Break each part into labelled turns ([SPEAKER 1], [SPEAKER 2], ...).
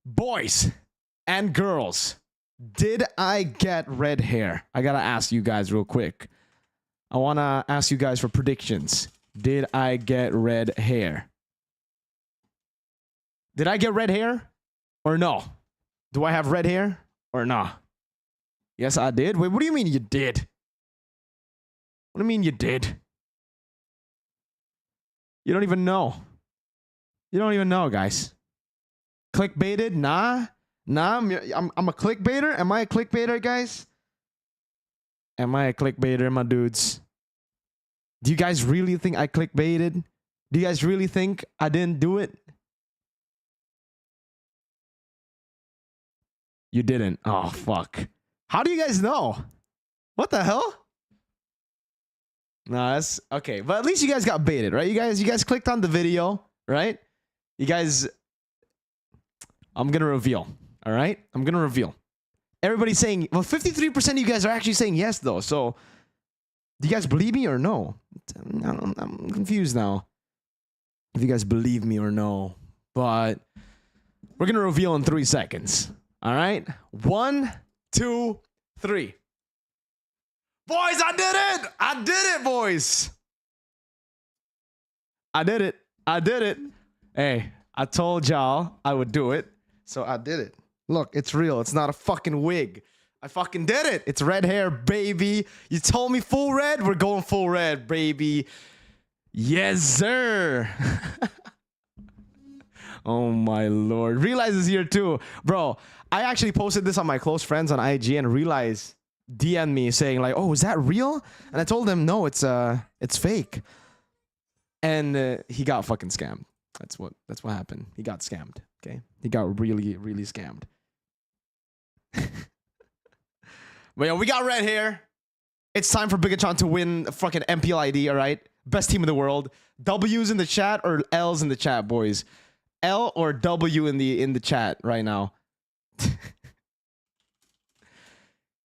[SPEAKER 1] Boys and girls, did I get red hair? I gotta ask you guys real quick. I wanna ask you guys for predictions. Did I get red hair? Did I get red hair or no? Do I have red hair or no? Yes, I did. Wait, what do you mean you did? What do you mean you did? You don't even know. You don't even know, guys. Clickbaited? Nah. I'm a clickbaiter? Am I a clickbaiter, guys? Am I a clickbaiter, my dudes? Do you guys really think I clickbaited? Do you guys really think I didn't do it? You didn't. Oh, fuck. How do you guys know? What the hell? No, that's okay. But at least you guys got baited, right? You guys clicked on the video, right? You guys, I'm going to reveal. All right? I'm going to reveal. Everybody's saying, well, 53% of you guys are actually saying yes, though. So, do you guys believe me or no? I'm confused now. If you guys believe me or no. But we're going to reveal in 3 seconds. All right? 1, 2, 3. Boys, I did it! I did it, boys! I did it. I did it. Hey, I told y'all I would do it. So I did it. Look, it's real. It's not a fucking wig. I fucking did it. It's red hair, baby. You told me full red? We're going full red, baby. Yes, sir. Oh, my Lord. Realize is here, too. Bro, I actually posted this on my close friends on IG and Realize DM'd me saying, like, oh, is that real? And I told him, no, it's fake. And he got fucking scammed. That's what happened. He got scammed. Okay? He got really, really scammed. But yeah, we got red hair. It's time for Bigachon to win a fucking MPLID, all right? Best team in the world. W's in the chat or L's in the chat, boys? L or W in the chat right now.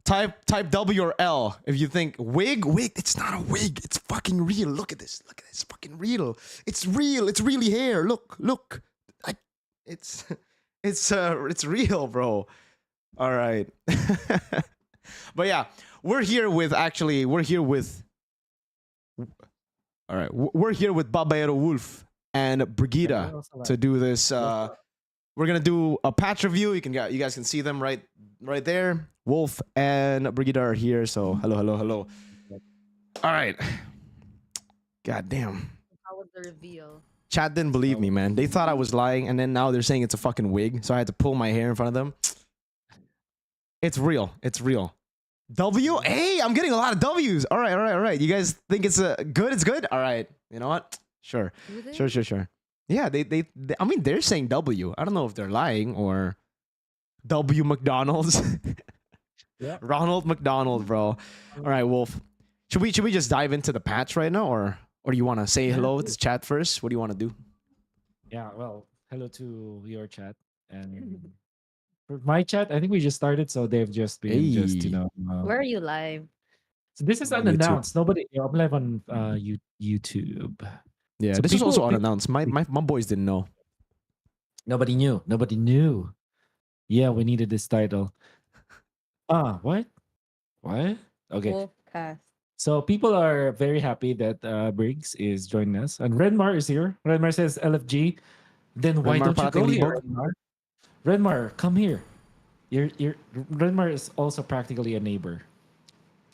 [SPEAKER 1] Type W or L if you think wig. It's not a wig. It's fucking real. Look at this. Look at this. Fucking real. It's real. It's really hair. Look. It's real, bro. All right. But yeah, we're here with Babayero Wolf and Brigida to do this. We're gonna do a patch review. You guys can see them right there. Wolf and Brigida are here. So hello. All right. God damn.
[SPEAKER 2] How was the reveal?
[SPEAKER 1] Chat didn't believe me, man. They thought I was lying, and then now they're saying it's a fucking wig. So I had to pull my hair in front of them. It's real. It's real. W? Hey, I'm getting a lot of W's. All right. You guys think it's good? It's good? All right. You know what? Sure. Sure. Yeah, they I mean, they're saying W. I don't know if they're lying or W McDonald's. Yeah. Ronald McDonald, bro. All right, Wolf. Should we just dive into the patch right now, or do you want to say hello to the chat first? What do you want to do?
[SPEAKER 3] Yeah, well, hello to your chat. And for my chat, I think we just started, so they've just been
[SPEAKER 2] Where are you live?
[SPEAKER 3] So this is unannounced. Nobody. I'm live on YouTube.
[SPEAKER 1] Yeah,
[SPEAKER 3] so
[SPEAKER 1] this is also unannounced. My boys didn't know.
[SPEAKER 3] Nobody knew. Yeah, we needed this title. What? Okay.
[SPEAKER 2] Wolfcast.
[SPEAKER 3] So people are very happy that Briggs is joining us. And Renmar is here. Renmar says LFG. Then why don't you go here, Renmar? Renmar, come here. Renmar is also practically a neighbor.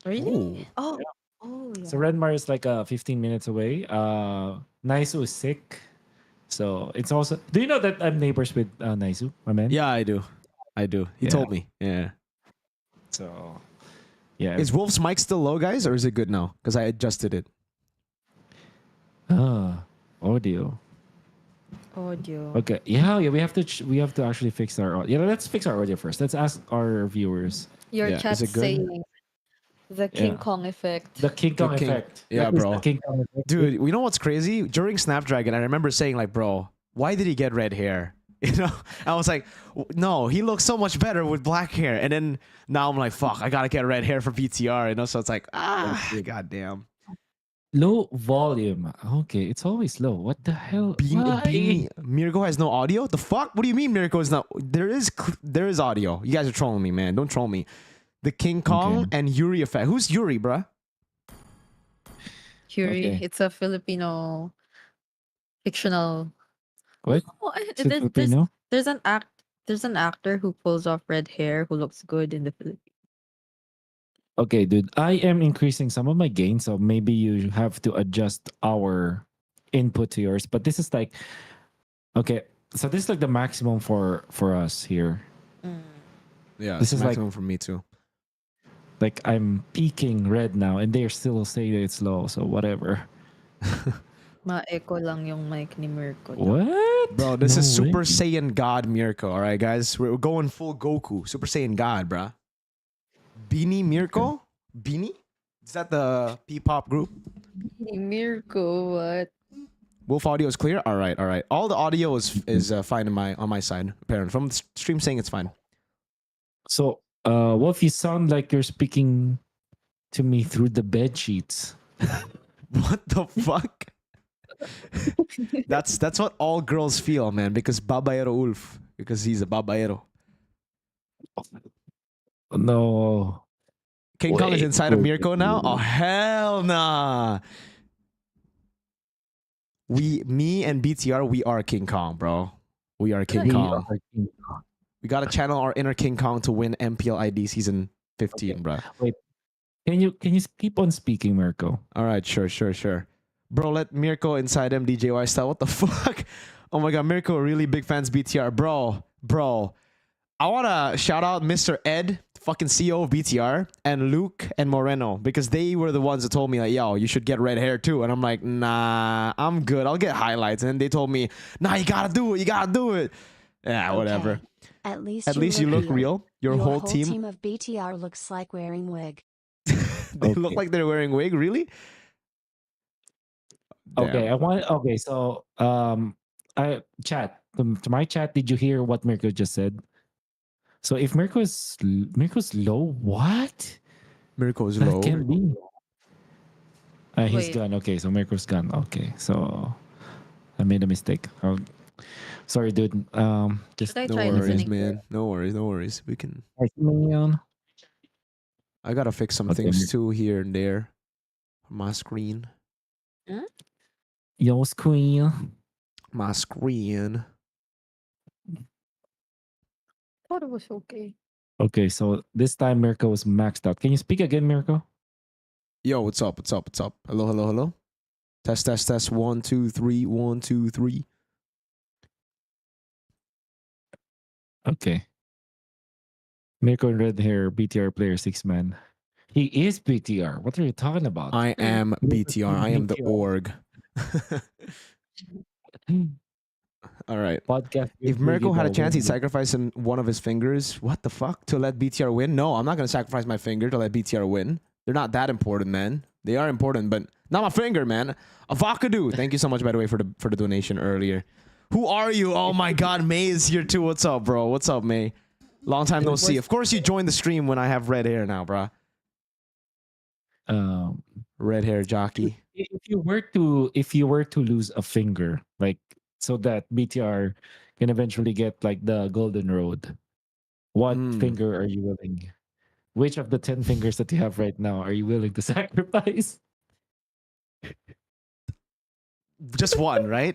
[SPEAKER 2] Really?
[SPEAKER 1] Ooh.
[SPEAKER 2] Oh.
[SPEAKER 3] Yeah.
[SPEAKER 2] Oh, yeah.
[SPEAKER 3] So Renmar is like 15 minutes away. Naisu is sick. So it's also... Do you know that I'm neighbors with Naisu, my man?
[SPEAKER 1] Yeah, I do. He told me. Yeah.
[SPEAKER 3] So, yeah.
[SPEAKER 1] Is Wolf's mic still low, guys, or is it good now? Because I adjusted it.
[SPEAKER 3] Audio.
[SPEAKER 2] Okay.
[SPEAKER 3] Yeah. We have to actually fix our audio. Yeah, let's fix our audio first. Let's ask our viewers.
[SPEAKER 2] Your chat's saying the King Kong effect.
[SPEAKER 3] The King Kong effect.
[SPEAKER 1] Yeah, bro.
[SPEAKER 3] The King Kong effect.
[SPEAKER 1] Dude, you know what's crazy? During Snapdragon, I remember saying, like, bro, why did he get red hair? You know, I was like, no, he looks so much better with black hair. And then now I'm like, fuck, I gotta get red hair for BTR. You know, so it's like, goddamn.
[SPEAKER 3] Low volume. Okay, it's always low. What the hell? Why?
[SPEAKER 1] Mirko has no audio? The fuck? What do you mean Mirko is not? There is audio. You guys are trolling me, man. Don't troll me. The King Kong and Yuri effect. Who's Yuri, bruh?
[SPEAKER 2] Yuri.
[SPEAKER 3] Okay.
[SPEAKER 2] It's a Filipino fictional.
[SPEAKER 3] What?
[SPEAKER 2] Oh,
[SPEAKER 3] Is it Filipino?
[SPEAKER 2] there's an actor who pulls off red hair who looks good in the Philippines.
[SPEAKER 3] Okay, dude. I am increasing some of my gain, so maybe you have to adjust our input to yours. But this is like, okay, so this is like the maximum for us here.
[SPEAKER 1] Yeah,
[SPEAKER 3] this is
[SPEAKER 1] maximum
[SPEAKER 3] like
[SPEAKER 1] for me too.
[SPEAKER 3] Like I'm peaking red now, and they're still saying that it's low. So whatever.
[SPEAKER 2] Ma-echo lang yung mic ni Mirko.
[SPEAKER 3] What?
[SPEAKER 1] Bro, this is
[SPEAKER 3] No
[SPEAKER 1] Super
[SPEAKER 3] way.
[SPEAKER 1] Saiyan God Mirko. All right, guys, we're going full Goku. Super Saiyan God, bruh. Beanie Mirko? Beanie? Is that the P-pop group?
[SPEAKER 2] Mirko, what?
[SPEAKER 1] Wolf audio is clear. All right, all right. All the audio is fine on my side. Apparently, from the stream saying it's fine.
[SPEAKER 3] So, Wolf, you sound like you're speaking to me through the bed sheets.
[SPEAKER 1] What the fuck? That's what all girls feel, man. Because Babaero Wolf, because he's a Babaero.
[SPEAKER 3] No.
[SPEAKER 1] King Kong is inside of Mirko now? Oh, hell nah. Me and BTR, we are King Kong, bro. We are King Kong. We gotta channel our inner King Kong to win MPLID season 15, bro.
[SPEAKER 3] Wait. Can you keep on speaking, Mirko?
[SPEAKER 1] All right, sure. Bro, let Mirko inside MDJY style. What the fuck? Oh my god, Mirko, really big fans BTR. Bro. I wanna shout out Mr. Ed, fucking CEO of BTR, and Luke and Moreno, because they were the ones that told me like, yo, you should get red hair too. And I'm like, nah, I'm good. I'll get highlights. And they told me, nah, you gotta do it. Yeah, whatever.
[SPEAKER 4] At least
[SPEAKER 1] you look real. Your whole team
[SPEAKER 4] of BTR looks like wearing wig.
[SPEAKER 1] They look like they're wearing wig, really?
[SPEAKER 3] Okay, so I chat to my chat, did you hear what Mirko just said? So if Mirko's low, what?
[SPEAKER 1] Mirko's
[SPEAKER 3] That
[SPEAKER 1] low.
[SPEAKER 3] can be. He's
[SPEAKER 2] Wait.
[SPEAKER 3] gone. Okay, so Mirko's gone. Okay, so I made a mistake. Sorry, dude. Just
[SPEAKER 2] Should I
[SPEAKER 1] No
[SPEAKER 2] try
[SPEAKER 1] worries,
[SPEAKER 2] listening?
[SPEAKER 1] man. No worries. We can.
[SPEAKER 3] on.
[SPEAKER 1] I gotta fix some
[SPEAKER 3] Okay,
[SPEAKER 1] things too here and there on my screen.
[SPEAKER 3] Yo, screen.
[SPEAKER 1] My screen.
[SPEAKER 2] Thought it was okay.
[SPEAKER 3] Okay, so this time Mirko was maxed out. Can you speak again, Mirko?
[SPEAKER 1] Yo, what's up? Hello. Test. 1, 2, 3. 1, 2, 3.
[SPEAKER 3] Okay. Mirko in red hair, BTR player 6-man. He is BTR. What are you talking about?
[SPEAKER 1] I am BTR. I am the
[SPEAKER 3] BTR.
[SPEAKER 1] org. All right.
[SPEAKER 3] Podcast.
[SPEAKER 1] If Mirko had a chance, he'd sacrifice one of his fingers. What the fuck? To let BTR win? No, I'm not going to sacrifice my finger to let BTR win. They're not that important, man. They are important, but not my finger, man. Avocado. Thank you so much, by the way, for the donation earlier. Who are you? Oh my god, May is here too. What's up, bro? What's up, May? Long time no see. Of course you joined the stream when I have red hair now, bro. Red hair jockey.
[SPEAKER 3] If you were to lose a finger, like so that BTR can eventually get like the golden road, what finger are you willing? Which of the 10 fingers that you have right now are you willing to sacrifice?
[SPEAKER 1] Just one, right?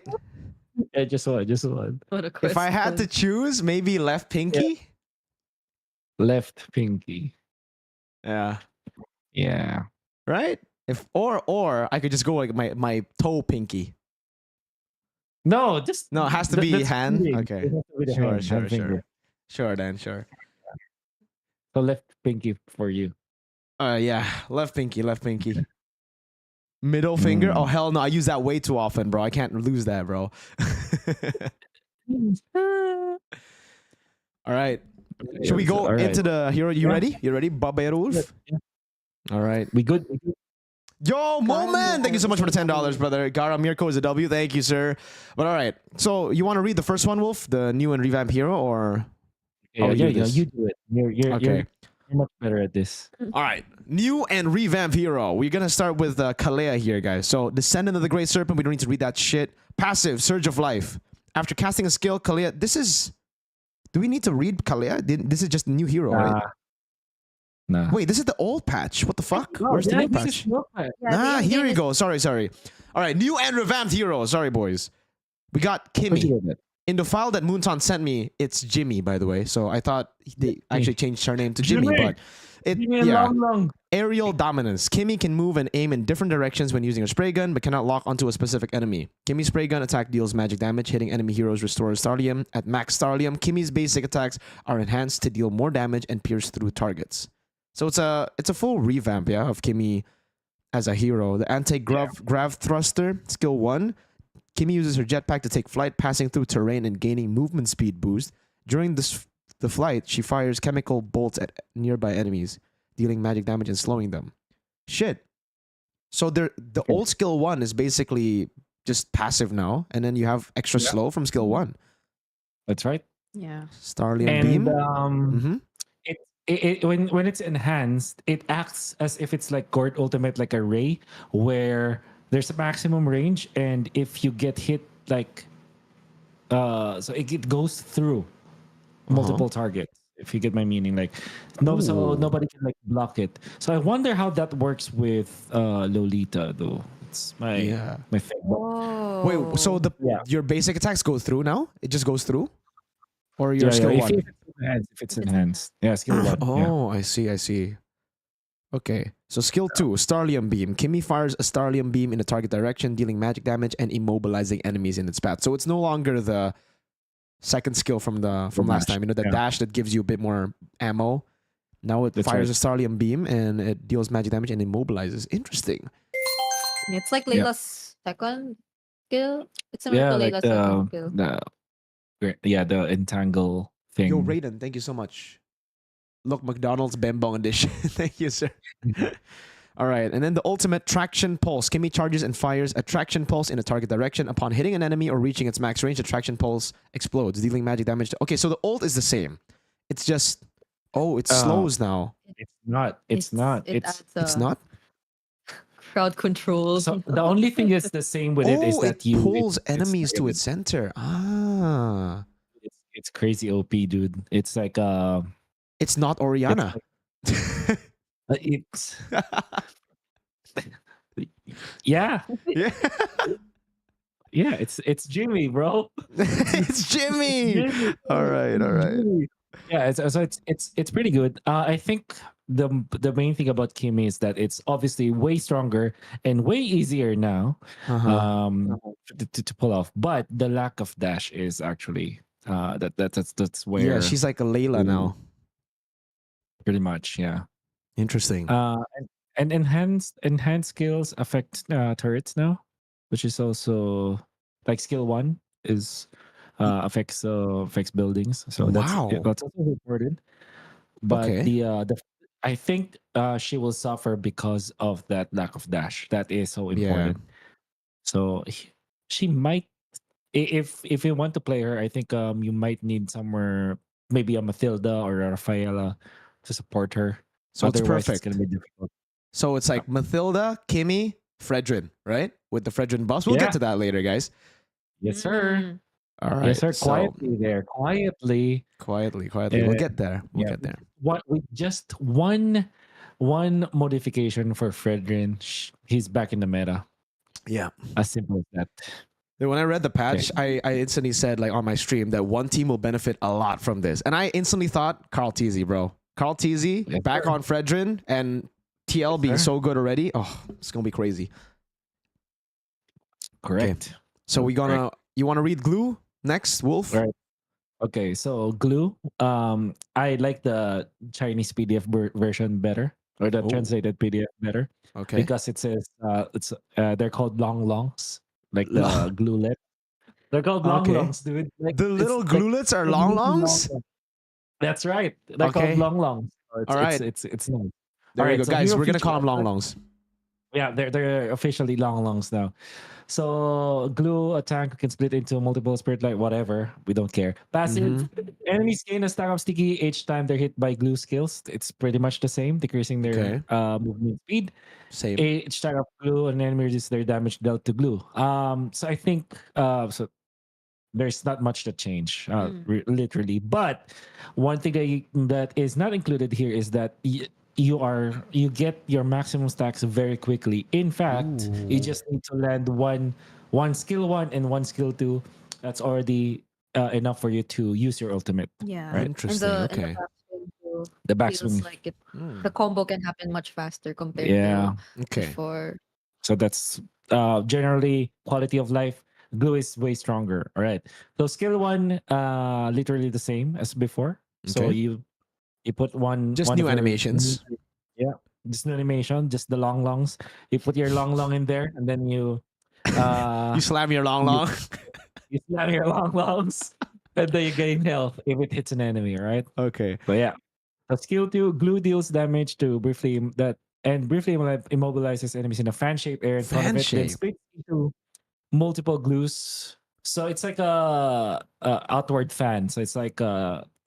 [SPEAKER 3] Yeah, just one.
[SPEAKER 2] What a question.
[SPEAKER 1] If I had to choose, maybe left pinky.
[SPEAKER 3] Left pinky.
[SPEAKER 1] Yeah.
[SPEAKER 3] Yeah.
[SPEAKER 1] Right? If or I could just go like my toe pinky.
[SPEAKER 3] No,
[SPEAKER 1] it has to be
[SPEAKER 3] that's
[SPEAKER 1] hand.
[SPEAKER 3] cheating.
[SPEAKER 1] Okay.
[SPEAKER 3] It has to be the hand finger.
[SPEAKER 1] Sure.
[SPEAKER 3] So left pinky for you.
[SPEAKER 1] Yeah, left pinky. Middle finger? Oh hell no, I use that way too often, bro. I can't lose that, bro. All right. Should we go into the hero? You ready? You ready, Babaero Wolf?
[SPEAKER 3] Yeah.
[SPEAKER 1] All right.
[SPEAKER 3] We good?
[SPEAKER 1] Yo, Moment! Thank you so much for the $10, brother. Gara Mirko is a W. Thank you, sir. But all right. So you want to read the first one, Wolf? The new and revamp hero, or
[SPEAKER 3] Yeah, you do it. You're much better at this.
[SPEAKER 1] All right, new and revamp hero. We're gonna start with Kalea here, guys. So Descendant of the Great Serpent. We don't need to read that shit. Passive, Surge of Life. After casting a skill, Kalea. This is. Do we need to read Kalea? This is just a new hero, right?
[SPEAKER 3] Nah.
[SPEAKER 1] Wait, this is the old patch. What the fuck?
[SPEAKER 3] No,
[SPEAKER 1] Where's the new
[SPEAKER 3] this
[SPEAKER 1] patch?
[SPEAKER 3] is no patch.
[SPEAKER 1] Nah, here we go. Sorry. All right, new and revamped hero. Sorry, boys. We got Kimmy. In the file that Moonton sent me, it's Jimmy, by the way. So I thought they actually changed her name to Jimmy, but
[SPEAKER 3] Long.
[SPEAKER 1] Aerial dominance. Kimmy can move and aim in different directions when using a spray gun, but cannot lock onto a specific enemy. Kimmy's spray gun attack deals magic damage. Hitting enemy heroes restores Starlium. At max Starlium, Kimmy's basic attacks are enhanced to deal more damage and pierce through targets. So it's a full revamp, yeah, of Kimmy as a hero. The anti-grav thruster, skill 1. Kimmy uses her jetpack to take flight, passing through terrain and gaining movement speed boost. During the flight, she fires chemical bolts at nearby enemies, dealing magic damage and slowing them. Shit. So the old skill 1 is basically just passive now, and then you have extra slow from skill 1.
[SPEAKER 3] That's right.
[SPEAKER 2] Yeah.
[SPEAKER 1] Starlium Beam.
[SPEAKER 3] When it's enhanced, it acts as if it's like Gord Ultimate, like a ray, where there's a maximum range, and if you get hit, like, so it goes through multiple targets. If you get my meaning, like, so nobody can like block it. So I wonder how that works with Lolita, though. It's my favorite.
[SPEAKER 2] Oh.
[SPEAKER 1] Wait, so your basic attacks go through now? It just goes through, or your skill 1?
[SPEAKER 3] If it's enhanced, skill 1.
[SPEAKER 1] Oh, I see. Okay, so skill 2, Starlium Beam. Kimmy fires a Starlium Beam in a target direction, dealing magic damage and immobilizing enemies in its path. So it's no longer the second skill from last time. You know, the dash that gives you a bit more ammo. Now it fires a Starlium Beam and it deals magic damage and immobilizes. Interesting.
[SPEAKER 2] It's like Layla's second skill. It's similar to Layla's second skill.
[SPEAKER 3] The entangle thing.
[SPEAKER 1] Yo, Raiden, thank you so much. Look, McDonald's Bembong edition. Thank you, sir. All right, and then the ultimate Traction Pulse. Kimmy charges and fires a Traction Pulse in a target direction. Upon hitting an enemy or reaching its max range, the Traction Pulse explodes, dealing magic damage. Okay, so the ult is the same. It's just, it slows now.
[SPEAKER 3] It's not. It's not.
[SPEAKER 1] It's not?
[SPEAKER 2] Crowd control.
[SPEAKER 3] So the only thing that's the same with it is that
[SPEAKER 1] it pulls enemies to its center.
[SPEAKER 3] It's crazy OP, dude. It's like
[SPEAKER 1] it's not Oriana.
[SPEAKER 3] It's yeah. It's Jimmy, bro.
[SPEAKER 1] It's Jimmy. All right.
[SPEAKER 3] Yeah, it's pretty good. I think the main thing about Kimmy is that it's obviously way stronger and way easier now to pull off. But the lack of dash is actually that's where
[SPEAKER 1] she's like a Layla now.
[SPEAKER 3] Pretty much, yeah.
[SPEAKER 1] Interesting.
[SPEAKER 3] And enhanced skills affect turrets now, which is also like skill 1 is affects buildings. So that's also important. But I think she will suffer because of that lack of dash. That is so important. So she might, if you want to play her, I think you might need somewhere, maybe a Mathilda or a Rafaela to support her.
[SPEAKER 1] So
[SPEAKER 3] otherwise
[SPEAKER 1] it's perfect.
[SPEAKER 3] It's gonna be difficult.
[SPEAKER 1] So it's like Mathilda, Kimmy, Fredrinn, right? With the Fredrinn buffs. We'll get to that later, guys.
[SPEAKER 3] Yes, sir.
[SPEAKER 1] All right.
[SPEAKER 3] Yes, sir. Quietly there. Quietly.
[SPEAKER 1] We'll get there. Get there.
[SPEAKER 3] What with just one modification for Fredrinn, he's back in the meta.
[SPEAKER 1] Yeah.
[SPEAKER 3] As simple as that.
[SPEAKER 1] When I read the patch, I instantly said, like, on my stream that one team will benefit a lot from this. And I instantly thought Carl Teasy, bro. Carl Teasy back on Fredrinn and TL being so good already. Oh, it's going to be crazy.
[SPEAKER 3] Correct.
[SPEAKER 1] Okay. So you want to read Gloo next, Wolf?
[SPEAKER 3] Right. Okay, so Gloo. I like the Chinese PDF version better, or the translated PDF better.
[SPEAKER 1] Okay.
[SPEAKER 3] Because it says they're called longs, like the glulet. They're called longs, dude. Like,
[SPEAKER 1] the little glulets are longs?
[SPEAKER 3] That's right. They're called longs. So
[SPEAKER 1] all right.
[SPEAKER 3] It's nice.
[SPEAKER 1] There you go, guys. We're gonna call them longs.
[SPEAKER 3] Yeah, they're officially longs now. So Glue, a tank who can split into multiple spirit light, whatever. We don't care. Passive. Enemies gain a stack of sticky each time they're hit by Glue skills. It's pretty much the same, decreasing their movement speed.
[SPEAKER 1] Same.
[SPEAKER 3] Each stack of Glue, an enemy reduces their damage dealt to Glue. So I think so there's not much to change, literally. But one thing that is not included here is that you get your maximum stacks very quickly. In fact, you just need to land one skill 1 and one skill 2. That's already enough for you to use your ultimate.
[SPEAKER 2] Yeah.
[SPEAKER 3] Right.
[SPEAKER 1] Interesting. Okay.
[SPEAKER 3] The
[SPEAKER 2] Feels
[SPEAKER 3] backswing.
[SPEAKER 2] like the combo can happen much faster compared
[SPEAKER 3] Yeah.
[SPEAKER 2] to
[SPEAKER 1] Okay.
[SPEAKER 2] before.
[SPEAKER 3] So that's generally quality of life. Glue is way stronger. All right. So skill 1, literally the same as before. So
[SPEAKER 1] Okay.
[SPEAKER 3] you put one.
[SPEAKER 1] Just
[SPEAKER 3] one
[SPEAKER 1] new
[SPEAKER 3] of your
[SPEAKER 1] animations.
[SPEAKER 3] Yeah. Just new animation. Just the longs. You put your long in there, and then you
[SPEAKER 1] You slam your long.
[SPEAKER 3] you slam your longs, and then you gain health if it hits an enemy. Right.
[SPEAKER 1] Okay.
[SPEAKER 3] But yeah. The skill 2, Glue deals damage to briefly immobilizes enemies in a fan-shaped area in front of it. Then
[SPEAKER 1] Fan-shaped.
[SPEAKER 3] splits into multiple glues. So it's like a outward fan. So it's like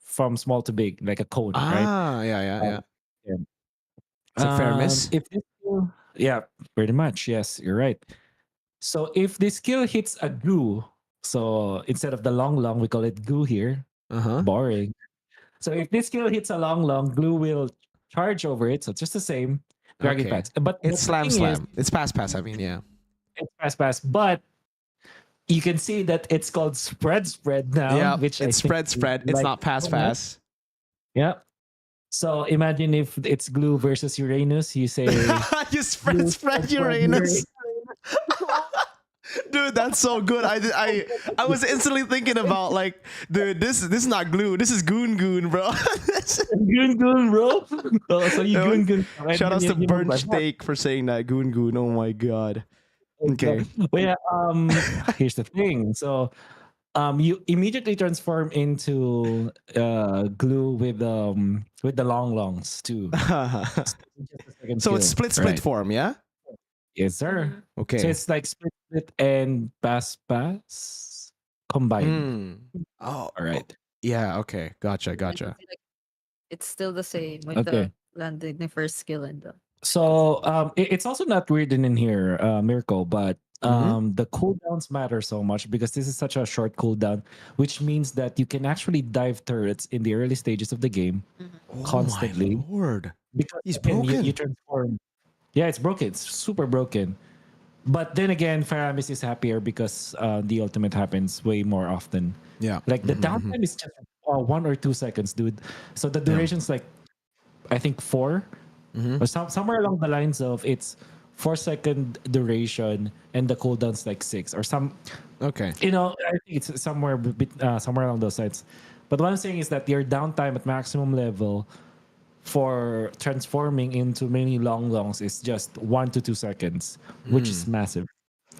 [SPEAKER 3] from small to big, like a cone, right?
[SPEAKER 1] Yeah.
[SPEAKER 3] Yeah.
[SPEAKER 1] It's like fairness.
[SPEAKER 3] If this skill, yeah, pretty much. Yes, you're right. So if this skill hits a glue, so instead of the long, we call it glue here. Boring. So if this skill hits a long, glue will charge over it. So it's just the same. Drag it past. But
[SPEAKER 1] it's
[SPEAKER 3] the thing
[SPEAKER 1] slam.
[SPEAKER 3] is,
[SPEAKER 1] It's pass. I mean, yeah.
[SPEAKER 3] it's pass. But you can see that it's called spread now.
[SPEAKER 1] Yeah,
[SPEAKER 3] which
[SPEAKER 1] it's spread. It's not pass.
[SPEAKER 3] Yeah. So imagine if it's Glue versus Uranus. You say
[SPEAKER 1] you spread Uranus. Dude, that's so good. I was instantly thinking about like, dude, this is not Glue. This is Goon, bro.
[SPEAKER 3] Goon, bro. Oh, so you Goon.
[SPEAKER 1] Shout out to Burnt Steak for saying that. Goon. Oh my god. Okay.
[SPEAKER 3] But yeah, here's the thing. So you immediately transform into Glue with the longs too.
[SPEAKER 1] So it's split form, yeah?
[SPEAKER 3] Yes, sir.
[SPEAKER 1] Okay.
[SPEAKER 3] So it's like split and pass combined.
[SPEAKER 1] Oh,
[SPEAKER 3] all right.
[SPEAKER 1] Yeah, okay. Gotcha.
[SPEAKER 2] It's still the same with the landing the first skill and the.
[SPEAKER 3] So it's also not written in here, Mirko, but the cooldowns matter so much because this is such a short cooldown, which means that you can actually dive turrets in the early stages of the game constantly.
[SPEAKER 1] Oh my lord.
[SPEAKER 3] Because
[SPEAKER 1] he's broken.
[SPEAKER 3] You transform. Yeah, it's broken. It's super broken. But then again, Faramis is happier because the ultimate happens way more often.
[SPEAKER 1] Yeah.
[SPEAKER 3] Like the downtime is just 1 or 2 seconds, dude. So the duration's like, I think 4. Or somewhere along the lines of it's 4-second duration and the cooldown's like 6 or some.
[SPEAKER 1] Okay.
[SPEAKER 3] You know, I think it's somewhere along those sides. But what I'm saying is that your downtime at maximum level for transforming into many longs is just 1 to 2 seconds, which is massive.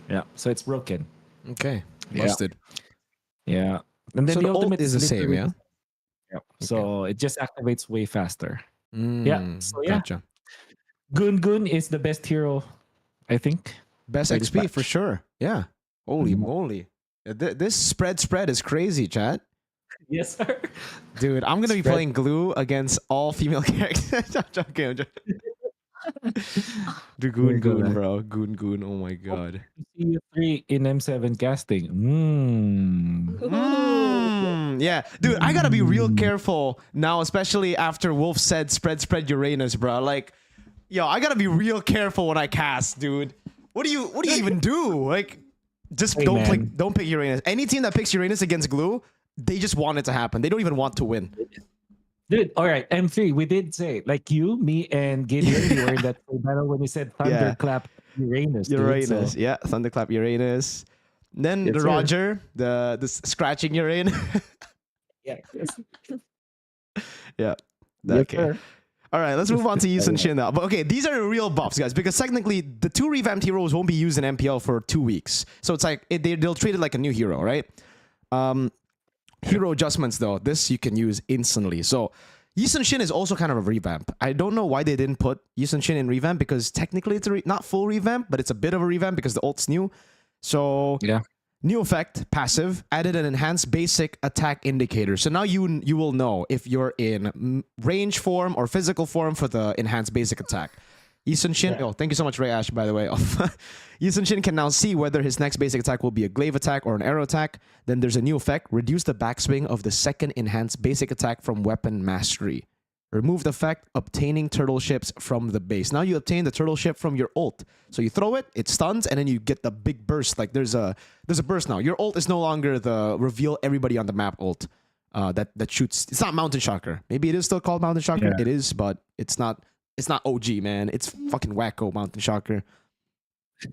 [SPEAKER 3] Yeah, so it's broken.
[SPEAKER 1] Okay, busted.
[SPEAKER 3] Yeah, and then
[SPEAKER 1] so
[SPEAKER 3] the ultimate
[SPEAKER 1] is the same, yeah.
[SPEAKER 3] Yeah. So it just activates way faster. Yeah. So yeah,
[SPEAKER 1] gotcha.
[SPEAKER 3] Goon is the best hero, I think.
[SPEAKER 1] Best XP for sure. Yeah. Holy moly! This spread is crazy, chat.
[SPEAKER 3] Yes, sir.
[SPEAKER 1] Dude, I'm gonna be playing Glue against all female characters. I'm joking. Dude, Goon, bro. Goon. Oh my god.
[SPEAKER 3] C3 in M7 casting.
[SPEAKER 1] Yeah, dude, I gotta be real careful now, especially after Wolf said spread Uranus, bro. Like, yo, I gotta be real careful when I cast, dude. What do you even do? Like, just don't pick Uranus. Any team that picks Uranus against Glue, they just want it to happen. They don't even want to win.
[SPEAKER 3] Dude, all right, M3, we did say, like you, me, and Gideon, you were in that battle when you said Thunderclap Uranus.
[SPEAKER 1] Uranus, yeah, Thunderclap Uranus. Then the Roger, the scratching Uranus.
[SPEAKER 3] Yeah.
[SPEAKER 1] Yeah. Okay. All right, let's move on to Sun-Shin now. But okay, these are real buffs, guys, because technically the 2 revamped heroes won't be used in MPL for 2 weeks. So it's like they'll treat it like a new hero, right? Hero adjustments, though, this you can use instantly. So Sun-Shin is also kind of a revamp. I don't know why they didn't put Sun-Shin in revamp because technically it's not full revamp, but it's a bit of a revamp because the ult's new. So
[SPEAKER 3] Yeah.
[SPEAKER 1] new effect, passive, added an enhanced basic attack indicator. So now you will know if you're in range form or physical form for the enhanced basic attack. Sun-Shin, oh, thank you so much, Ray Ash, by the way. Sun-Shin can now see whether his next basic attack will be a glaive attack or an arrow attack. Then there's a new effect, reduce the backswing of the second enhanced basic attack from weapon mastery. Remove the effect, obtaining turtle ships from the base. Now you obtain the turtle ship from your ult. So you throw it, it stuns, and then you get the big burst. Like there's a burst now. Your ult is no longer the reveal everybody on the map ult that shoots. It's not Mountain Shocker. Maybe it is still called Mountain Shocker.
[SPEAKER 3] Yeah.
[SPEAKER 1] It is, but it's not OG, man. It's fucking wacko Mountain Shocker.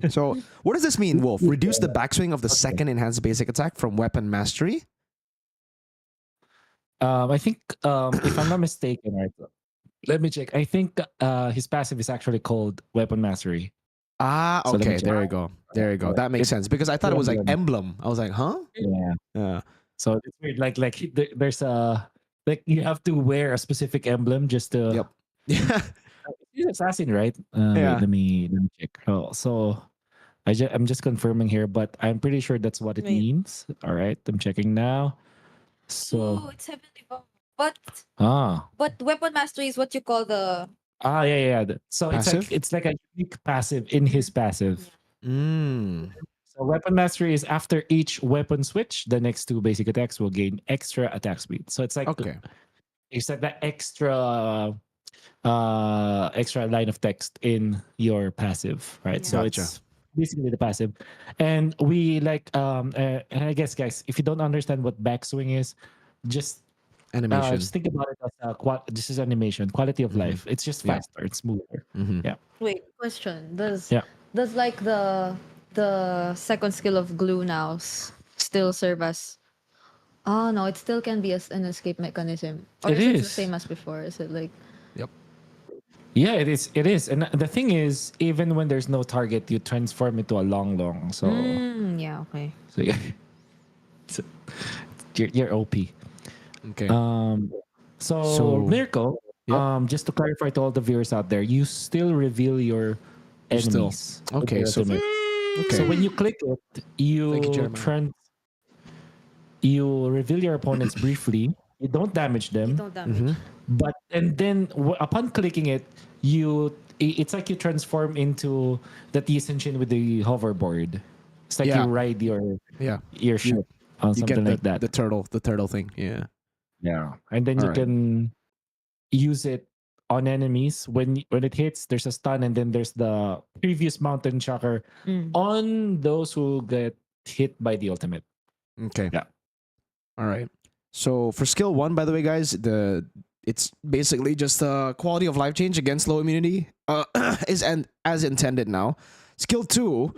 [SPEAKER 1] So what does this mean, Wolf? Reduce the backswing of the second enhanced basic attack from weapon mastery?
[SPEAKER 3] I think if I'm not mistaken, right? Let me check. I think his passive is actually called Weapon Mastery.
[SPEAKER 1] Ah,
[SPEAKER 3] So let me
[SPEAKER 1] okay.
[SPEAKER 3] check.
[SPEAKER 1] There you go. There you go. That makes sense because I thought it was like emblem. I was like, huh?
[SPEAKER 3] Yeah.
[SPEAKER 1] Yeah.
[SPEAKER 3] So it's weird. There's a you have to wear a specific emblem just to.
[SPEAKER 1] Yep. Yeah.
[SPEAKER 3] He's assassin, right?
[SPEAKER 1] Yeah.
[SPEAKER 3] Let me check. Oh, so I'm just confirming here, but I'm pretty sure that's what it
[SPEAKER 2] Wait.
[SPEAKER 3] means. All right, I'm checking now. So
[SPEAKER 2] Oh, it's heavenly bomb. But
[SPEAKER 3] ah
[SPEAKER 2] weapon mastery is what you call the
[SPEAKER 3] yeah. So
[SPEAKER 1] Passive?
[SPEAKER 3] it's like a unique passive in his passive.
[SPEAKER 1] Mm.
[SPEAKER 3] So weapon mastery is after each weapon switch, the next two basic attacks will gain extra attack speed. So it's like
[SPEAKER 1] Okay.
[SPEAKER 3] it's like that extra line of text in your passive, right?
[SPEAKER 2] Yeah.
[SPEAKER 3] So
[SPEAKER 1] Gotcha.
[SPEAKER 3] it's basically the passive. And we and I guess guys, if you don't understand what backswing is, just
[SPEAKER 1] Animation.
[SPEAKER 3] just think about it as this is animation, quality of life. It's just
[SPEAKER 1] Yeah.
[SPEAKER 3] faster, it's smoother.
[SPEAKER 1] Mm-hmm.
[SPEAKER 3] Yeah.
[SPEAKER 2] wait, question. Does
[SPEAKER 3] Yeah.
[SPEAKER 2] like the second skill of glue now still serve as oh no, it still can be as an escape mechanism. Or
[SPEAKER 3] It
[SPEAKER 2] is it the
[SPEAKER 3] is.
[SPEAKER 2] same as before? Is it like
[SPEAKER 1] Yep.
[SPEAKER 3] Yeah, it is. It is. And the thing is, even when there's no target, you transform it to a long. So
[SPEAKER 2] yeah, okay.
[SPEAKER 3] so yeah. So, you're OP.
[SPEAKER 1] Okay.
[SPEAKER 3] So Mirko,
[SPEAKER 1] Yep.
[SPEAKER 3] just to clarify to all the viewers out there, you still reveal your
[SPEAKER 1] You still-
[SPEAKER 3] enemies. with
[SPEAKER 1] okay,
[SPEAKER 3] your
[SPEAKER 1] so-
[SPEAKER 3] ultimate.
[SPEAKER 1] okay.
[SPEAKER 3] So when you click it,
[SPEAKER 1] Thank you,
[SPEAKER 3] you
[SPEAKER 1] Jeremiah.
[SPEAKER 3] you reveal your opponents briefly. You don't damage
[SPEAKER 2] You
[SPEAKER 3] them,
[SPEAKER 2] don't damage.
[SPEAKER 3] but and then upon clicking it, it's like you transform into the Sun-Shin with the hoverboard. It's like
[SPEAKER 1] Yeah.
[SPEAKER 3] you ride your
[SPEAKER 1] Yeah.
[SPEAKER 3] ship on
[SPEAKER 1] You
[SPEAKER 3] something
[SPEAKER 1] get
[SPEAKER 3] like that.
[SPEAKER 1] the turtle thing. Yeah.
[SPEAKER 3] Yeah, and then you
[SPEAKER 1] Alright.
[SPEAKER 3] can use it on enemies when it hits. There's a stun, and then there's the previous mountain shocker on those who get hit by the ultimate.
[SPEAKER 1] Okay.
[SPEAKER 3] Yeah.
[SPEAKER 1] All right. So for skill 1, by the way, guys, it's basically just a quality of life change against low immunity as intended now. Skill 2,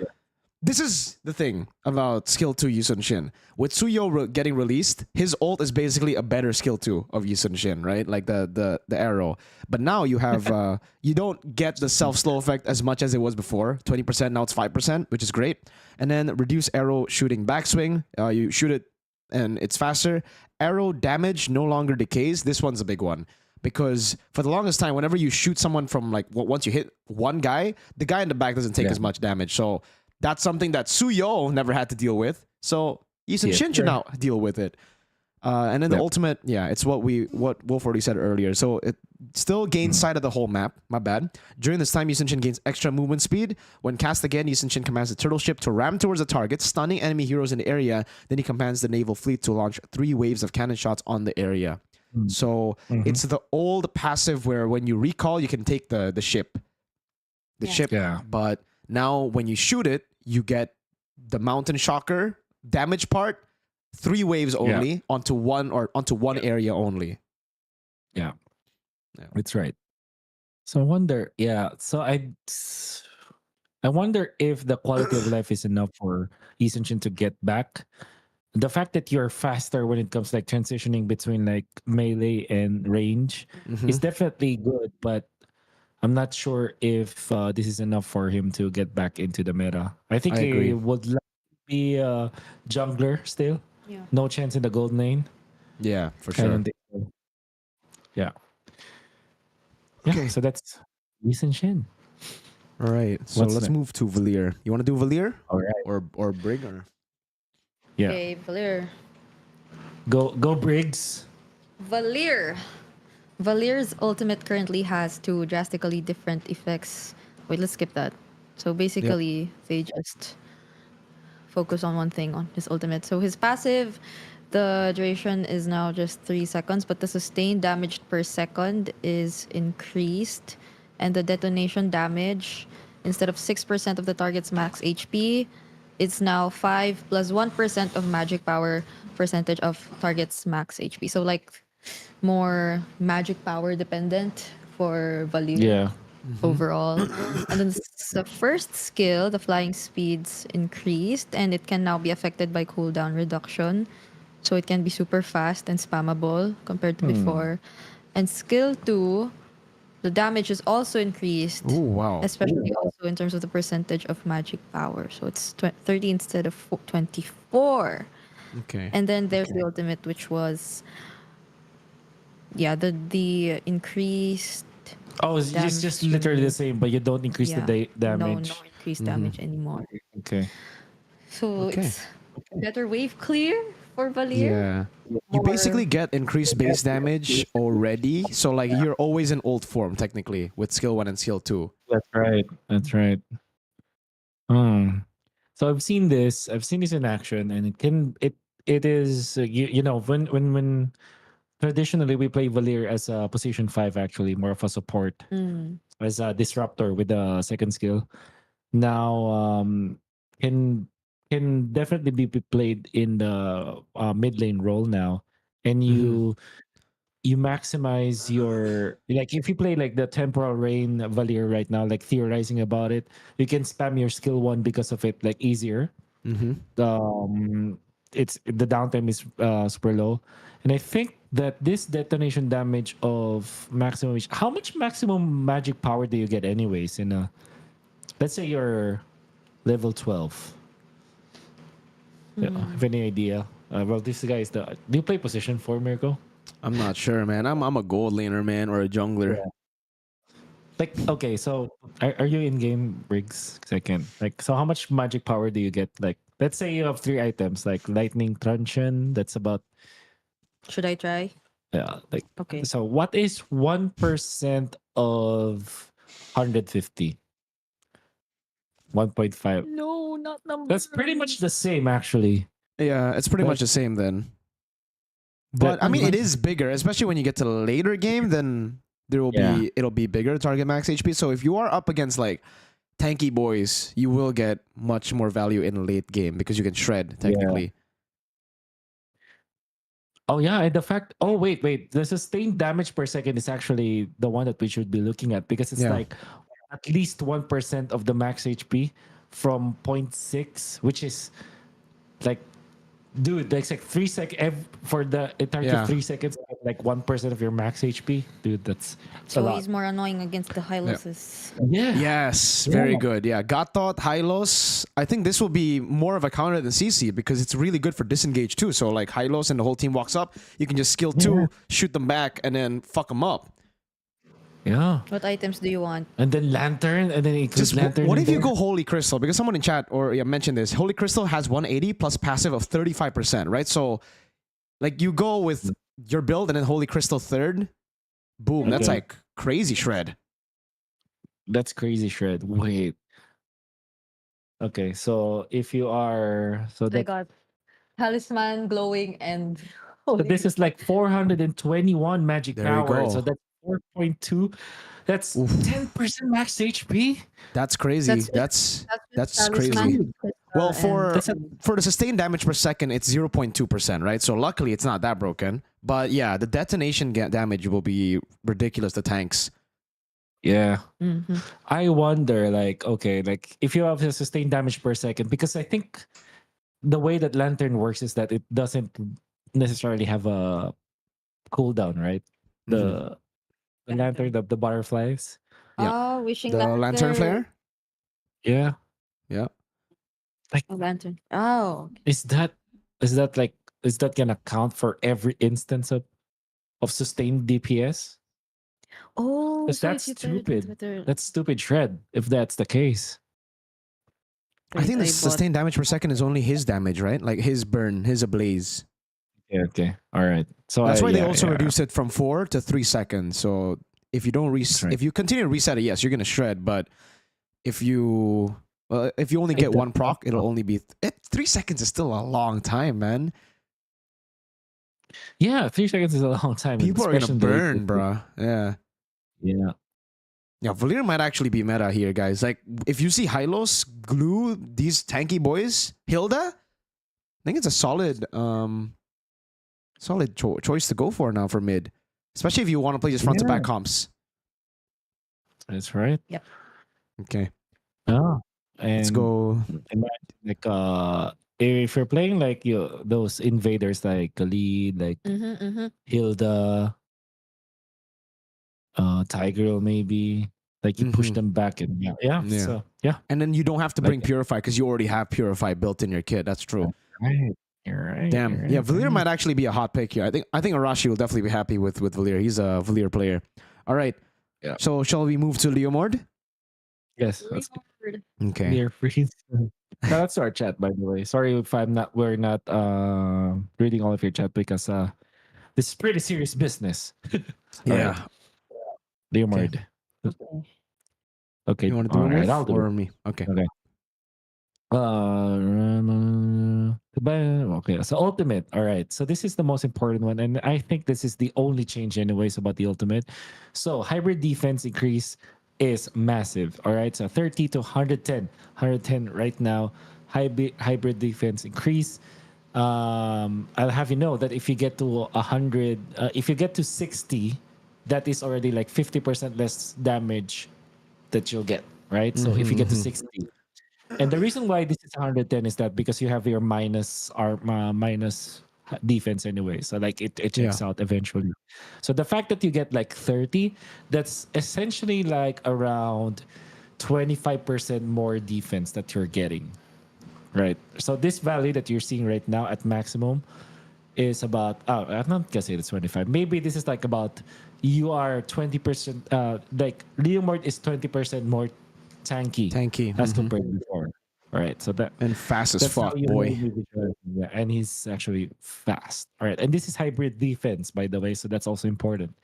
[SPEAKER 1] this is the thing about skill 2 Sun-Shin. With Suyo getting released, his ult is basically a better skill 2 of Sun-Shin, right? Like the arrow. But now you have you don't get the self-slow effect as much as it was before. 20%, now it's 5%, which is great. And then reduce arrow shooting backswing. You shoot it and it's faster. Arrow damage no longer decays. This one's a big one. Because for the longest time, whenever you shoot someone from like once you hit one guy, the guy in the back doesn't take as much damage. So that's something that Suyo never had to deal with. So Sun-Shin should now deal with it. And then the ultimate, it's what Wolf already said earlier. So it still gains sight of the whole map. My bad. During this time, Sun-Shin gains extra movement speed. When cast again, Sun-Shin commands the turtle ship to ram towards the target, stunning enemy heroes in the area. Then he commands the naval fleet to launch 3 waves of cannon shots on the area. So it's the old passive where when you recall, you can take the ship. The ship.
[SPEAKER 3] Yeah.
[SPEAKER 1] But now when you shoot it, you get the mountain shocker damage part, 3 waves only onto one area only.
[SPEAKER 3] Yeah. That's right. So I wonder, so I wonder if the quality of life is enough for Sun-Shin to get back. The fact that you're faster when it comes like transitioning between like melee and range is definitely good, but I'm not sure if this is enough for him to get back into the meta. I think
[SPEAKER 1] I
[SPEAKER 3] he
[SPEAKER 1] agree.
[SPEAKER 3] would like to be a jungler still.
[SPEAKER 2] Yeah.
[SPEAKER 3] No chance in the gold lane.
[SPEAKER 1] Yeah, for
[SPEAKER 3] I
[SPEAKER 1] sure.
[SPEAKER 3] don't think so. Yeah.
[SPEAKER 1] Okay.
[SPEAKER 3] So that's Sun-Shin.
[SPEAKER 1] All right. So
[SPEAKER 3] What's
[SPEAKER 1] let's
[SPEAKER 3] next?
[SPEAKER 1] move to Valir. You want to do Valir
[SPEAKER 3] All right.
[SPEAKER 1] or Brig or?
[SPEAKER 3] Yeah.
[SPEAKER 2] Okay, Valir.
[SPEAKER 3] Go Briggs.
[SPEAKER 2] Valir. Valir's ultimate currently has two drastically different effects. Wait, let's skip that. So basically, they just focus on one thing on his ultimate. So his passive, the duration is now just 3 seconds, but the sustained damage per second is increased, and the detonation damage, instead of 6% of the target's max HP, it's now 5 plus 1% of magic power percentage of target's max HP. So like more magic power dependent for Valir
[SPEAKER 3] Yeah.
[SPEAKER 2] overall. And then the first skill, the flying speeds increased, and it can now be affected by cooldown reduction. So it can be super fast and spammable compared to before. And skill 2, the damage is also increased,
[SPEAKER 1] Oh wow.
[SPEAKER 2] especially also in terms of the percentage of magic power. So it's 30 instead of 24.
[SPEAKER 1] Okay.
[SPEAKER 2] And then there's the ultimate, which was the increased
[SPEAKER 3] Oh, it's just literally the same, but you don't increase the damage.
[SPEAKER 2] no increased damage anymore.
[SPEAKER 3] Okay.
[SPEAKER 2] So
[SPEAKER 1] Okay.
[SPEAKER 2] it's better wave clear for Valir.
[SPEAKER 1] Yeah. You basically get increased base damage already. So like you're always in ult form technically with skill 1 and skill 2.
[SPEAKER 3] That's right. That's right. So I've seen this. I've seen this in action, and it is you know when traditionally we play Valir as a position 5, actually more of a support, as a disruptor with the second skill. Now can can definitely be played in the mid lane role now, and you maximize your, like, if you play like the temporal rain Valir right now, like theorizing about it, you can spam your skill 1 because of it, like, easier. It's the downtime is super low, and I think that this detonation damage of maximum, how much maximum magic power do you get anyways in a, let's say you're level 12? Yeah, have any idea? Well, this guy is the, do you play position 4, Mirko?
[SPEAKER 1] I'm not sure, man. I'm a gold laner, man, or a jungler.
[SPEAKER 3] Like, okay, so are you in game, Briggs? Second, like, so how much magic power do you get? Like, let's say you have 3 items, like lightning truncheon. That's about,
[SPEAKER 2] Should I try?
[SPEAKER 3] yeah, like,
[SPEAKER 2] Okay.
[SPEAKER 3] so what is 1% of 150? 1.5.
[SPEAKER 2] No, not number.
[SPEAKER 3] That's pretty much the same, actually.
[SPEAKER 1] Yeah, it's pretty much the same then. But I mean, it is bigger, especially when you get to the later game. Then there will be it'll be bigger target max HP. So if you are up against like tanky boys, you will get much more value in late game because you can shred technically.
[SPEAKER 3] Oh yeah, and the fact. Oh wait. The sustained damage per second is actually the one that we should be looking at, because it's like at least 1% of the max HP from 0.6, which is like, dude, that's like 3 seconds for the entire 3 seconds, like 1% of your max HP, dude. That's a lot.
[SPEAKER 2] He's more annoying against the high losses.
[SPEAKER 3] Yeah.
[SPEAKER 1] Yes, very good. Yeah, Gatot, Hylos. I think this will be more of a counter than CC because it's really good for disengage too. So like Hylos and the whole team walks up, you can just skill 2, shoot them back, and then fuck them up.
[SPEAKER 3] Yeah.
[SPEAKER 2] What items do you want?
[SPEAKER 3] And then lantern, and then
[SPEAKER 1] Just
[SPEAKER 3] lantern.
[SPEAKER 1] what if you go Holy Crystal? Because someone in chat or mentioned this. Holy Crystal has 180 plus passive of 35%, right? So like you go with your build and then Holy Crystal third. Boom, that's like crazy shred.
[SPEAKER 3] That's crazy shred. Wait. Okay, so if you are, so
[SPEAKER 2] They
[SPEAKER 3] that,
[SPEAKER 2] got talisman, glowing, and
[SPEAKER 3] so this is like 421 magic
[SPEAKER 1] There you
[SPEAKER 3] power.
[SPEAKER 1] go.
[SPEAKER 3] So that's 4.2. That's 10% max HP.
[SPEAKER 1] That's crazy. That's crazy. Well, for the sustained damage per second, it's 0.2%, right? So luckily, it's not that broken. But yeah, the detonation damage will be ridiculous to tanks.
[SPEAKER 3] Yeah. I wonder, like, okay, like if you have a sustained damage per second, because I think the way that Lantern works is that it doesn't necessarily have a cooldown, right? The Lantern, the butterflies.
[SPEAKER 1] Yeah.
[SPEAKER 2] Oh, wishing
[SPEAKER 1] The lantern flare?
[SPEAKER 3] Yeah.
[SPEAKER 1] Yeah.
[SPEAKER 3] Like,
[SPEAKER 2] lantern. Oh.
[SPEAKER 3] Is that gonna count for every instance of sustained DPS?
[SPEAKER 2] Oh,
[SPEAKER 3] Because
[SPEAKER 2] so
[SPEAKER 3] that's
[SPEAKER 2] if you pair it with
[SPEAKER 3] stupid. That's stupid shred, if that's the case.
[SPEAKER 1] I think the
[SPEAKER 2] bought
[SPEAKER 1] sustained damage per second is only his damage, right? Like his burn, his ablaze.
[SPEAKER 3] Yeah, okay. All right. So
[SPEAKER 1] That's why they
[SPEAKER 3] yeah,
[SPEAKER 1] also
[SPEAKER 3] yeah.
[SPEAKER 1] reduced it from 4 to 3 seconds. So if you don't
[SPEAKER 3] right.
[SPEAKER 1] if you continue to reset it, yes, you're gonna shred. But if you only
[SPEAKER 3] It
[SPEAKER 1] get one
[SPEAKER 3] does
[SPEAKER 1] proc,
[SPEAKER 3] not
[SPEAKER 1] it'll
[SPEAKER 3] help.
[SPEAKER 1] only be 3 seconds is still a long time, man.
[SPEAKER 3] Yeah, 3 seconds is a long time.
[SPEAKER 1] People are gonna
[SPEAKER 3] especially in the late
[SPEAKER 1] burn,
[SPEAKER 3] game.
[SPEAKER 1] bruh. Yeah.
[SPEAKER 3] Yeah.
[SPEAKER 1] Yeah, Valir might actually be meta here, guys. Like, if you see Hylos, Gloo, these tanky boys, Hilda, I think it's a solid choice to go for now for mid. Especially if you want to play just front to back comps.
[SPEAKER 3] That's right.
[SPEAKER 2] Yep.
[SPEAKER 1] Okay.
[SPEAKER 3] Oh. And
[SPEAKER 1] Let's go.
[SPEAKER 3] imagine, like if you're playing like those invaders like Khalid, like Hilda, Tiger maybe. Like you push them back and yeah. So yeah.
[SPEAKER 1] And then you don't have to
[SPEAKER 3] Like
[SPEAKER 1] bring Purify because you already have Purify built in your kit. That's true.
[SPEAKER 3] Right. You're right.
[SPEAKER 1] Damn.
[SPEAKER 3] You're right,
[SPEAKER 1] Yeah, Valir
[SPEAKER 3] right.
[SPEAKER 1] might actually be a hot pick here. I think Arashi will definitely be happy with Valir. He's a Valir player. All right.
[SPEAKER 3] Yeah.
[SPEAKER 1] So shall we move to Leomord?
[SPEAKER 3] Yes. That's
[SPEAKER 1] Okay.
[SPEAKER 3] near freeze. That's our chat, by the way. Sorry if we're not reading all of your chat because this is pretty serious business.
[SPEAKER 1] Yeah.
[SPEAKER 3] Leomord. Okay.
[SPEAKER 1] You want to do
[SPEAKER 3] all
[SPEAKER 1] it
[SPEAKER 3] right,
[SPEAKER 1] with
[SPEAKER 3] I'll do
[SPEAKER 1] or
[SPEAKER 3] it.
[SPEAKER 1] me? Okay.
[SPEAKER 3] Okay. Okay, so ultimate. All right, so this is the most important one, and I think this is the only change, anyways, about the ultimate. So hybrid defense increase is massive. All right, so 30 to 110, 110 right now. Hybrid defense increase. I'll have you know that if you get to 100, if you get to 60, that is already like 50% less damage that you'll get. Right, so if you get to 60. And the reason why this is 110 is that because you have your minus defense anyway. So like it checks out eventually. So the fact that you get like 30, that's essentially like around 25% more defense that you're getting. Right. So this value that you're seeing right now at maximum is about I'm not gonna say it's 25. Maybe this is like about you are 20% like Leomord is 20% more tanky as compared to before. All right, so
[SPEAKER 1] and fast as
[SPEAKER 3] that's how
[SPEAKER 1] fuck,
[SPEAKER 3] you
[SPEAKER 1] boy.
[SPEAKER 3] know yeah, and he's actually fast. All right, and this is hybrid defense, by the way, so that's also important.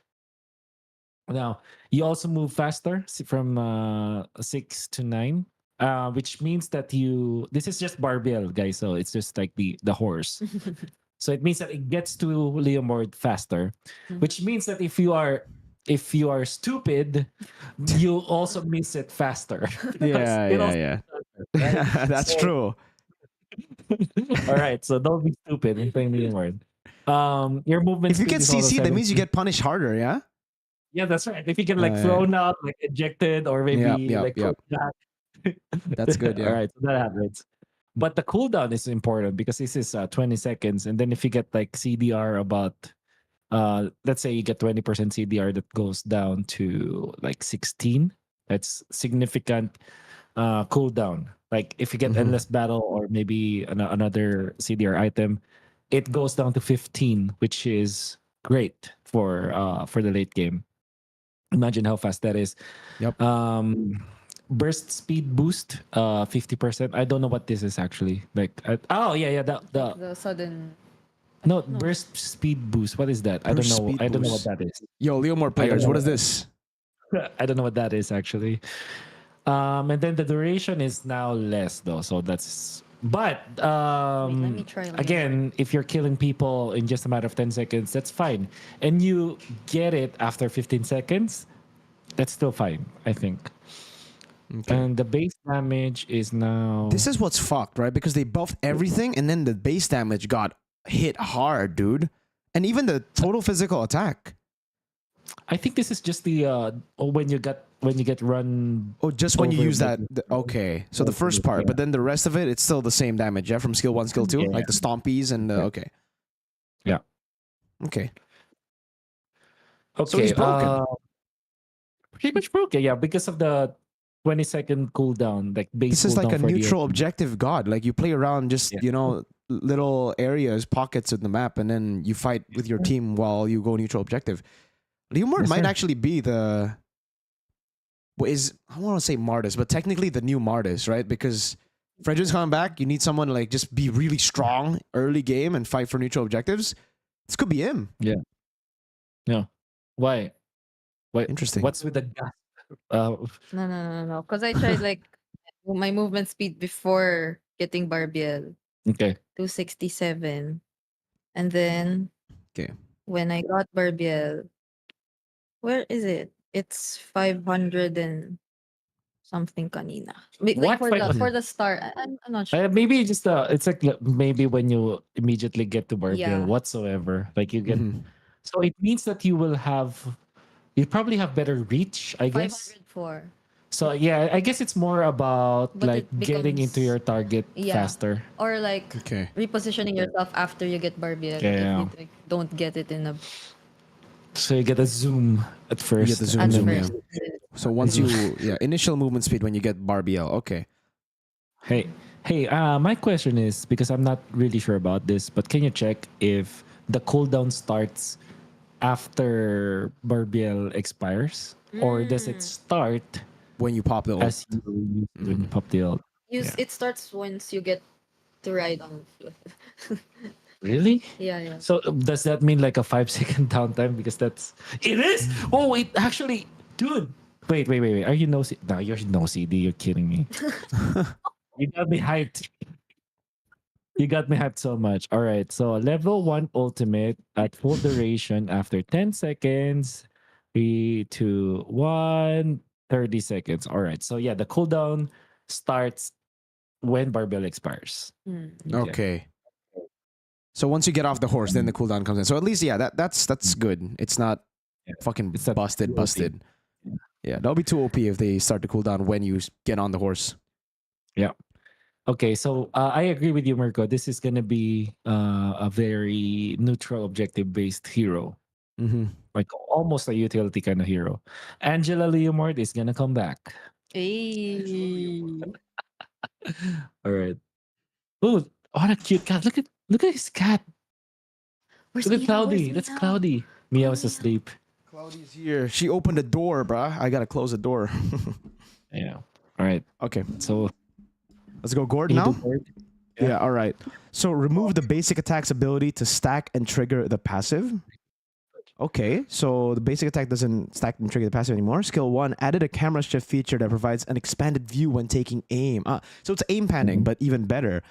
[SPEAKER 3] Now you also move faster from 6 to 9, which means that this is just barbell, guys. So it's just like the horse. So it means that it gets to Leomord faster, which means that if you are stupid, you also miss it faster.
[SPEAKER 1] Yeah. That's true.
[SPEAKER 3] All right, so don't be stupid in playing Leomord. Your movement
[SPEAKER 1] If you
[SPEAKER 3] speed
[SPEAKER 1] get
[SPEAKER 3] is also
[SPEAKER 1] CC, that means you
[SPEAKER 3] 17.
[SPEAKER 1] get punished harder, yeah?
[SPEAKER 3] Yeah, that's right. If you get like thrown out, like ejected, or maybe
[SPEAKER 1] Yep.
[SPEAKER 3] thrown back.
[SPEAKER 1] That's good, yeah.
[SPEAKER 3] All right, so that happens. But the cooldown is important because this is 20 seconds. And then if you get like CDR about, let's say you get 20% CDR that goes down to like 16, that's significant cooldown. Like if you get Endless Battle or maybe another CDR item, it goes down to 15, which is great for the late game. Imagine how fast that is.
[SPEAKER 1] Yep.
[SPEAKER 3] Burst speed boost 50%. I don't know what this is actually like.
[SPEAKER 2] the sudden.
[SPEAKER 3] No, burst speed boost. What is that? I don't know what that is.
[SPEAKER 1] Yo, Leomord players, what is this?
[SPEAKER 3] I don't know what that is actually. And then the duration is now less though, so that's. But
[SPEAKER 2] Wait, let me try
[SPEAKER 3] again, if you're killing people in just a matter of 10 seconds, that's fine. And you get it after 15 seconds, that's still fine, I think. Okay. And the base damage is now.
[SPEAKER 1] This is what's fucked, right? Because they buffed everything and then the base damage got hit hard, dude. And even the total physical attack.
[SPEAKER 3] I think this is just the when you get run.
[SPEAKER 1] Oh, just when you use that. Okay, so the first part, but then the rest of it, it's still the same damage, yeah, from skill 1, skill 2, like the stompies and okay.
[SPEAKER 3] Yeah.
[SPEAKER 1] Okay.
[SPEAKER 3] Okay.
[SPEAKER 1] So he's broken.
[SPEAKER 3] Pretty much broken, yeah, because of the 20-second cooldown, like base.
[SPEAKER 1] This is like a neutral objective god. Like you play around just little areas, pockets of the map, and then you fight with your team while you go neutral objective. Leomord
[SPEAKER 3] Yes,
[SPEAKER 1] might
[SPEAKER 3] sir.
[SPEAKER 1] actually be the what is I don't want to say Martis, but technically the new Martis, right? Because Fredrinn's coming back. You need someone to, like, just be really strong early game and fight for neutral objectives. This could be him.
[SPEAKER 3] Yeah. No. Why? Why?
[SPEAKER 1] Interesting.
[SPEAKER 3] What's with the gas?
[SPEAKER 2] No. Because I tried like my movement speed before getting Barbiel,
[SPEAKER 3] Okay.
[SPEAKER 2] 267. And then
[SPEAKER 1] Okay.
[SPEAKER 2] when I got Barbiel, where is it? It's 500 and something kanina. Like
[SPEAKER 3] What
[SPEAKER 2] for the
[SPEAKER 3] 500?
[SPEAKER 2] start. I'm not sure.
[SPEAKER 3] Maybe just it's like maybe when you immediately get to Barbiel
[SPEAKER 2] Yeah.
[SPEAKER 3] whatsoever, like you get.
[SPEAKER 1] Mhm.
[SPEAKER 3] So it means that you probably have better reach, I guess.
[SPEAKER 2] 504.
[SPEAKER 3] So yeah, I guess it's more about
[SPEAKER 2] But
[SPEAKER 3] like
[SPEAKER 2] it
[SPEAKER 3] getting into
[SPEAKER 2] becomes-
[SPEAKER 3] your target
[SPEAKER 2] Yeah.
[SPEAKER 3] faster.
[SPEAKER 2] Or like
[SPEAKER 1] Okay.
[SPEAKER 2] repositioning yourself after you get Barbiel.
[SPEAKER 3] Yeah.
[SPEAKER 2] If you like, don't get it in a
[SPEAKER 3] So you get a zoom at first.
[SPEAKER 1] You get the zoom,
[SPEAKER 2] at
[SPEAKER 3] and then-
[SPEAKER 1] yeah.
[SPEAKER 2] first.
[SPEAKER 1] So once you initial movement speed when you get Barbiel. Okay.
[SPEAKER 3] Hey, my question is, because I'm not really sure about this, but can you check if the cooldown starts after Barbiel expires, or does it start
[SPEAKER 1] When you pop the ult.
[SPEAKER 3] as you use when you pop the ult? Yeah.
[SPEAKER 2] It starts once you get to ride on.
[SPEAKER 3] Really?
[SPEAKER 2] Yeah.
[SPEAKER 3] So does that mean like a 5-second downtime? Because it is. Oh wait, actually, dude. Wait. Are you no? No, you're no CD. You're kidding me. You got me hyped. You got me hyped so much. All right. So level 1 ultimate at full duration after 10 seconds. 3, 2, 1. 30 seconds. All right. So yeah, the cooldown starts when Barbell expires.
[SPEAKER 1] Okay. So once you get off the horse, then the cooldown comes in. So at least, yeah, that's good. It's not
[SPEAKER 3] Yeah.
[SPEAKER 1] fucking
[SPEAKER 3] It's not
[SPEAKER 1] busted.
[SPEAKER 3] too OP.
[SPEAKER 1] Yeah, that'll be too OP if they start the cooldown when you get on the horse.
[SPEAKER 3] Yeah. Okay, so I agree with you, Mirko. This is gonna be a very neutral, objective-based hero,
[SPEAKER 1] Mm-hmm.
[SPEAKER 3] like almost a utility kind of hero. Angela Leomord is gonna come back.
[SPEAKER 2] Hey.
[SPEAKER 3] All right. Oh, what a cute cat! Look at his cat.
[SPEAKER 2] Where's
[SPEAKER 3] Look at
[SPEAKER 2] Mina?
[SPEAKER 3] Cloudy.
[SPEAKER 2] Where's
[SPEAKER 3] That's
[SPEAKER 2] Mina?
[SPEAKER 3] Cloudy. Mia was
[SPEAKER 2] Mina.
[SPEAKER 3] asleep.
[SPEAKER 1] Cloudy's here. She opened the door, bruh. I gotta close the door.
[SPEAKER 3] Yeah. All right.
[SPEAKER 1] Okay,
[SPEAKER 3] So
[SPEAKER 1] let's go Gord
[SPEAKER 3] can you
[SPEAKER 1] now.
[SPEAKER 3] do Gord?
[SPEAKER 1] Yeah, all right. So remove the basic attack's ability to stack and trigger the passive. Okay, so the basic attack doesn't stack and trigger the passive anymore. Skill 1 added a camera shift feature that provides an expanded view when taking aim. So it's aim panning, but even better.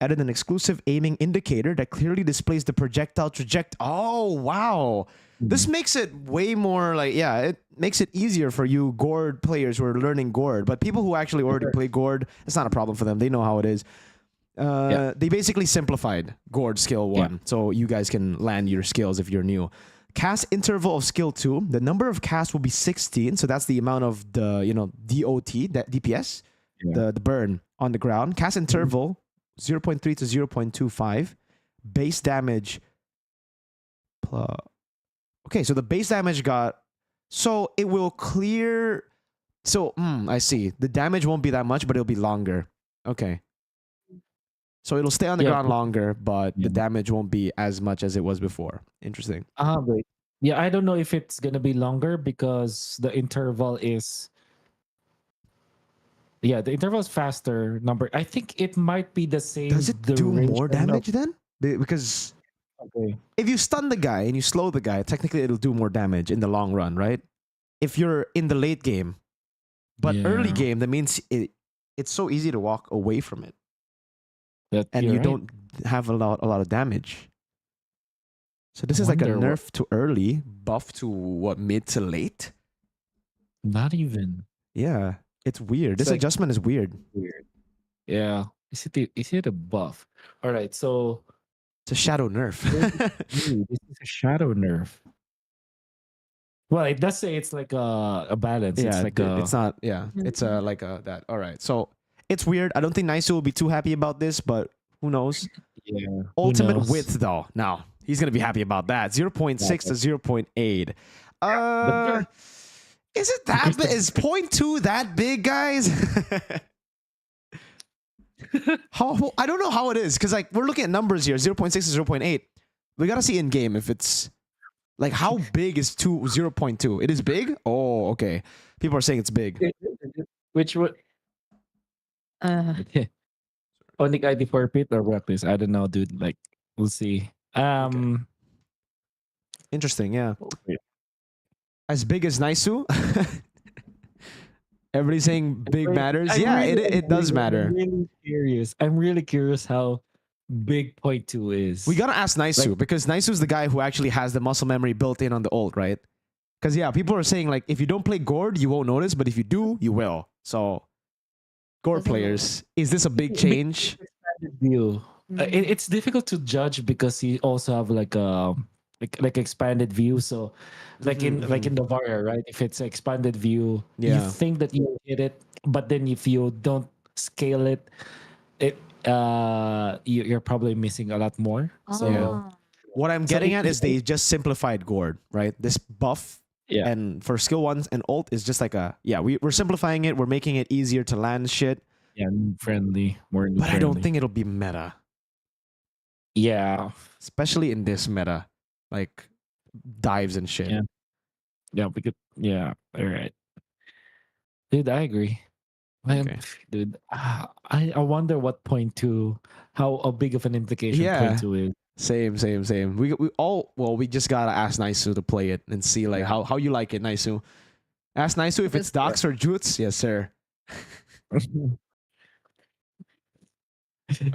[SPEAKER 1] Added an exclusive aiming indicator that clearly displays the projectile trajectory. Oh, wow. This makes it way more like, yeah, it makes it easier for you Gord players who are learning Gord. But people who actually already play Gord, it's not a problem for them. They know how it is. They basically simplified Gord skill 1. So you guys can land your skills if you're new. Cast interval of skill 2. The number of casts will be 16. So that's the amount of the, DOT, that DPS, the burn on the ground. Cast interval 0.3 to 0.25. Base damage. Okay, so the base damage got... So it will clear... So, I see. The damage won't be that much, but it'll be longer. Okay. So it'll stay on the ground longer, but the damage won't be as much as it was before. Interesting.
[SPEAKER 3] Wait. Yeah, I don't know if it's gonna be longer because the interval is. Yeah, the interval is faster. I think it might be the same.
[SPEAKER 1] Does it do more
[SPEAKER 3] duration
[SPEAKER 1] damage then? Because
[SPEAKER 3] Okay.
[SPEAKER 1] if you stun the guy and you slow the guy, technically it'll do more damage in the long run, right? If you're in the late game. But early
[SPEAKER 3] Yeah.
[SPEAKER 1] game, that means it's so easy to walk away from it. And
[SPEAKER 3] You're
[SPEAKER 1] you
[SPEAKER 3] right.
[SPEAKER 1] don't have a lot of damage. So this is like a
[SPEAKER 3] Wonder
[SPEAKER 1] nerf to early, buff to what, mid to late?
[SPEAKER 3] Not even
[SPEAKER 1] Yeah. It's weird.
[SPEAKER 3] It's
[SPEAKER 1] This
[SPEAKER 3] like-
[SPEAKER 1] adjustment is weird.
[SPEAKER 3] weird. Yeah. Is it a buff? All right. So
[SPEAKER 1] It's a shadow nerf.
[SPEAKER 3] ooh, this is a shadow nerf. Well, it does say it's like a balance.
[SPEAKER 1] Yeah,
[SPEAKER 3] It's like
[SPEAKER 1] it's not. Yeah, it's like that. All right, so it's weird. I don't think Nice will be too happy about this, but who knows?
[SPEAKER 3] yeah. Who
[SPEAKER 1] Ultimate
[SPEAKER 3] knows?
[SPEAKER 1] width though. Now he's gonna be happy about that. 0.6 to 0.8. Is it that big? Is 0.2 that big, guys? How I don't know how it is because like we're looking at numbers here. 0.6 to 0.8. We gotta see in game if it's Like, how big is 0.2? It is big? Oh, okay. People are saying it's big.
[SPEAKER 3] Which one?
[SPEAKER 2] Uh,
[SPEAKER 3] Only ID for pit or reckless? I don't know, dude. Like, we'll see.
[SPEAKER 1] Interesting, yeah.
[SPEAKER 3] Okay.
[SPEAKER 1] As big as Naisu? Everybody's saying big matters. It does matter.
[SPEAKER 3] I'm really curious how big point 2 is.
[SPEAKER 1] We gotta ask Naisu,
[SPEAKER 3] Like-
[SPEAKER 1] because Naisu's the guy who actually has the muscle memory built in on the ult, right? Because yeah, people are saying like if you don't play Gord, you won't notice, but if you do, you will. So Gord
[SPEAKER 2] Doesn't
[SPEAKER 1] players, is this a big change?
[SPEAKER 3] Expanded view. It's difficult to judge because you also have like a like expanded view. So like in the VAR, right? If it's expanded view, you
[SPEAKER 1] Yeah.
[SPEAKER 3] think that you hit it, but then if you don't scale it, you're probably missing a lot more. So
[SPEAKER 2] ah.
[SPEAKER 1] What I'm getting at is they just simplified Gord, right? This buff
[SPEAKER 3] yeah,
[SPEAKER 1] and for skill 1s and ult is just like we're simplifying it. We're making it easier to land shit.
[SPEAKER 3] yeah, friendly, more.
[SPEAKER 1] But I don't think it'll be meta,
[SPEAKER 3] Yeah,
[SPEAKER 1] especially in this meta, like dives and shit.
[SPEAKER 3] Yeah. yeah, we could. Yeah, all right, dude. I agree. Man,
[SPEAKER 1] Okay.
[SPEAKER 3] dude, I wonder what point 2, how big of an implication
[SPEAKER 1] Yeah.
[SPEAKER 3] point 2 is.
[SPEAKER 1] Same. We just gotta ask Naisu to play it and see like how you like it, Naisu. Ask Naisu if it's Docs or Jutsu. Yes, sir.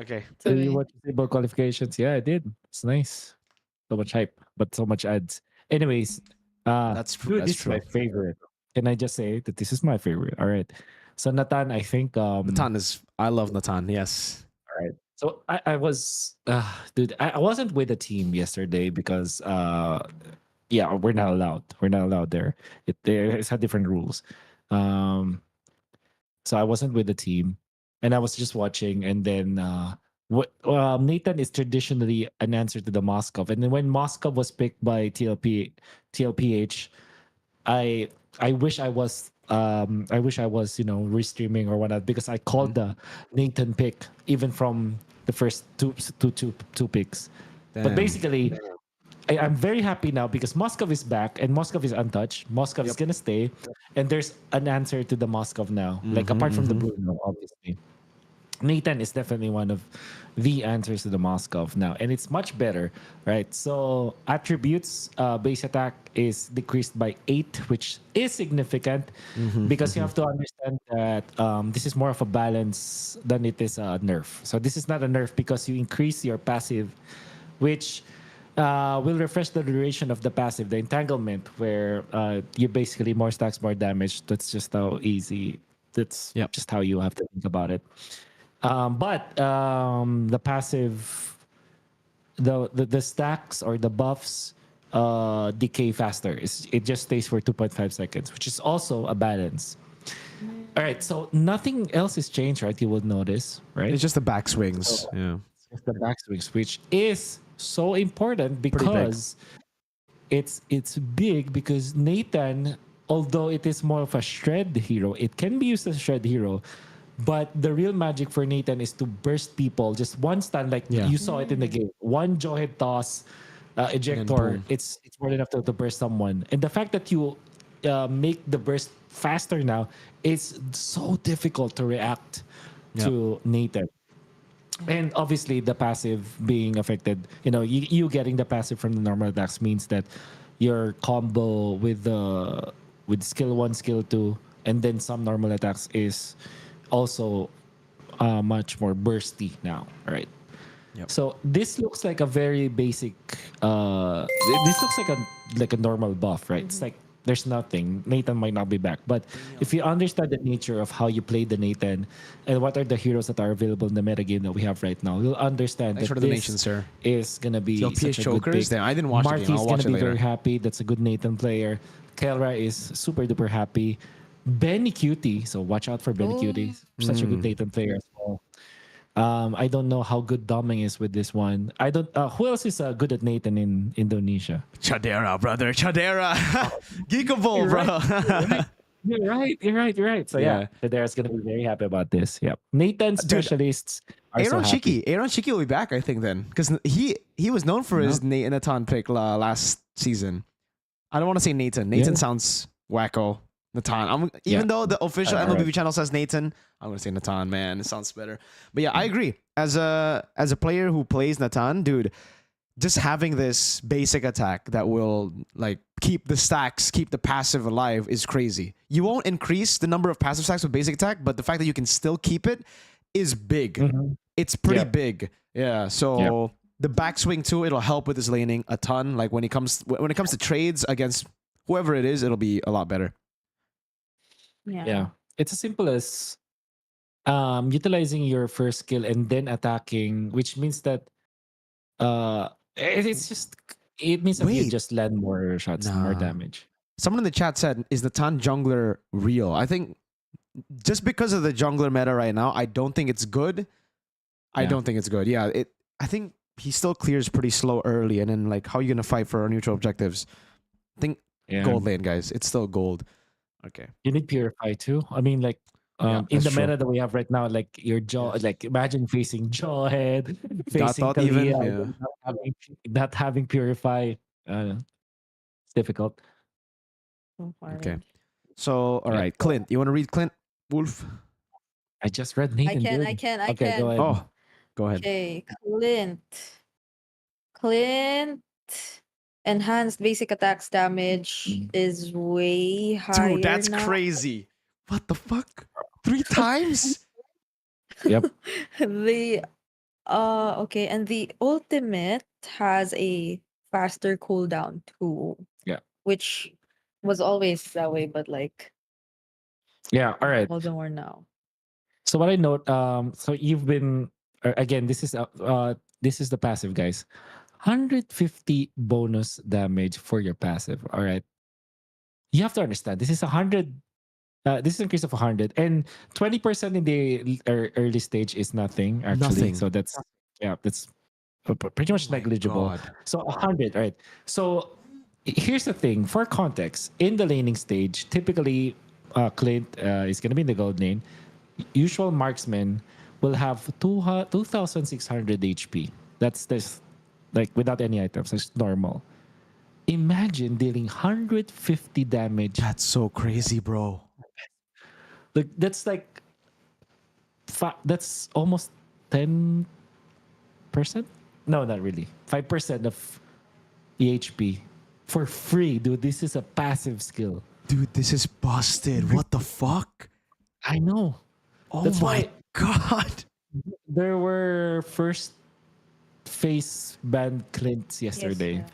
[SPEAKER 1] Okay.
[SPEAKER 3] So you watched the qualifications? Yeah, I did. It's nice. So much hype, but so much ads. Anyways,
[SPEAKER 1] That's true.
[SPEAKER 3] dude,
[SPEAKER 1] That's
[SPEAKER 3] this is my
[SPEAKER 1] true.
[SPEAKER 3] favorite. Can I just say that this is my favorite? All right. So Natan, I think
[SPEAKER 1] Natan is. I love Natan. Yes.
[SPEAKER 3] all right. So I was dude, I wasn't with the team yesterday because yeah, we're not allowed. We're not allowed there. It's had different rules. So I wasn't with the team, and I was just watching. And then Natan is traditionally an answer to the Moskov, and then when Moskov was picked by TLPH, I wish I was restreaming or whatnot because I called the Natan pick even from the first two picks. But
[SPEAKER 1] Damn.
[SPEAKER 3] basically, I'm very happy now because Moskov is back and Moskov is untouched. Moskov is gonna stay, and there's an answer to the Moskov now. Like apart from the Bruno, obviously, Natan is definitely one of the answers to the Moskov now, and it's much better, right? So attributes, base attack is decreased by 8, which is significant because you have to understand that this is more of a balance than it is a nerf. So this is not a nerf because you increase your passive, which will refresh the duration of the passive, the entanglement, where you basically more stacks, more damage. That's just how easy. That's just how you have to think about it. But the passive, the stacks or the buffs decay faster. It just stays for 2.5 seconds, which is also a balance. All right, so nothing else is changed, right? You will notice, right?
[SPEAKER 1] It's just the backswings. Yeah.
[SPEAKER 3] It's the backswings, which is so important because it's big because Natan, although it is more of a shred hero, it can be used as a shred hero. But the real magic for Natan is to burst people. Just one stun, like you saw it in the game. One jawhead toss, ejector. It's more than enough to burst someone. And the fact that you make the burst faster now, it's so difficult to react to Natan. And obviously, the passive being affected, you getting the passive from the normal attacks means that your combo with skill 1, skill 2, and then some normal attacks is also much more bursty now, right? So this looks like a very basic. This looks like a normal buff, right? It's like there's nothing. Natan might not be back, but if you understand the nature of how you play the Natan and what are the heroes that are available in the metagame that we have right now, you'll understand that this is gonna be such a good pick.
[SPEAKER 1] I didn't watch
[SPEAKER 3] Marty's
[SPEAKER 1] the game. I'll watch
[SPEAKER 3] gonna
[SPEAKER 1] it
[SPEAKER 3] be
[SPEAKER 1] later.
[SPEAKER 3] very happy. That's a good Natan player. Kelra is super duper happy. Benny Cutie, so watch out for Benny Cutie. Such a good Natan player as well. I don't know how good Doming is with this one. I don't. Who else is good at Natan in Indonesia?
[SPEAKER 1] Chadera, brother. Chadera. Geekable, bro.
[SPEAKER 3] You're right. So yeah, Chadera's gonna be very happy about this. Yep. Natan specialists.
[SPEAKER 1] Aaron Shiki will be back, I think, then, because he was known for his Natan pick last season. I don't want to say Natan. Natan
[SPEAKER 3] Yeah.
[SPEAKER 1] sounds wacko. Natan. Even though the official MLBB channel says Natan, I'm gonna say Natan. Man, it sounds better. But yeah, I agree. As a player who plays Natan, dude, just having this basic attack that will like keep the stacks, keep the passive alive is crazy. You won't increase the number of passive stacks with basic attack, but the fact that you can still keep it is big.
[SPEAKER 3] Mhm.
[SPEAKER 1] It's pretty
[SPEAKER 3] Yep.
[SPEAKER 1] big. Yeah. So the backswing too, it'll help with his laning a ton. Like when it comes to trades against whoever it is, it'll be a lot better.
[SPEAKER 3] Yeah. It's as simple as utilizing your first skill and then attacking, which means that it's just it means that you
[SPEAKER 1] Wait.
[SPEAKER 3] just land more shots, more
[SPEAKER 1] Nah.
[SPEAKER 3] damage.
[SPEAKER 1] Someone in the chat said, "Is the Tan jungler real?" I think just because of the jungler meta right now, I don't think it's good. I
[SPEAKER 3] Yeah.
[SPEAKER 1] don't think it's good. Yeah, I think he still clears pretty slow early, and then like, how are you gonna fight for our neutral objectives? I think
[SPEAKER 3] Yeah.
[SPEAKER 1] gold lane, guys. It's still gold. Okay.
[SPEAKER 3] You need purify too. I mean, like in
[SPEAKER 1] that's
[SPEAKER 3] the
[SPEAKER 1] true.
[SPEAKER 3] meta that we have right now, like your jaw, like imagine facing Jawhead, facing
[SPEAKER 1] thought even,
[SPEAKER 3] Kalia,
[SPEAKER 1] yeah.
[SPEAKER 3] and not having purify. It's difficult.
[SPEAKER 1] Okay. So, all right, Clint. You want to read Clint Wolf?
[SPEAKER 3] I just read Nathan.
[SPEAKER 2] I can.
[SPEAKER 3] Okay, go ahead.
[SPEAKER 1] Oh, go ahead.
[SPEAKER 2] Okay, Clint. Enhanced basic attacks damage is way higher.
[SPEAKER 1] Dude, that's
[SPEAKER 2] now.
[SPEAKER 1] crazy. What the fuck? 3 times?
[SPEAKER 3] Yep.
[SPEAKER 2] The okay, and the ultimate has a faster cooldown too.
[SPEAKER 3] Yeah.
[SPEAKER 2] Which was always that way, but like
[SPEAKER 3] Yeah. All right.
[SPEAKER 2] all the more now.
[SPEAKER 3] So what I note, so you've been again. This is the passive, guys. 150 bonus damage for your passive. All right. You have to understand. This is 100. This is an increase of 100, and 20% in the early stage is nothing actually.
[SPEAKER 1] Nothing.
[SPEAKER 3] So that's pretty much negligible.
[SPEAKER 1] God.
[SPEAKER 3] So 100, right? So here's the thing. For context, in the laning stage, typically Clint is going to be in the gold lane. Usual marksman will have 2,600 HP. That's this, like without any items. It's normal. Imagine dealing 150 damage.
[SPEAKER 1] That's so crazy, bro.
[SPEAKER 3] Like that's like that's almost 10%. No, not really. 5% of EHP for free, dude. This is a passive skill.
[SPEAKER 1] Dude, this is busted. What the fuck?
[SPEAKER 3] I know.
[SPEAKER 1] Oh
[SPEAKER 3] That's
[SPEAKER 1] my
[SPEAKER 3] why
[SPEAKER 1] god.
[SPEAKER 3] there were first face banned Clints yesterday.
[SPEAKER 2] yeah.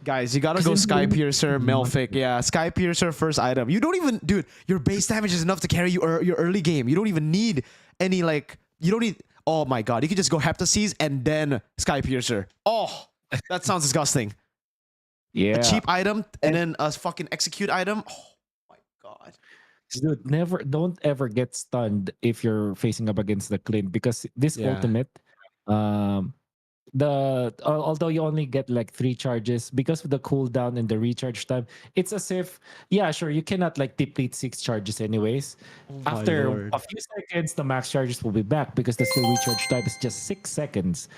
[SPEAKER 1] Guys, you gotta go Sky Piercer, Melfic. Yeah, Sky Piercer first item. You don't even, dude, your base damage is enough to carry you your early game. You don't even need any, like, you don't need, oh my god. You could just go Heptasies and then Sky Piercer. Oh, that sounds disgusting.
[SPEAKER 3] Yeah.
[SPEAKER 1] A cheap item and then a fucking execute item. Oh my god.
[SPEAKER 3] Dude, don't ever get stunned if you're facing up against the Clint, because this
[SPEAKER 1] Yeah.
[SPEAKER 3] ultimate, although you only get like 3 charges, because of the cooldown and the recharge time, it's as if, yeah, sure, you cannot like deplete 6 charges anyways.
[SPEAKER 1] my
[SPEAKER 3] After
[SPEAKER 1] lord.
[SPEAKER 3] a few seconds, the max charges will be back because the skill recharge time is just 6 seconds.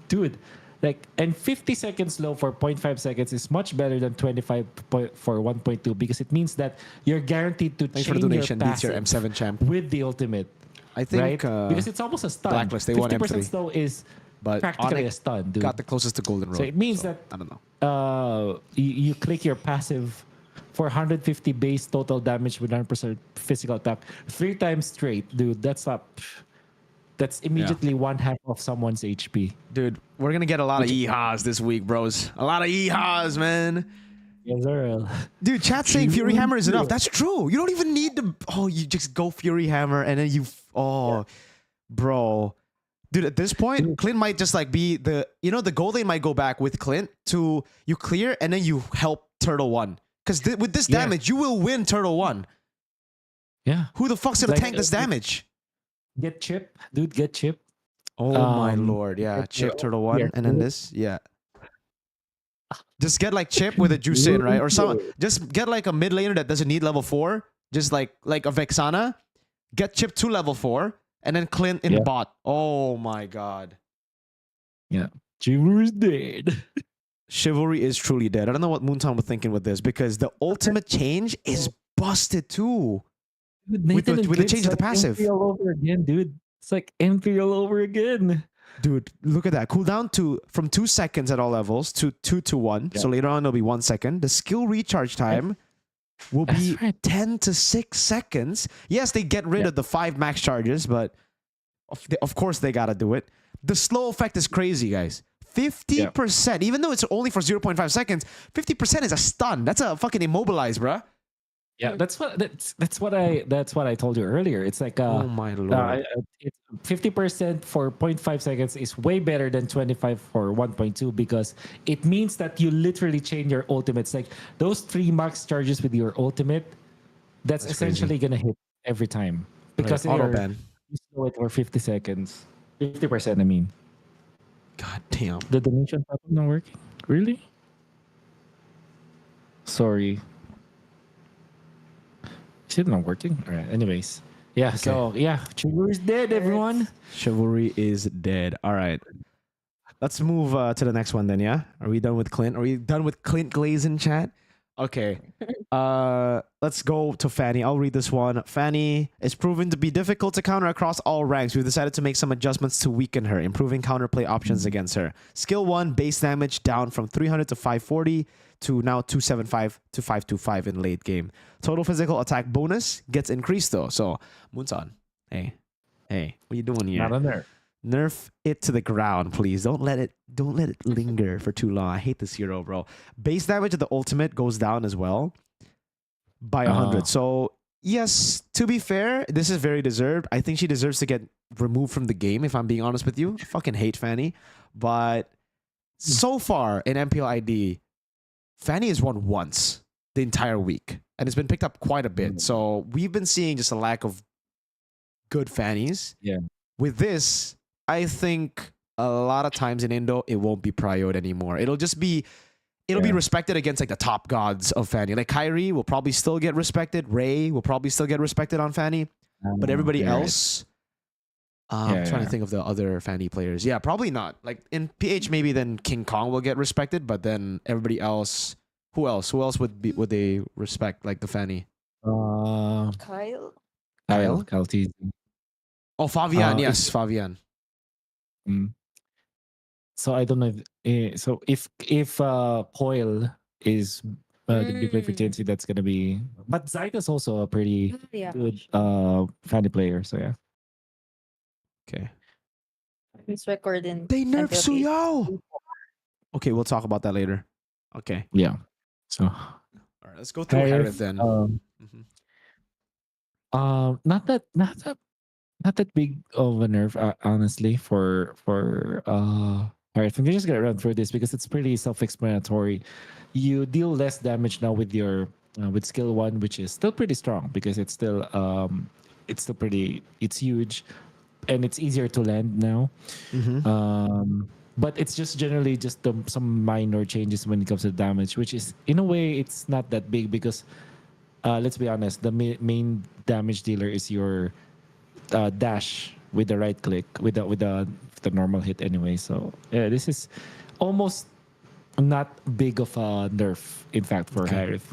[SPEAKER 3] Dude, like, and 50 seconds low for 0.5 seconds is much better than 25 for 1.2, because it means that you're guaranteed to
[SPEAKER 1] Thanks for the
[SPEAKER 3] chain
[SPEAKER 1] donation.
[SPEAKER 3] your
[SPEAKER 1] Beats your
[SPEAKER 3] passive
[SPEAKER 1] M7 champ.
[SPEAKER 3] with the ultimate.
[SPEAKER 1] I think
[SPEAKER 3] Right? Because it's almost a stun.
[SPEAKER 1] Blacklist, they want
[SPEAKER 3] 50%
[SPEAKER 1] M3.
[SPEAKER 3] slow is
[SPEAKER 1] but
[SPEAKER 3] practically
[SPEAKER 1] Onyx
[SPEAKER 3] a stun, dude.
[SPEAKER 1] got the closest to Golden Road.
[SPEAKER 3] So it means that
[SPEAKER 1] I don't know.
[SPEAKER 3] you click your passive for 150 base total damage with 100% physical attack 3 times straight, dude. That's immediately 1/2 of someone's HP.
[SPEAKER 1] Dude, we're gonna get a lot of EHAs this week, bros. A lot of EHAs, man.
[SPEAKER 3] Yes, sir.
[SPEAKER 1] Dude, chat saying Fury Hammer is enough. That's true. You don't even need to. Oh, you just go Fury Hammer and then you. Bro. Dude, at this point, Clint might just like be the. You know, the gold lane might go back with Clint to you clear and then you help Turtle 1. Because with this damage, you will win Turtle 1.
[SPEAKER 3] Yeah.
[SPEAKER 1] Who the fuck's gonna
[SPEAKER 3] Like,
[SPEAKER 1] tank this damage?
[SPEAKER 3] Get chip, dude. Get chip.
[SPEAKER 1] Oh my lord. Yeah, Chip Turtle 1
[SPEAKER 3] yeah.
[SPEAKER 1] and then this. Yeah. Just get like Chip with a juice in, right? Or some just get like a mid laner that doesn't need level 4. Just like a Vexana. Get Chip to level 4 and then Clint in bot. Oh my god.
[SPEAKER 3] Yeah. Jimmer is dead.
[SPEAKER 1] Chivalry is truly dead. I don't know what Moontown was thinking with this because the ultimate change is busted too.
[SPEAKER 3] Dude,
[SPEAKER 1] With the
[SPEAKER 3] Clint's
[SPEAKER 1] change of the
[SPEAKER 3] like
[SPEAKER 1] passive.
[SPEAKER 3] MP all over again, dude. It's like MP all over again.
[SPEAKER 1] Dude, look at that. Cooldown from 2 seconds at all levels to 2 to 1.
[SPEAKER 3] Yeah.
[SPEAKER 1] So later on it'll be 1 second. The skill recharge time will be 10 to 6 seconds. Yes, they get rid of the 5 max charges, but of course they gotta do it. The slow effect is crazy, guys. 50%, even though it's only for 0.5 seconds, 50% is a stun. That's a fucking immobilize, bruh.
[SPEAKER 3] Yeah, that's what I told you earlier. It's like
[SPEAKER 1] Oh my lord.
[SPEAKER 3] it's 50% for 0.5 seconds is way better than 25 for 1.2 because it means that you literally change your ultimates. Like those 3 max charges with your ultimate, that's essentially gonna hit every time because
[SPEAKER 1] auto ban.
[SPEAKER 3] you slow it for 50 seconds. 50%, I mean.
[SPEAKER 1] God damn.
[SPEAKER 3] The donation button not working? Really? Sorry. Is it not working? All right. Anyways. Yeah.
[SPEAKER 1] Okay.
[SPEAKER 3] So, yeah. Chivalry is dead, everyone.
[SPEAKER 1] Chivalry is dead. All right. Let's move to the next one then, yeah? Are we done with Clint? Are we done with Clint Glaze in chat? Okay. Let's go to Fanny. I'll read this one. Fanny is proven to be difficult to counter across all ranks. We've decided to make some adjustments to weaken her, improving counterplay options against her. Skill 1, base damage down from 300 to 540 to now 275 to 525 in late game. Total physical attack bonus gets increased though. So, Moonson, hey, what you doing here?
[SPEAKER 3] Not on there.
[SPEAKER 1] Nerf it to the ground, please. Don't let it linger for too long. I hate this hero, bro. Base damage of the ultimate goes down as well by 100. So yes, to be fair, this is very deserved. I think she deserves to get removed from the game, if I'm being honest with you. I fucking hate Fanny. But so far in MPLID, Fanny has won once the entire week. And it's been picked up quite a bit. So we've been seeing just a lack of good Fannies.
[SPEAKER 3] Yeah.
[SPEAKER 1] With this, I think a lot of times in Indo, it won't be prioed anymore. It'll be respected against like the top gods of Fanny. Like Kyrie will probably still get respected. Ray will probably still get respected on Fanny. But everybody else, I'm trying to think of the other Fanny players. Yeah, probably not. Like in PH, maybe then King Kong will get respected, but then everybody else, who else? Who else would they respect like the Fanny?
[SPEAKER 2] Kyle.
[SPEAKER 3] Kyle T.
[SPEAKER 1] Oh, Fabian. Yes, Fabian.
[SPEAKER 3] So I don't know if Coil is gonna be played for TNC, that's gonna be. But Zyga's also a pretty good Fanny player. So yeah.
[SPEAKER 1] Okay.
[SPEAKER 2] It's recording.
[SPEAKER 1] They nerfed Suyo. Okay, we'll talk about that later. Okay.
[SPEAKER 3] Yeah. So.
[SPEAKER 1] All right, let's go through Harith then.
[SPEAKER 3] Not that big of a nerf, honestly, for Harith. I'm just gonna run through this because it's pretty self-explanatory. You deal less damage now with your with skill 1, which is still pretty strong because it's still it's huge, and it's easier to land now. But it's just generally just some minor changes when it comes to damage, which is in a way it's not that big because let's be honest, the main damage dealer is your dash with the right click with the normal hit anyway. So yeah, this is almost not big of a nerf, in fact, for Harith.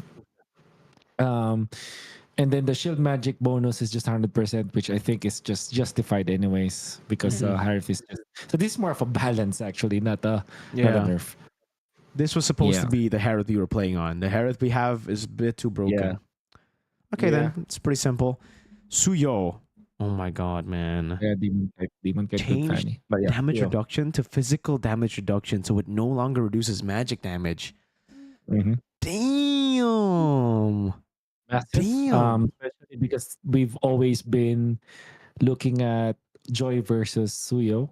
[SPEAKER 3] And then the shield magic bonus is just 100%, which I think is just justified anyways because Harith is just, so this is more of a balance actually, not a nerf.
[SPEAKER 1] This was supposed to be the Harith you were playing on. The Harith we have is a bit too broken. Okay, then it's pretty simple. Suyo. Oh my god, man.
[SPEAKER 3] Yeah, demon type
[SPEAKER 1] Change damage reduction to physical damage reduction so it no longer reduces magic damage. Damn.
[SPEAKER 3] Damn. Especially because we've always been looking at Joy versus Suyo.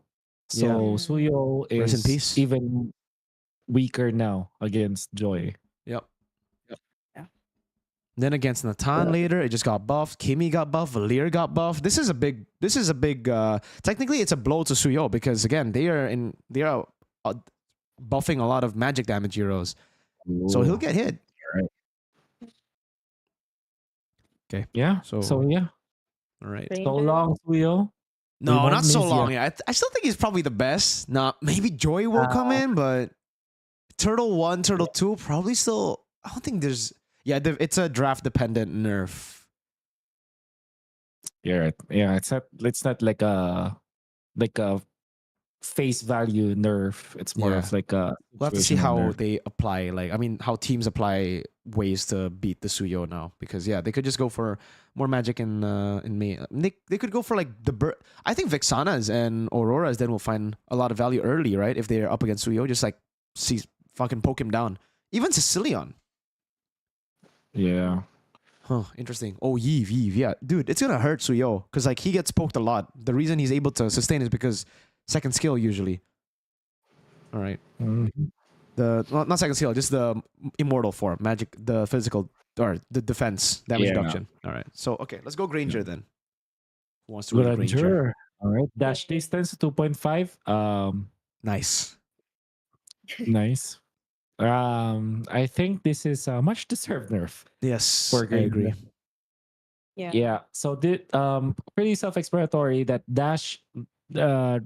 [SPEAKER 3] So Suyo
[SPEAKER 1] Rest in
[SPEAKER 3] is
[SPEAKER 1] peace.
[SPEAKER 3] even weaker now against Joy.
[SPEAKER 1] Yep. Then against Natan later, it just got buffed. Kimmy got buffed. Valir got buffed. This is a big. Technically, it's a blow to Suyo because again, they are buffing a lot of magic damage heroes, so he'll get hit. Okay.
[SPEAKER 3] Yeah. So yeah.
[SPEAKER 1] All right.
[SPEAKER 3] So long, Suyo.
[SPEAKER 1] No, not so long. Yeah, I still think he's probably the best. Maybe Joy will come in, but Turtle 1, Turtle 2, probably still. I don't think there's. Yeah, it's a draft dependent nerf.
[SPEAKER 3] Yeah, right. Yeah, it's not like a face value nerf. It's more
[SPEAKER 1] Yeah.
[SPEAKER 3] of like a
[SPEAKER 1] We'll have to see
[SPEAKER 3] situational
[SPEAKER 1] how
[SPEAKER 3] nerf.
[SPEAKER 1] they apply. Like, I mean, how teams apply ways to beat the Suyo now. Because yeah, they could just go for more magic in May. They could go for like I think Vexanas and Auroras then will find a lot of value early, right? If they're up against Suyo, just like fucking poke him down. Even Sicilian.
[SPEAKER 3] Yeah.
[SPEAKER 1] Huh, interesting. Oh, Yves, yeah. Dude, it's gonna hurt Suyo. Because like he gets poked a lot. The reason he's able to sustain is because second skill usually. All right.
[SPEAKER 3] Mhm.
[SPEAKER 1] Not second skill, just the immortal form, magic, the physical or the defense damage
[SPEAKER 3] Yeah.
[SPEAKER 1] reduction. All right. So okay, let's go Granger then. Who wants to read Granger?
[SPEAKER 3] Granger. All right. Dash distance 2.5.
[SPEAKER 1] Nice.
[SPEAKER 3] Nice. I think this is a much deserved nerf
[SPEAKER 1] Yes,
[SPEAKER 3] for
[SPEAKER 1] I
[SPEAKER 3] Granger.
[SPEAKER 1] agree.
[SPEAKER 3] Yeah. So pretty self-explanatory that dash uh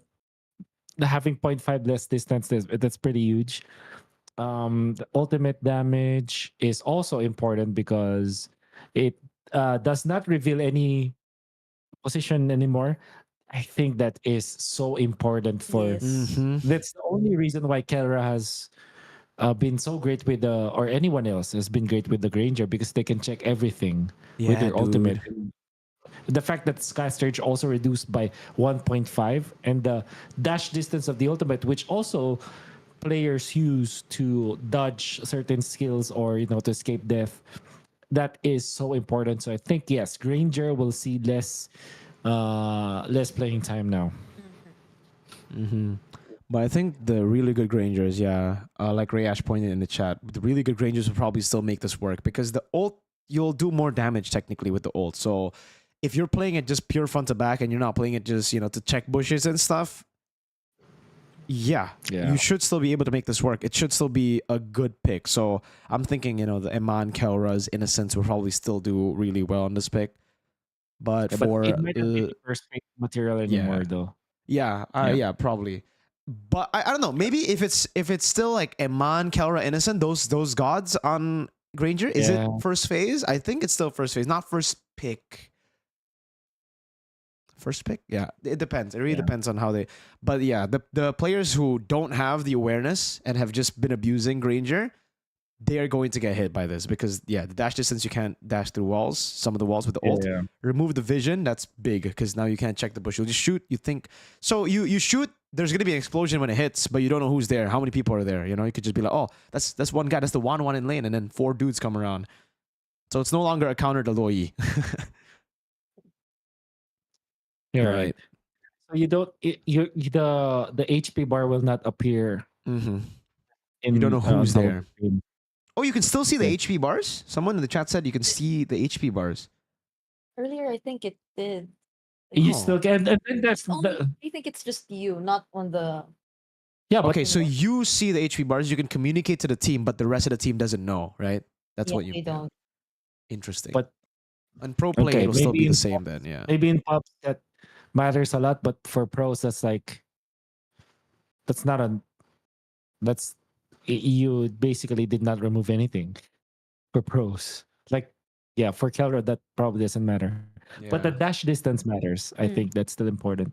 [SPEAKER 3] having 0.5 less distance that's pretty huge. The ultimate damage is also important because it does not reveal any position anymore. I think that is so important for.
[SPEAKER 2] Yes.
[SPEAKER 1] Mm-hmm.
[SPEAKER 3] That's the only reason why Kelra has been so great with the, or anyone else has been great with the Granger, because they can check everything with
[SPEAKER 1] Yeah,
[SPEAKER 3] their
[SPEAKER 1] dude.
[SPEAKER 3] ultimate. The fact that Sky Surge also reduced by 1.5, and the dash distance of the ultimate, which also players use to dodge certain skills or to escape death, that is so important. So I think yes, Granger will see less playing time now.
[SPEAKER 1] Mm-hmm. But I think the really good Grangers, like Rayash pointed in the chat, the really good Grangers will probably still make this work because the ult, you'll do more damage technically with the ult. So if you're playing it just pure front to back and you're not playing it just, to check bushes and stuff, yeah, you should still be able to make this work. It should still be a good pick. So I'm thinking, the Eman, Kelra's, Innocence will probably still do really well on this pick. But
[SPEAKER 3] Yeah,
[SPEAKER 1] for
[SPEAKER 3] but it might not be the first pick material anymore, though.
[SPEAKER 1] yeah, probably. But I don't know. Maybe if it's still like Eman, Kelra, Innocent, those gods on Granger, is it first phase? I think it's still first phase, not first pick. First pick? Yeah, it depends. It really depends on how they. But yeah, the players who don't have the awareness and have just been abusing Granger, they are going to get hit by this because the dash distance, you can't dash through walls. Some of the walls with the ult. Remove the vision. That's big because now you can't check the bush. You'll just shoot. You think so. You shoot. There's gonna be an explosion when it hits, but you don't know who's there. How many people are there? You could just be like, oh, that's one guy. That's the one in lane, and then 4 dudes come around. So it's no longer a counter to Loi.
[SPEAKER 3] Yeah, right. So you don't the HP bar will not appear.
[SPEAKER 1] Mm-hmm. You don't know who's there.
[SPEAKER 3] The
[SPEAKER 1] Oh, you can still see the HP bars? Someone in the chat said you can see the HP bars.
[SPEAKER 2] Earlier, I think it did.
[SPEAKER 3] You still can, and then that's
[SPEAKER 2] I think it's just you, not on the.
[SPEAKER 3] Yeah, but
[SPEAKER 1] okay, so you see the HP bars, you can communicate to the team, but the rest of the team doesn't know, right? That's what you.
[SPEAKER 2] They don't.
[SPEAKER 1] Interesting.
[SPEAKER 3] But
[SPEAKER 1] on pro play, it'll still be the same then. Yeah.
[SPEAKER 3] Maybe in pubs that matters a lot, but for pros, that's not a. That's you basically did not remove anything for pros. For Kelra, that probably doesn't matter.
[SPEAKER 1] Yeah.
[SPEAKER 3] But the dash distance matters. I think that's still important.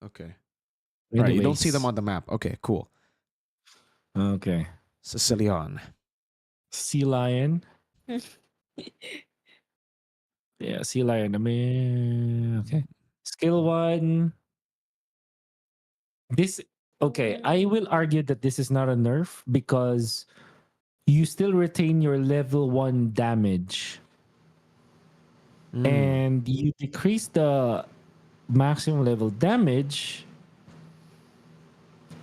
[SPEAKER 1] Okay.
[SPEAKER 3] Anyways.
[SPEAKER 1] Right, you don't see them on the map. Okay, cool.
[SPEAKER 3] Okay.
[SPEAKER 1] Sicilian.
[SPEAKER 3] Sea Lion. Yeah, Sea Lion. I mean, okay. Skill 1. I will argue that this is not a nerf because you still retain your level 1 damage. And you decrease the maximum level damage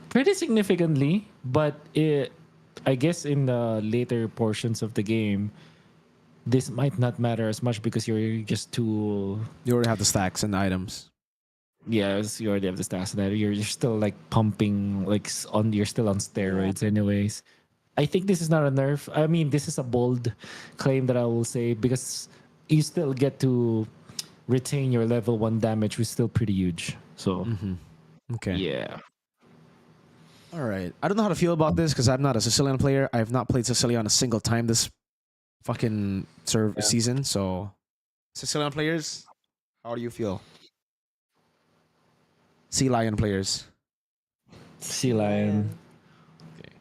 [SPEAKER 3] pretty significantly, but I guess in the later portions of the game, this might not matter as much because you're just too.
[SPEAKER 1] You already have the stacks and the items.
[SPEAKER 3] Yes, you already have the stacks that you're still pumping you're still on steroids anyways. I think this is not a nerf. I mean, this is a bold claim that I will say because you still get to retain your level 1 damage, which is still pretty huge. So
[SPEAKER 1] Okay.
[SPEAKER 3] yeah.
[SPEAKER 1] All right. I don't know how to feel about this because I'm not a Sicilian player. I have not played Sicilian a single time this fucking season. So, Sicilian players, how do you feel? Sea Lion players.
[SPEAKER 3] Sea Lion.
[SPEAKER 1] Okay.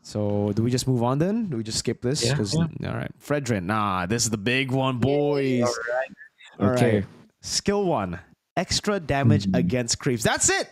[SPEAKER 1] So, do we just move on then? Do we just skip this?
[SPEAKER 3] Yeah,
[SPEAKER 1] All right. Fredrinn. Nah, this is the big one, boys. All right.
[SPEAKER 3] Okay.
[SPEAKER 1] Skill 1. Extra damage against creeps. That's it.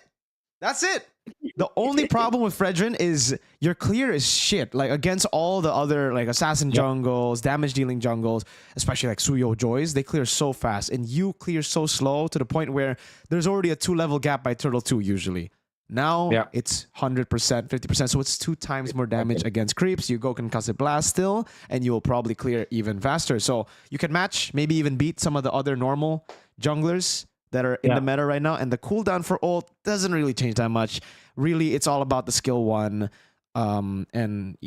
[SPEAKER 1] That's it. The only problem with Fredrinn is your clear is shit. Like against all the other like assassin jungles, damage dealing jungles, especially like Suyo Joys, they clear so fast, and you clear so slow to the point where there's already a 2-level gap by Turtle 2 usually. Now it's 100%, 50%, so it's 2 times more damage against creeps. You go Concussive Blast still, and you will probably clear even faster. So you can match, maybe even beat some of the other normal junglers that are in the meta right now, and the cooldown for ult doesn't really change that much. Really, it's all about the skill 1, and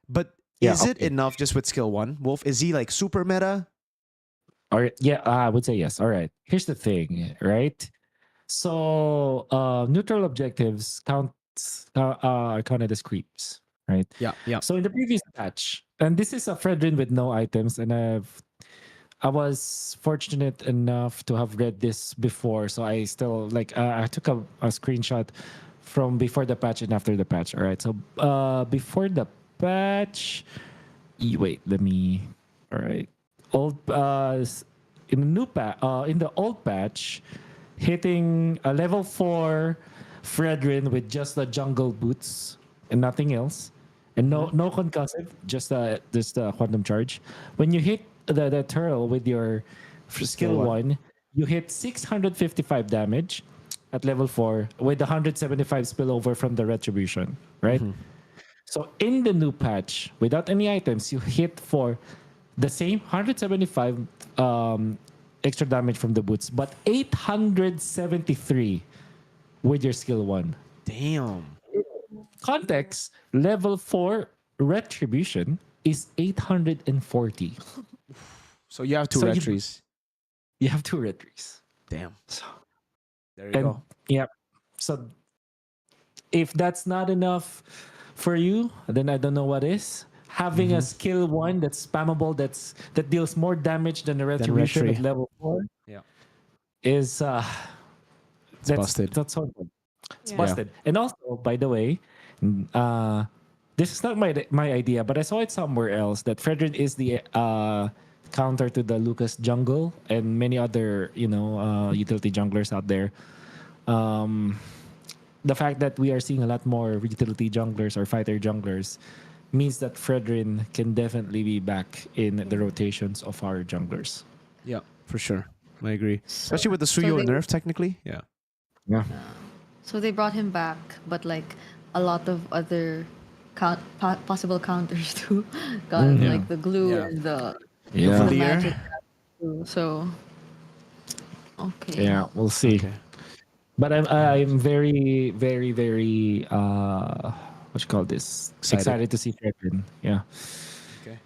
[SPEAKER 1] But is it enough just with skill 1? Wolf, is he like super meta?
[SPEAKER 3] All right. Yeah, I would say yes. All right. Here's the thing, right? So neutral objectives are counted as creeps, right?
[SPEAKER 1] Yeah.
[SPEAKER 3] So in the previous patch, and this is a Fredrinn with no items, and I was fortunate enough to have read this before, so I still like I took a screenshot from before the patch and after the patch. All right, so before the patch, wait, let me. All right, old in the in the old patch, hitting a level 4 Fredrinn with just the jungle boots and nothing else, and no concussive, just the quantum charge. When you hit the turtle with your skill 1, you hit 655 damage at level 4 with 175 spillover from the retribution, right? So in the new patch, without any items, you hit for the same 175 extra damage from the boots, but 873 with your skill 1.
[SPEAKER 1] Damn.
[SPEAKER 3] Context, level 4 retribution is 840.
[SPEAKER 1] So you have 2 retries.
[SPEAKER 3] You have 2 retries.
[SPEAKER 1] Damn. So there you go.
[SPEAKER 3] Yeah. So if that's not enough for you, then I don't know what is. Having a skill 1 that's spammable, that deals more damage than the retribution at level 4, is
[SPEAKER 1] busted.
[SPEAKER 3] That's so good. It's busted. And also, by the way, this is not my idea, but I saw it somewhere else that Fredrinn is the counter to the Lucas jungle and many other utility junglers out there. The fact that we are seeing a lot more utility junglers or fighter junglers means that Fredrinn can definitely be back in the rotations of our junglers.
[SPEAKER 1] Yeah, for sure. I agree. Especially with the Suyo nerf, technically. Yeah.
[SPEAKER 2] So they brought him back, but like a lot of other possible counters too. Like the Gloo and the magic. So okay.
[SPEAKER 3] Yeah, we'll see. Okay. But I'm very, very, very what you call this? Excited to see Fredrinn. Yeah.
[SPEAKER 1] Okay.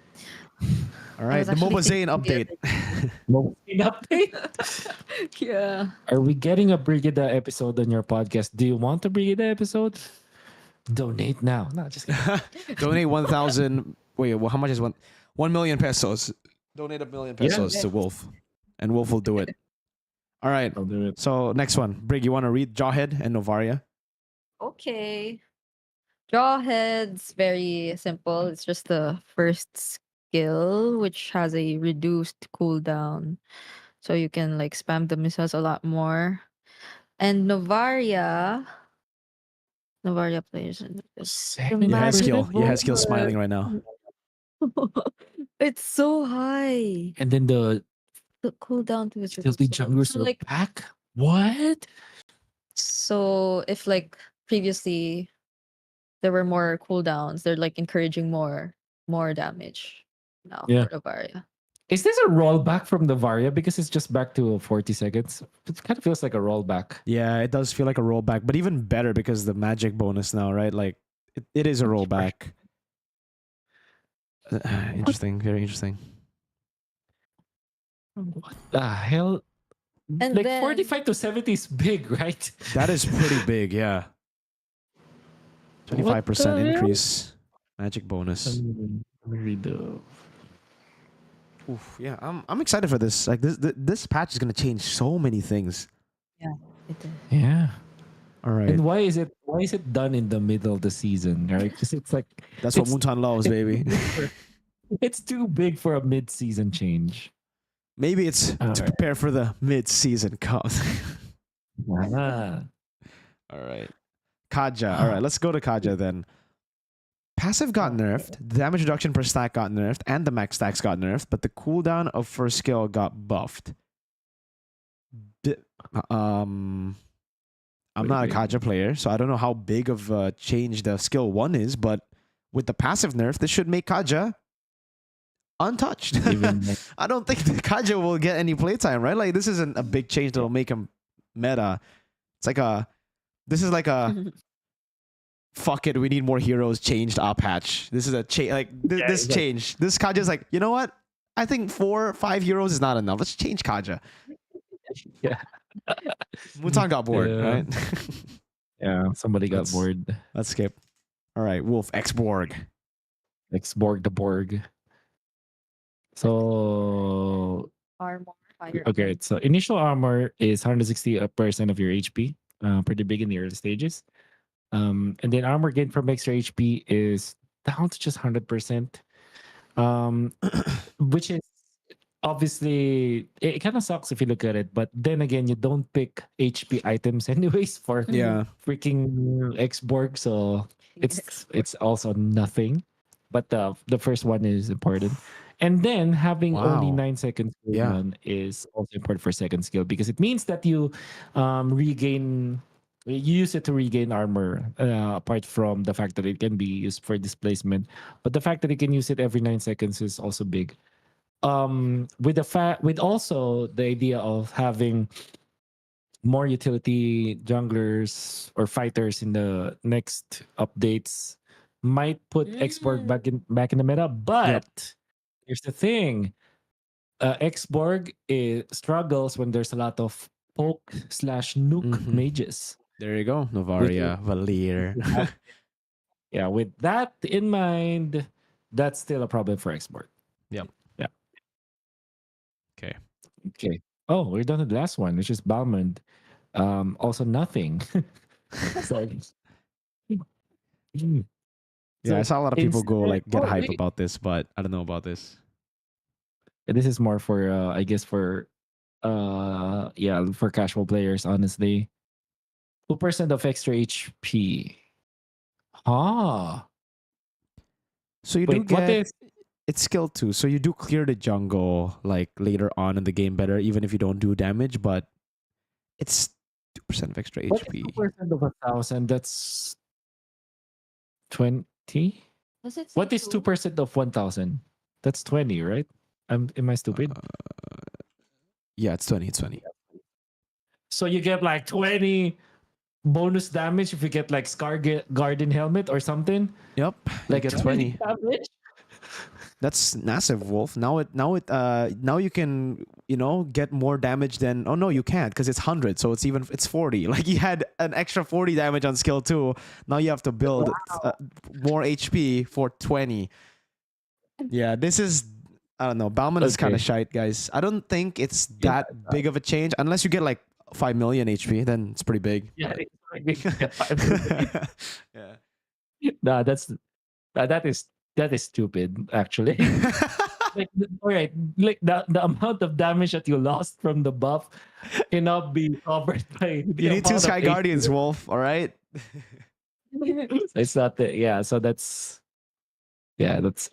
[SPEAKER 1] All right. The MOBA Zane update.
[SPEAKER 3] MOBA Zane update?
[SPEAKER 2] Yeah.
[SPEAKER 3] Are we getting a Brigida episode on your podcast? Do you want a Brigida episode? Donate now. No, just kidding.
[SPEAKER 1] Donate 1,000. Wait, well, how much is 1 million pesos? Donate 1 million pesos to Wolf, and Wolf will do it. All right.
[SPEAKER 3] I'll do it.
[SPEAKER 1] So next one, Brig, you want to read Jawhead and Novaria?
[SPEAKER 2] Okay. Jawhead's very simple. It's just the first skill, which has a reduced cooldown, so you can like spam the missiles a lot more. And Novaria players.
[SPEAKER 1] You have skill smiling right now.
[SPEAKER 2] It's so high.
[SPEAKER 3] And then the
[SPEAKER 2] cooldown to his
[SPEAKER 3] utility junglers are back. What?
[SPEAKER 2] So if like previously there were more cooldowns, they're like encouraging more damage now for Novaria.
[SPEAKER 3] Is this a rollback from the Varia? Because it's just back to 40 seconds. It kind of feels like a rollback.
[SPEAKER 1] Yeah, it does feel like a rollback, but even better because the magic bonus now, right? Like it is a rollback. Interesting, very interesting.
[SPEAKER 3] What the hell?
[SPEAKER 2] And
[SPEAKER 3] like
[SPEAKER 2] then,
[SPEAKER 3] 45 to 70 is big, right?
[SPEAKER 1] That is pretty big, yeah. 25% increase. Magic bonus. Oof, yeah, I'm excited for this. Like this patch is gonna change so many things.
[SPEAKER 2] Yeah, it is.
[SPEAKER 3] Yeah.
[SPEAKER 1] All right.
[SPEAKER 3] And why is it done in the middle of the season, right? Because it's like
[SPEAKER 1] That's what Mutan loves, baby.
[SPEAKER 3] It's too big for a mid-season change.
[SPEAKER 1] Maybe it's to prepare for the mid-season cup.
[SPEAKER 3] Ah.
[SPEAKER 1] All right. Kaja. All right, let's go to Kaja then. Passive got nerfed, the damage reduction per stack got nerfed, and the max stacks got nerfed, but the cooldown of first skill got buffed. I'm not a Kaja player, so I don't know how big of a change the skill 1 is, but with the passive nerf, this should make Kaja untouched. I don't think the Kaja will get any playtime, right? Like, this isn't a big change that'll make him meta. It's like this is like a fuck it, we need more heroes changed up patch. This is a change, like this change. This Kaja's like, you know what? I think 4 or 5 heroes is not enough. Let's change Kaja.
[SPEAKER 3] Yeah.
[SPEAKER 1] Mutan got bored, right?
[SPEAKER 3] Yeah, somebody got bored.
[SPEAKER 1] Let's skip. All right, Wolf, X-Borg.
[SPEAKER 3] X-Borg the Borg. So
[SPEAKER 2] Armor, fire.
[SPEAKER 3] okay, so initial armor is 160% of your HP. Pretty big in the early stages. And then armor gain from extra HP is down to just 100%. Which is obviously it kind of sucks if you look at it, but then again, you don't pick HP items anyways for freaking X-Borg, so it's also nothing. But the first one is important. And then having only 9 seconds cooldown is also important for second skill because it means that you regain. You use it to regain armor, apart from the fact that it can be used for displacement. But the fact that you can use it every 9 seconds is also big. With also the idea of having more utility junglers or fighters in the next updates might put X-Borg back in the meta. But here's the thing: X-Borg struggles when there's a lot of poke/nuke mages.
[SPEAKER 1] There you go, Novaria, Valir.
[SPEAKER 3] Yeah, with that in mind, that's still a problem for X-Borg.
[SPEAKER 1] Yep.
[SPEAKER 3] Yeah.
[SPEAKER 1] Okay.
[SPEAKER 3] Oh, we're done with the last one, which is Balmond. Also nothing. So,
[SPEAKER 1] yeah, I saw a lot of people go like get hype
[SPEAKER 3] wait.
[SPEAKER 1] about this, but I don't know about this.
[SPEAKER 3] This is more for I guess for casual players, honestly. 2% of extra HP. Ah.
[SPEAKER 1] So you do get it's skill 2. So you do clear the jungle like later on in the game better, even if you don't do damage, but it's 2% of extra HP.
[SPEAKER 3] 2% of 1,000, that's 20. What is 2% of 1,000? That's 20, right? Am I stupid?
[SPEAKER 1] Yeah, it's 20. It's 20.
[SPEAKER 3] So you get like 20 bonus damage if you get like Guardian Helmet or something.
[SPEAKER 1] Yep,
[SPEAKER 3] like
[SPEAKER 1] you get 20
[SPEAKER 3] damage.
[SPEAKER 1] That's massive, Wolf. Now you can get more damage than. Oh no, you can't because it's 100, so it's 40. Like you had an extra 40 damage on skill 2. Now you have to build more HP for 20. Yeah, this is. I don't know. Balmond is kind of shite, guys. I don't think it's that big of a change unless you get like 5 million HP. Then it's pretty big.
[SPEAKER 3] Yeah, it's pretty big. Yeah. Nah, that is stupid, actually. Like, all right, like the amount of damage that you lost from the buff cannot be covered by.
[SPEAKER 1] You need 2 Sky Guardians, Wolf. All right.
[SPEAKER 3] It's not the So that's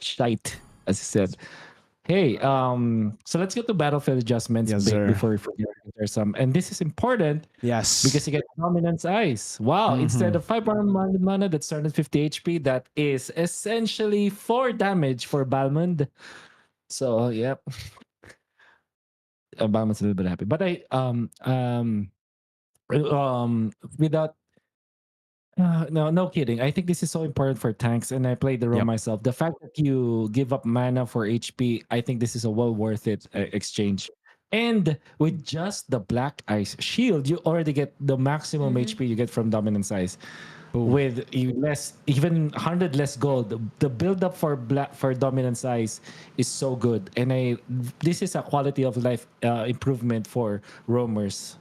[SPEAKER 3] shite, as you said. Hey, so let's get to battlefield adjustments before we forget. There's some, and this is important.
[SPEAKER 1] Yes,
[SPEAKER 3] because you get Dominance Ice. Wow! Instead of 5 mana that's 250 HP, that is essentially 4 damage for Balmond. So yep, Balmond's a little bit happy, but without. No kidding. I think this is so important for tanks, and I played the role myself. The fact that you give up mana for HP, I think this is a well worth it exchange. And with just the Black Ice Shield, you already get the maximum HP you get from Dominance Ice. with even 100 less gold. The build up for dominant size is so good, and this is a quality of life improvement for roamers.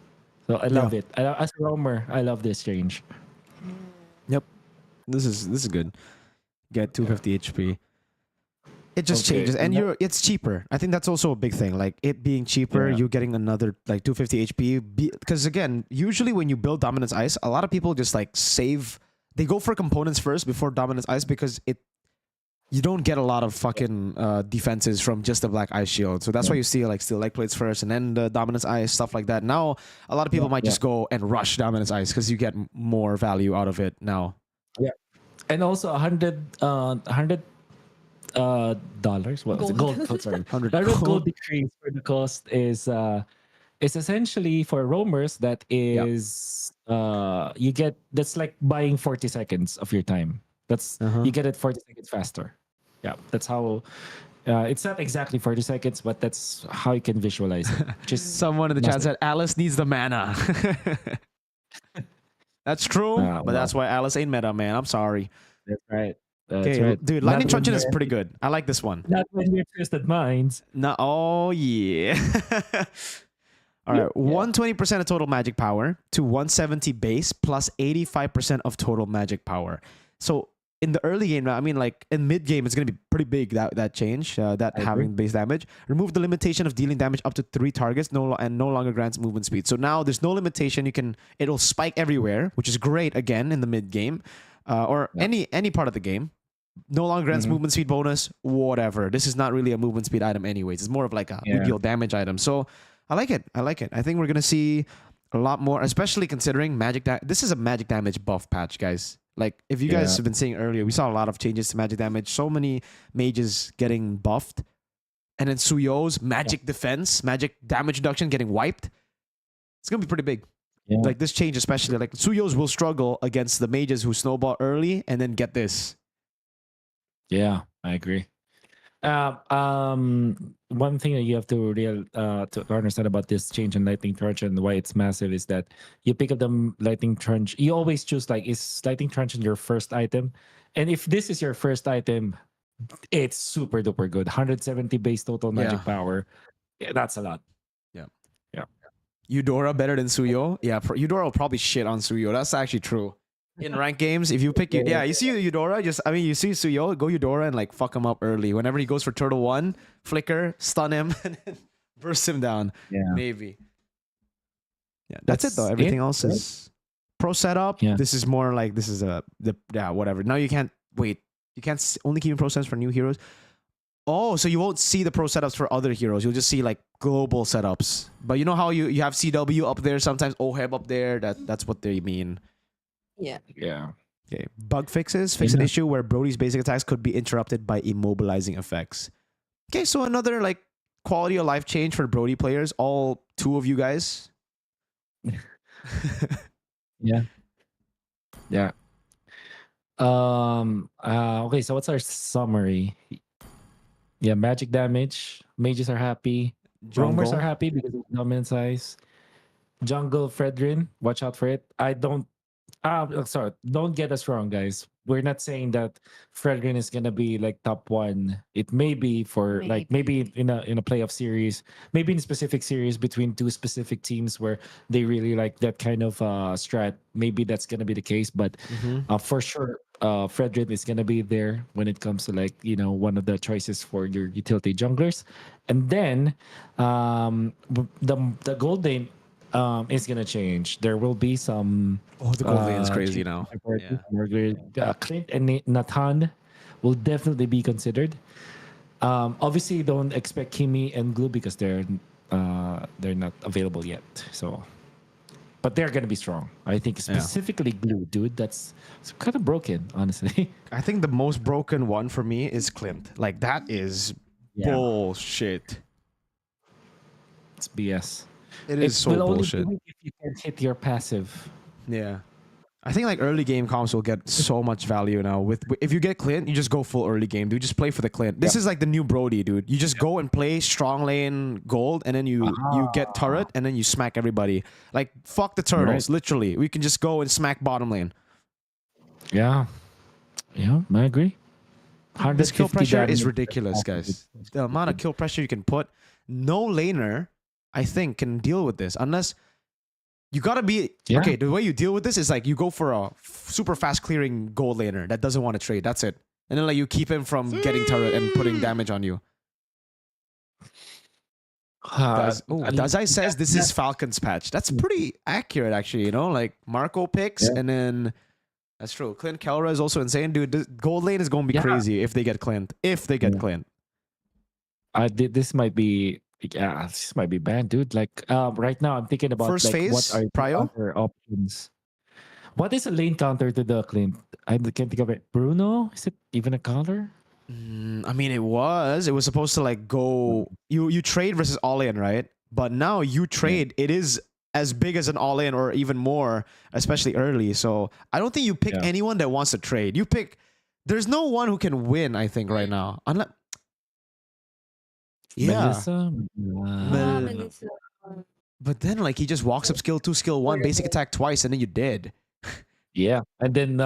[SPEAKER 3] So I love it. As a roamer, I love this change.
[SPEAKER 1] Yep. This is good. Get 250 HP. It just changes, and it's cheaper. I think that's also a big thing. Like it being cheaper, you getting another like 250 HP. Because again, usually when you build Dominance Ice, a lot of people just like save. They go for components first before Dominance Ice because you don't get a lot of fucking defenses from just the Black Ice Shield. So that's why you see like Steel Leg Plates first, and then the Dominance Ice, stuff like that. Now a lot of people might just go and rush Dominance Ice because you get more value out of it now.
[SPEAKER 3] Yeah, and also $100 dollars. What was it? Gold. Oh, sorry, 100 gold decrease for the cost is essentially for roamers. That is you get, that's like buying 40 seconds of your time. That's you get it 40 seconds faster. Yeah, that's how. It's not exactly 40 seconds, but that's how you can visualize it. Just
[SPEAKER 1] someone in the chat said Alice needs the mana. That's true, but that's why Alice ain't meta, man. I'm sorry.
[SPEAKER 3] That's right.
[SPEAKER 1] Okay,
[SPEAKER 3] right.
[SPEAKER 1] Dude, Lightning Truncheon is pretty good. I like this one.
[SPEAKER 3] Not when you're Twisted Minds.
[SPEAKER 1] No, oh yeah. All right, 120% of total magic power to 170 base plus 85% of total magic power. So in the early game, I mean, like in mid game, it's gonna be pretty big that change. Having base damage. Remove the limitation of dealing damage up to 3 targets. And no longer grants movement speed. So now there's no limitation. It'll spike everywhere, which is great again in the mid game, or any part of the game. No longer grants movement speed bonus, whatever. This is not really a movement speed item anyways. It's more of like a big deal damage item. So I like it. I think we're going to see a lot more, especially considering magic. This is a magic damage buff patch, guys. Like if you guys have been saying earlier, we saw a lot of changes to magic damage. So many mages getting buffed. And then Suyo's magic defense, magic damage reduction getting wiped. It's going to be pretty big. Yeah. Like this change especially. Like Suyo's will struggle against the mages who snowball early and then get this.
[SPEAKER 3] Yeah, I agree. One thing that you have to understand about this change in Lightning Truncheon and why it's massive is that you pick up the Lightning Truncheon. You always choose like, is Lightning Truncheon your first item? And if this is your first item, it's super duper good. 170 base total magic power. Yeah, that's a lot.
[SPEAKER 1] Yeah.
[SPEAKER 3] Yeah.
[SPEAKER 1] Eudora better than Suyo? Yeah, Eudora will probably shit on Suyo. That's actually true. In ranked games, if you pick you see Eudora, you see Suyo, go Eudora and like fuck him up early. Whenever he goes for turtle 1, flicker, stun him, and then burst him down. Yeah. Maybe. Yeah. That's it though. Everything else is pro setup. Yeah. This is more like whatever. Now you can't only keep pro setups for new heroes. Oh, so you won't see the pro setups for other heroes. You'll just see like global setups. But you know how you have CW up there, sometimes Oheb up there. That's what they mean.
[SPEAKER 2] Yeah.
[SPEAKER 1] Okay. Bug fixes. Fix an issue where Brody's basic attacks could be interrupted by immobilizing effects. Okay, so another like quality of life change for Brody players. All 2 of you guys.
[SPEAKER 3] Yeah. Okay, so what's our summary? Yeah, magic damage. Mages are happy. Roamers are happy because of dominant size. Jungle Fredrinn, watch out for it. Don't get us wrong, guys. We're not saying that Fredrinn is gonna be like top 1. It may be for maybe in a playoff series, maybe in a specific series between 2 specific teams where they really like that kind of strat. Maybe that's gonna be the case, but for sure, Fredrinn is gonna be there when it comes to like one of the choices for your utility junglers, and then the gold lane is gonna change. There will be some.
[SPEAKER 1] Oh, the gold lane is crazy now.
[SPEAKER 3] Clint and Natan will definitely be considered. Obviously, don't expect Kimmy and Gloo because they're not available yet. So, but they're gonna be strong. I think specifically Gloo, dude. That's kind of broken, honestly.
[SPEAKER 1] I think the most broken one for me is Clint. Like that is bullshit.
[SPEAKER 3] It's BS.
[SPEAKER 1] It is so bullshit.
[SPEAKER 3] Only if you can hit your passive.
[SPEAKER 1] Yeah. I think like early game comps will get so much value now. If you get Clint, you just go full early game, dude. Just play for the Clint. This is like the new Brody, dude. You just go and play strong lane gold, and then you get turret, and then you smack everybody. Like fuck the turtles, literally. We can just go and smack bottom lane.
[SPEAKER 3] Yeah. Yeah, I agree.
[SPEAKER 1] This kill
[SPEAKER 3] 150
[SPEAKER 1] pressure is
[SPEAKER 3] damage.
[SPEAKER 1] ridiculous, guys. The amount of kill pressure you can put, no laner, I think, can deal with this unless you gotta be okay. The way you deal with this is like you go for a super fast clearing gold laner that doesn't want to trade. That's it, and then like you keep him from getting turret and putting damage on you. Dazai says this is Falcon's patch. That's pretty accurate, actually. You know, like Marco picks, and then that's true. Clint Kelra is also insane, dude. This gold lane is gonna be crazy if they get Clint. If they get Clint,
[SPEAKER 3] this might be this might be banned, dude. Like right now, I'm thinking about
[SPEAKER 1] first
[SPEAKER 3] like,
[SPEAKER 1] phase.
[SPEAKER 3] what are
[SPEAKER 1] Prio
[SPEAKER 3] counter options? What is a lane counter to the Clint? I can't think of it. Bruno? Is it even a counter?
[SPEAKER 1] I mean, it was supposed to like go. You trade versus all in, right? But now you trade. It is as big as an all in or even more, especially early. So I don't think you pick anyone that wants to trade. You pick. There's no one who can win. I think right now, unless. Yeah.
[SPEAKER 2] Melissa.
[SPEAKER 1] But then like he just walks up skill 2, skill 1, basic attack twice, and then you dead.
[SPEAKER 3] Yeah, and then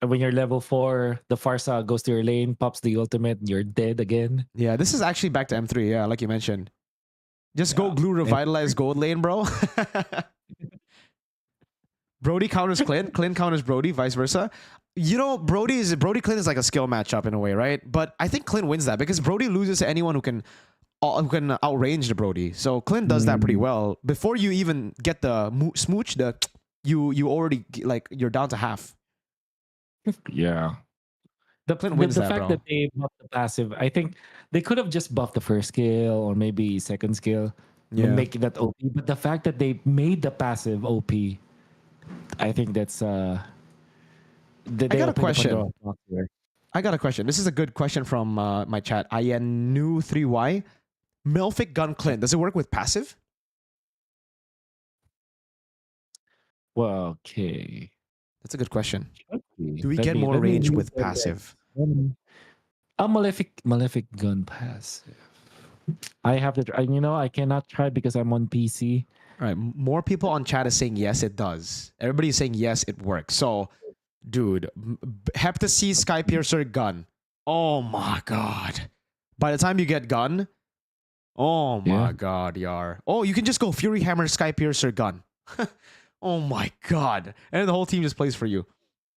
[SPEAKER 3] when you're level 4, the Farsa goes to your lane, pops the ultimate, and you're dead again.
[SPEAKER 1] Yeah, this is actually back to M3. Yeah, like you mentioned. Just go Gloo revitalize gold lane, bro. Brody counters Clint. Clint counters Brody, vice versa. You know, Brody Clint is like a skill matchup in a way, right? But I think Clint wins that because Brody loses to anyone who can outrange the Brody. So Clint does that pretty well. Before you even get the smooch, you already like you're down to half.
[SPEAKER 3] Yeah.
[SPEAKER 1] Clint wins
[SPEAKER 3] the
[SPEAKER 1] that,
[SPEAKER 3] fact
[SPEAKER 1] bro.
[SPEAKER 3] that they buffed the passive, I think they could have just buffed the first skill or maybe second skill and make that OP. But the fact that they made the passive OP, I think that's
[SPEAKER 1] I got a question. This is a good question from my chat. INU3Y. Melfic gun Clint. Does it work with passive?
[SPEAKER 3] Well, okay.
[SPEAKER 1] That's a good question. Do we
[SPEAKER 3] Let
[SPEAKER 1] get
[SPEAKER 3] me-
[SPEAKER 1] more
[SPEAKER 3] let me
[SPEAKER 1] range
[SPEAKER 3] read
[SPEAKER 1] with
[SPEAKER 3] that.
[SPEAKER 1] passive?
[SPEAKER 3] A malefic gun passive. I have to. You know, I cannot try because I'm on PC.
[SPEAKER 1] All right. More people on chat is saying yes, it does. Everybody's saying yes, it works. So, dude, Heptasy Skypiercer gun. Oh my god. By the time you get gun, oh my god, Yar. Oh, you can just go Fury Hammer Skypiercer gun. Oh my god. And the whole team just plays for you.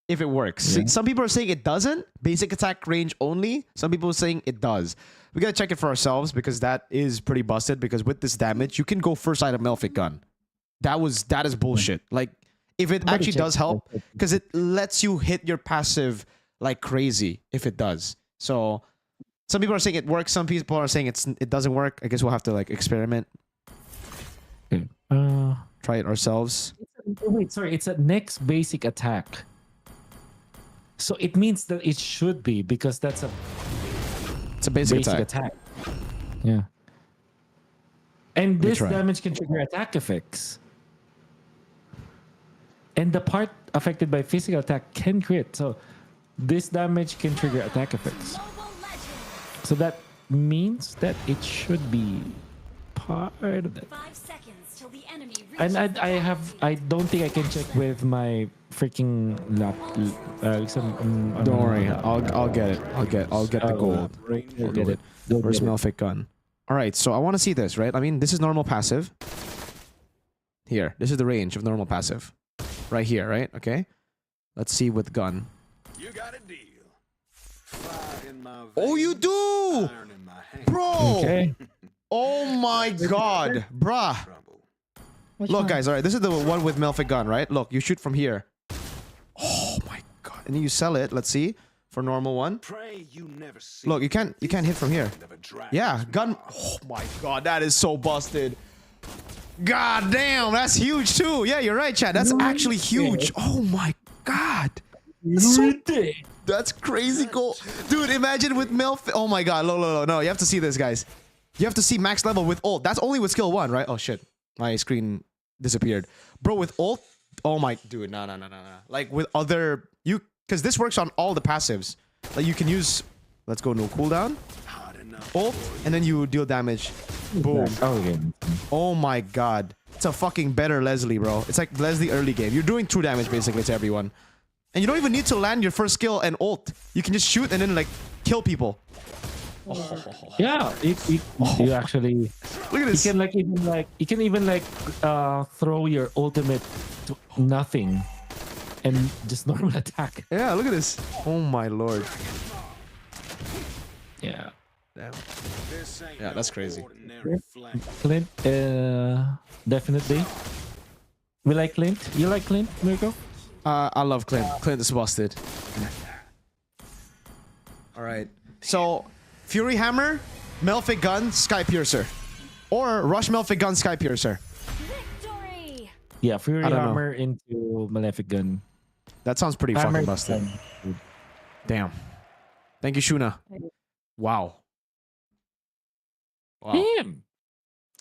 [SPEAKER 1] If it works.
[SPEAKER 3] Yeah.
[SPEAKER 1] Some people are saying it doesn't. Basic attack range only. Some people are saying it does. We gotta check it for ourselves because that is pretty busted. Because with this damage, you can go first item Melfic gun. That is bullshit. Like if it actually does help, because it lets you hit your passive like crazy if it does. So some people are saying it works. Some people are saying it doesn't work. I guess we'll have to like experiment. Try it ourselves.
[SPEAKER 3] Wait, sorry. It's a next basic attack. So it means that it should be because it's
[SPEAKER 1] a basic attack.
[SPEAKER 3] Yeah. And this damage can trigger attack effects. And the part affected by physical attack can crit. So this damage can trigger attack effects. So that means that it should be part of that.
[SPEAKER 4] 5 seconds till the enemy
[SPEAKER 3] And I don't think I can check with my freaking
[SPEAKER 1] Don't worry, I'll get it. I'll get the gold. I'll get it. Where's Melfic gun? All right, so I want to see this, right? I mean, this is normal passive. Here, this is the range of normal passive, right here, right? Okay, let's see with gun. You got a deal. Oh, you do, bro. Okay. Oh my god, bruh. Look, guys, all right, this is the one with Melfic gun, right? Look, you shoot from here. Oh my god. And then you sell it, let's see, for normal one. Look, you can't hit from here. Yeah, gun. Oh my god, that is so busted. God damn, that's huge too. Yeah, you're right, Chad. That's actually huge. Oh my god. That's crazy cool. Dude, imagine with Melfic. Oh my god, no, you have to see this, guys. You have to see max level with ult. That's only with skill 1, right? Oh shit. My screen disappeared. Bro, with ult, oh my, dude, no. Like with other, because this works on all the passives. Like you can use, let's go no cooldown, ult, and then you deal damage. Boom. Oh my god. It's a fucking better Leslie, bro. It's like Leslie early game. You're doing true damage basically to everyone. And you don't even need to land your first skill and ult. You can just shoot and then like kill people.
[SPEAKER 3] Yeah, you actually
[SPEAKER 1] Look at this.
[SPEAKER 3] you can even throw your ultimate to nothing and just normal attack.
[SPEAKER 1] Yeah, look at this. Oh my lord.
[SPEAKER 3] Yeah.
[SPEAKER 1] Damn. Yeah, that's crazy.
[SPEAKER 3] Clint, definitely. We like Clint. You like Clint, Mirko?
[SPEAKER 1] I love Clint. Clint is busted. All right. So, Fury Hammer, Malefic Gun, Sky Piercer. Or Rush Malefic Gun, Sky Piercer.
[SPEAKER 5] Victory!
[SPEAKER 3] Yeah, Fury
[SPEAKER 1] I don't know.
[SPEAKER 3] Hammer into Malefic Gun.
[SPEAKER 1] That sounds pretty
[SPEAKER 3] Hammer
[SPEAKER 1] fucking busted.
[SPEAKER 3] gun.
[SPEAKER 1] Damn. Thank you, Shuna. Wow. Wow.
[SPEAKER 3] Damn.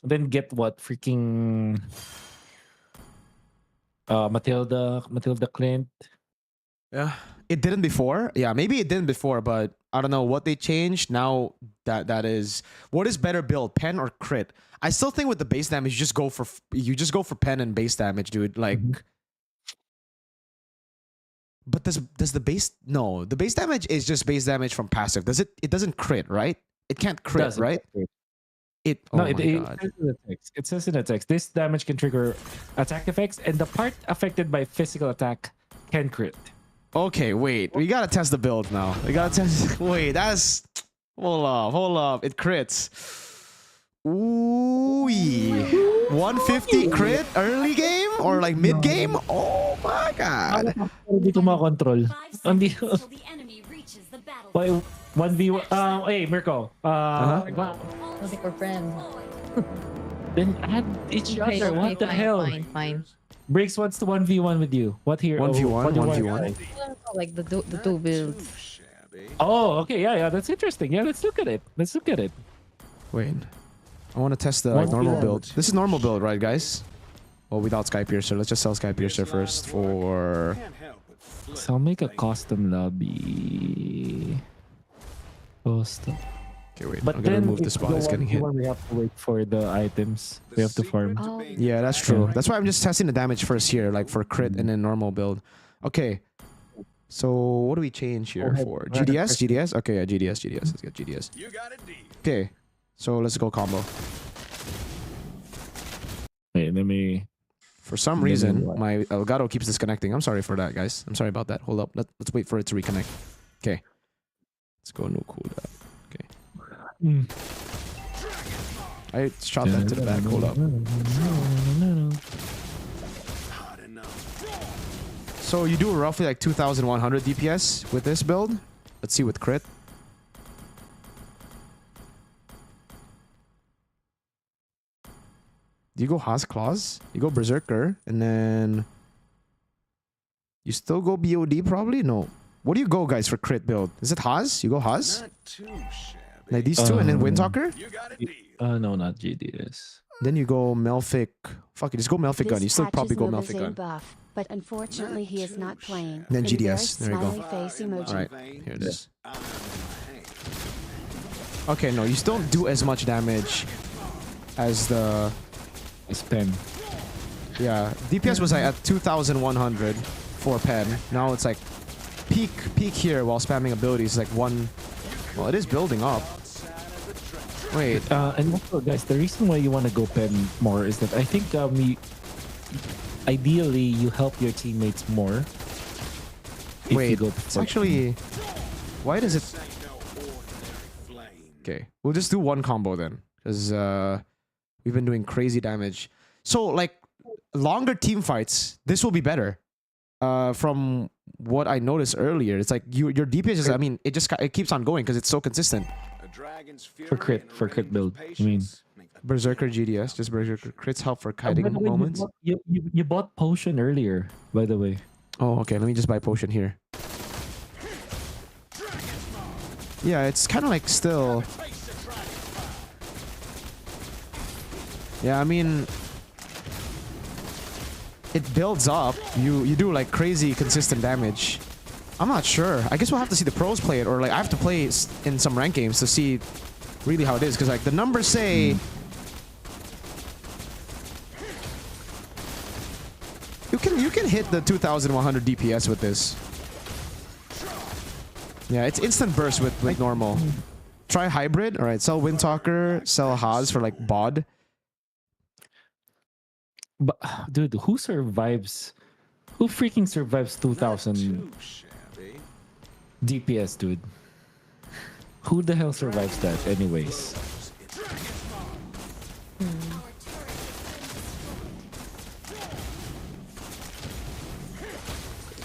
[SPEAKER 3] Then get what? Freaking Matilda Clint.
[SPEAKER 1] Yeah. It didn't before. Yeah, maybe it didn't before, but I don't know what they changed. Now that is what is better build, pen or crit? I still think with the base damage, you just go for pen and base damage, dude. Like, but does the base the base damage is just base damage from passive. Does it? It doesn't crit, right? It can't crit,
[SPEAKER 3] Doesn't
[SPEAKER 1] right?
[SPEAKER 3] crit.
[SPEAKER 1] It. Oh
[SPEAKER 3] No,
[SPEAKER 1] my
[SPEAKER 3] it
[SPEAKER 1] god.
[SPEAKER 3] says in the text. It says in the text. This damage can trigger attack effects, and the part affected by physical attack can crit.
[SPEAKER 1] Okay, wait. We gotta test the build now. We gotta test. Wait, that's. Hold up. It crits. Ooh, 150 crit early game or like mid game? Oh my god.
[SPEAKER 3] Hindi ko makontrol.
[SPEAKER 5] 5
[SPEAKER 3] Hindi
[SPEAKER 5] seconds till the enemy reaches the battle.
[SPEAKER 3] Why 1v1? Hey, Mirko.
[SPEAKER 1] Uh-huh.
[SPEAKER 2] I think we're friends.
[SPEAKER 3] Then add each
[SPEAKER 2] Okay,
[SPEAKER 3] other. What
[SPEAKER 2] okay,
[SPEAKER 3] the
[SPEAKER 2] fine,
[SPEAKER 3] hell?
[SPEAKER 2] Fine.
[SPEAKER 3] Briggs wants to 1v1 with you. What here?
[SPEAKER 1] 1v1, 1v1.
[SPEAKER 2] Like the two builds.
[SPEAKER 3] Oh, okay. Yeah. That's interesting. Yeah, let's look at it.
[SPEAKER 1] Wait. I want to test the
[SPEAKER 3] 1v1.
[SPEAKER 1] normal build. This is normal build, right, guys? Well, without Sky Piercer. Let's just sell Sky Piercer first for...
[SPEAKER 3] So I'll make a custom lobby. Custom.
[SPEAKER 1] Okay, wait.
[SPEAKER 3] But
[SPEAKER 1] I'm gonna
[SPEAKER 3] then
[SPEAKER 1] remove
[SPEAKER 3] if
[SPEAKER 1] the spot.
[SPEAKER 3] you
[SPEAKER 1] It's
[SPEAKER 3] want
[SPEAKER 1] getting hit.
[SPEAKER 3] 1v1, we have to wait for the items. We have to farm.
[SPEAKER 2] Oh,
[SPEAKER 1] Yeah, that's true. That's why I'm just testing the damage first here, like for crit and then normal build. Okay. So what do we change here
[SPEAKER 3] ahead.
[SPEAKER 1] for?
[SPEAKER 3] Go ahead,
[SPEAKER 1] GDS? GDS? Okay, yeah, GDS. Let's get GDS. Okay. So let's go combo.
[SPEAKER 3] Wait, let me.
[SPEAKER 1] For some
[SPEAKER 3] Maybe
[SPEAKER 1] reason,
[SPEAKER 3] what?
[SPEAKER 1] my Elgato keeps disconnecting. I'm sorry for that, guys. I'm sorry about that. Hold up. Let's wait for it to reconnect. Okay. Let's go no cooldown.
[SPEAKER 3] Mm.
[SPEAKER 1] I shot that to the back. Hold up. So you do roughly like 2,100 DPS with this build. Let's see with crit. Do you go Haas Claws? You go Berserker, and then you still go BOD probably? No. What do you go, guys, for crit build? Is it Haas? You go Haas? Like these two, and then Windtalker?
[SPEAKER 3] No, not GDS.
[SPEAKER 1] Then you go Malefic. Fuck it, just go Malefic Gun. You still probably go Malefic Gun.
[SPEAKER 4] Buff, but unfortunately he is not playing.
[SPEAKER 1] Then
[SPEAKER 4] Pretty
[SPEAKER 1] GDS.
[SPEAKER 4] very
[SPEAKER 1] There you go.
[SPEAKER 4] smiley face emoji.
[SPEAKER 1] Alright, here it is. Okay, no, you still don't do as much damage as the...
[SPEAKER 3] It's pen.
[SPEAKER 1] Yeah, DPS was like at 2,100 for pen. Now it's like peak here while spamming abilities like one... Well, it is building up. Wait.
[SPEAKER 3] And also, guys, the reason why you want to go pen more is that I think ideally you help your teammates more. If you
[SPEAKER 1] Wait,
[SPEAKER 3] go
[SPEAKER 1] it's actually... Why does it... Okay, we'll just do one combo then. Because we've been doing crazy damage. So, like, longer team fights, this will be better. From what I noticed earlier, it's like your DPS is... I mean, it keeps on going because it's so consistent.
[SPEAKER 3] for crit build. I mean,
[SPEAKER 1] Berserker GDS, just Berserker crits help for kiting
[SPEAKER 3] by the way,
[SPEAKER 1] moments.
[SPEAKER 3] You bought potion earlier, by the way.
[SPEAKER 1] Oh, okay. Let me just buy potion here. Yeah, it's kind of like still... Yeah, I mean... It builds up. You do like crazy consistent damage. I'm not sure. I guess we'll have to see the pros play it, or like I have to play in some rank games to see really how it is. Because like the numbers say... You can hit the 2,100 DPS with this. Yeah, it's instant burst with normal. Try hybrid. All right, sell Windtalker, sell Haas for like bod.
[SPEAKER 3] But dude, who survives? Who freaking survives 2000 DPS, dude? Who the hell survives that, anyways?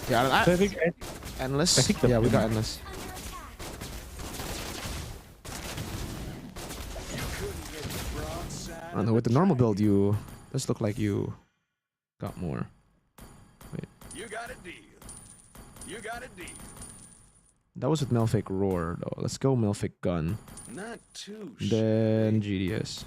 [SPEAKER 1] Yeah,
[SPEAKER 3] So I think
[SPEAKER 1] endless.
[SPEAKER 3] I think
[SPEAKER 1] yeah, we got endless. I don't know. With the normal build, you does look like you got more. Wait.
[SPEAKER 6] You got a deal. You got a deal.
[SPEAKER 1] That was with Melfic Roar, though. Let's go Melfic Gun.
[SPEAKER 6] Not too
[SPEAKER 1] Then GDS.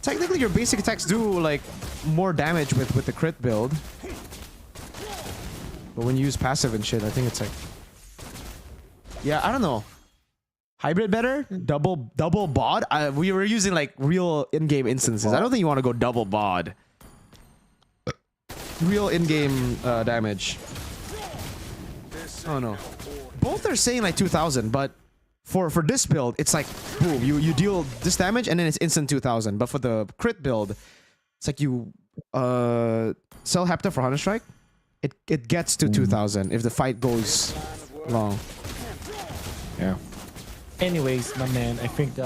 [SPEAKER 1] Technically, your basic attacks do like more damage with the crit build. But when you use passive and shit, I think it's like... Yeah, I don't know. Hybrid better? Double bod? We were using like real in-game instances. I don't think you want to go double bod. Real in-game damage. Oh no. Both are saying like 2000, but for this build, it's like boom, you deal this damage and then it's instant 2000. But for the crit build, it's like you sell Hepta for Hunter Strike. It gets to 2000 if the fight goes long.
[SPEAKER 3] Yeah. Anyways, my man, I think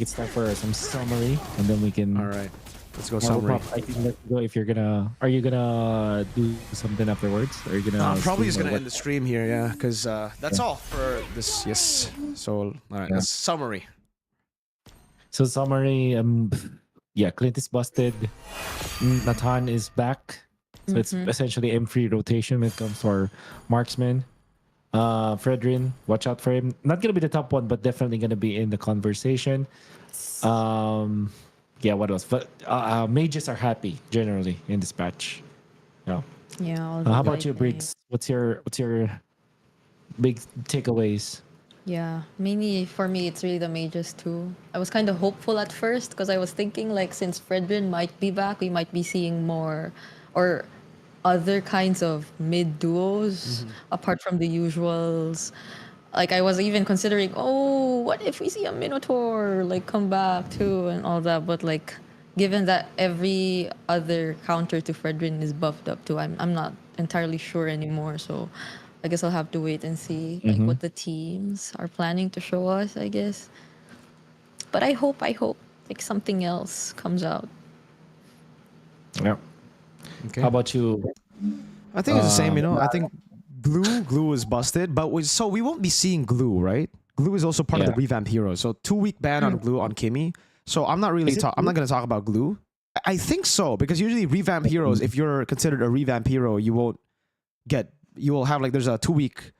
[SPEAKER 3] it's time for some summary, and then we can.
[SPEAKER 1] All right, let's go summary.
[SPEAKER 3] I think let's go. If you're gonna, are you gonna do something afterwards? Are you gonna?
[SPEAKER 1] I'm probably just
[SPEAKER 3] stream or
[SPEAKER 1] gonna
[SPEAKER 3] what?
[SPEAKER 1] end the stream here, yeah, because that's all for this. Yes. So all right,
[SPEAKER 3] Yeah.
[SPEAKER 1] let's summary.
[SPEAKER 3] So summary, yeah, Clint is busted. Natan is back. So it's essentially M3 rotation when it comes to our marksman. Fredrinn, watch out for him. Not gonna be the top one, but definitely gonna be in the conversation. Yeah, what else? But mages are happy generally in this patch. Yeah.
[SPEAKER 2] Yeah. all
[SPEAKER 3] How
[SPEAKER 2] the
[SPEAKER 3] about you,
[SPEAKER 2] lightning.
[SPEAKER 3] Briggs? What's your big takeaways?
[SPEAKER 2] Yeah, mainly for me, it's really the mages too. I was kind of hopeful at first because I was thinking like since Fredrinn might be back, we might be seeing more or other kinds of mid duos apart from the usuals. Like I was even considering, oh, what if we see a Minotaur like come back too and all that. But like, given that every other counter to Fredrinn is buffed up too, I'm not entirely sure anymore. So I guess I'll have to wait and see like what the teams are planning to show us, I guess. But I hope like something else comes out.
[SPEAKER 3] Yeah.
[SPEAKER 1] Okay.
[SPEAKER 3] How about you?
[SPEAKER 1] I think it's the same. You know, I think Gloo is busted, but we won't be seeing Gloo, right? Gloo is also part of the revamp hero. So 2-week ban on Gloo on Kimmy. So I'm not really I'm not gonna talk about Gloo. I think so because usually revamp heroes, if you're considered a revamp hero, you will have like there's a 2-week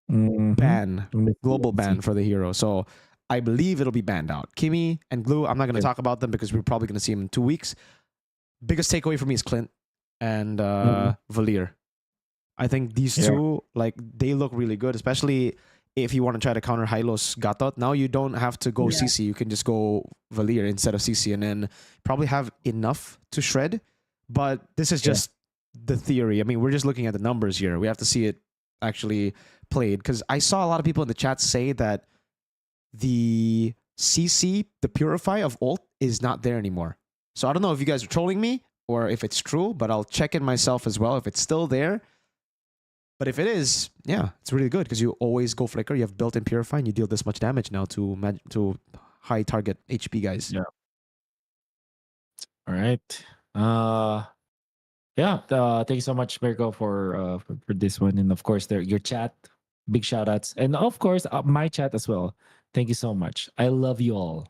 [SPEAKER 1] ban, global ban for the hero. So I believe it'll be banned out. Kimmy and Gloo, I'm not gonna talk about them because we're probably gonna see them in 2 weeks. Biggest takeaway for me is Clint and Valir. I think these two, like, they look really good, especially if you want to try to counter Hylos Gatot. Now you don't have to go CC. You can just go Valir instead of CC and then probably have enough to shred. But this is just the theory. I mean, we're just looking at the numbers here. We have to see it actually played. Because I saw a lot of people in the chat say that the CC, the Purify of ult, is not there anymore. So I don't know if you guys are trolling me or if it's true, but I'll check it myself as well if it's still there. But if it is, yeah, it's really good because you always go Flicker. You have built-in Purify and you deal this much damage now to high target HP guys.
[SPEAKER 3] Yeah. All right. Thank you so much, Mirko, for this one, and of course, your chat. Big shout outs, and of course, my chat as well. Thank you so much. I love you all.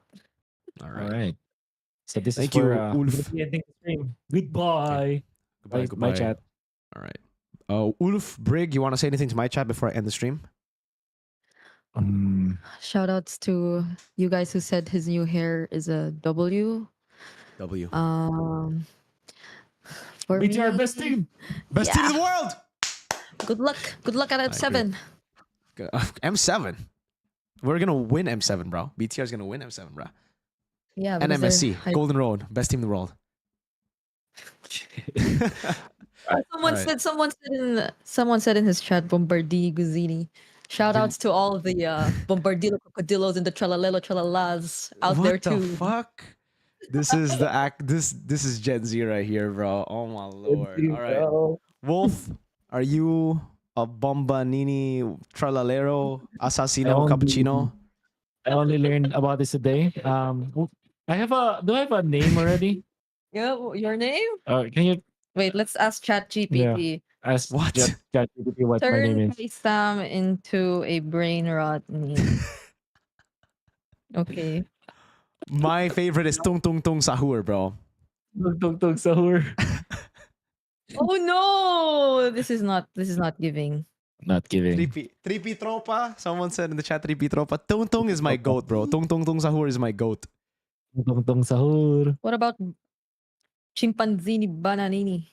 [SPEAKER 1] All right.
[SPEAKER 3] All right. So this
[SPEAKER 1] Thank
[SPEAKER 3] is for
[SPEAKER 1] you, Ulf.
[SPEAKER 3] the ending stream. Goodbye.
[SPEAKER 1] Goodbye.
[SPEAKER 3] My chat.
[SPEAKER 1] All right. Ulf, Brig, you want to say anything to my chat before I end the stream?
[SPEAKER 2] Shout outs to you guys who said his new hair is a W.
[SPEAKER 1] W.
[SPEAKER 2] For
[SPEAKER 3] Meet our
[SPEAKER 2] me,
[SPEAKER 3] best team.
[SPEAKER 1] Best team in the world!
[SPEAKER 2] Good luck. Good luck at
[SPEAKER 1] agree.
[SPEAKER 2] M7.
[SPEAKER 1] M7. We're gonna win M7, bro. BTR is gonna win M7, bro.
[SPEAKER 2] Yeah.
[SPEAKER 1] And
[SPEAKER 2] because they're
[SPEAKER 1] MSC,
[SPEAKER 2] high-
[SPEAKER 1] Golden Road, best team in the world.
[SPEAKER 2] Someone said in his chat, Bombardi Guzini. Shout outs to all the Bombardillo Crocodillos and the Tralalelo Tralalas out there
[SPEAKER 1] What the
[SPEAKER 2] too.
[SPEAKER 1] fuck? This is the act. This is Gen Z right here, bro. Oh my lord. All right, Wolf, are you a Bombanini Tralalero Assassino Cappuccino?
[SPEAKER 3] I only learned about this today. I have a. Do I have a name already?
[SPEAKER 2] Yeah, your name?
[SPEAKER 3] Can you
[SPEAKER 2] Wait, let's ask ChatGPT.
[SPEAKER 3] ask
[SPEAKER 1] What?
[SPEAKER 3] ChatGPT what my name
[SPEAKER 2] Turn
[SPEAKER 3] is?
[SPEAKER 2] Sam into a brain rot meme. Okay.
[SPEAKER 1] My favorite is Tung Tung Tung Sahur, bro.
[SPEAKER 3] Tung tung sahur.
[SPEAKER 2] Oh no! This is not giving.
[SPEAKER 3] Not giving.
[SPEAKER 1] 3P Tropa. Someone said in the chat 3P Tropa. Tung Tung is my goat, bro. Tung Tung Tung Sahur is my goat.
[SPEAKER 3] Tung tung sahur.
[SPEAKER 2] What about Chimpanzini Bananini?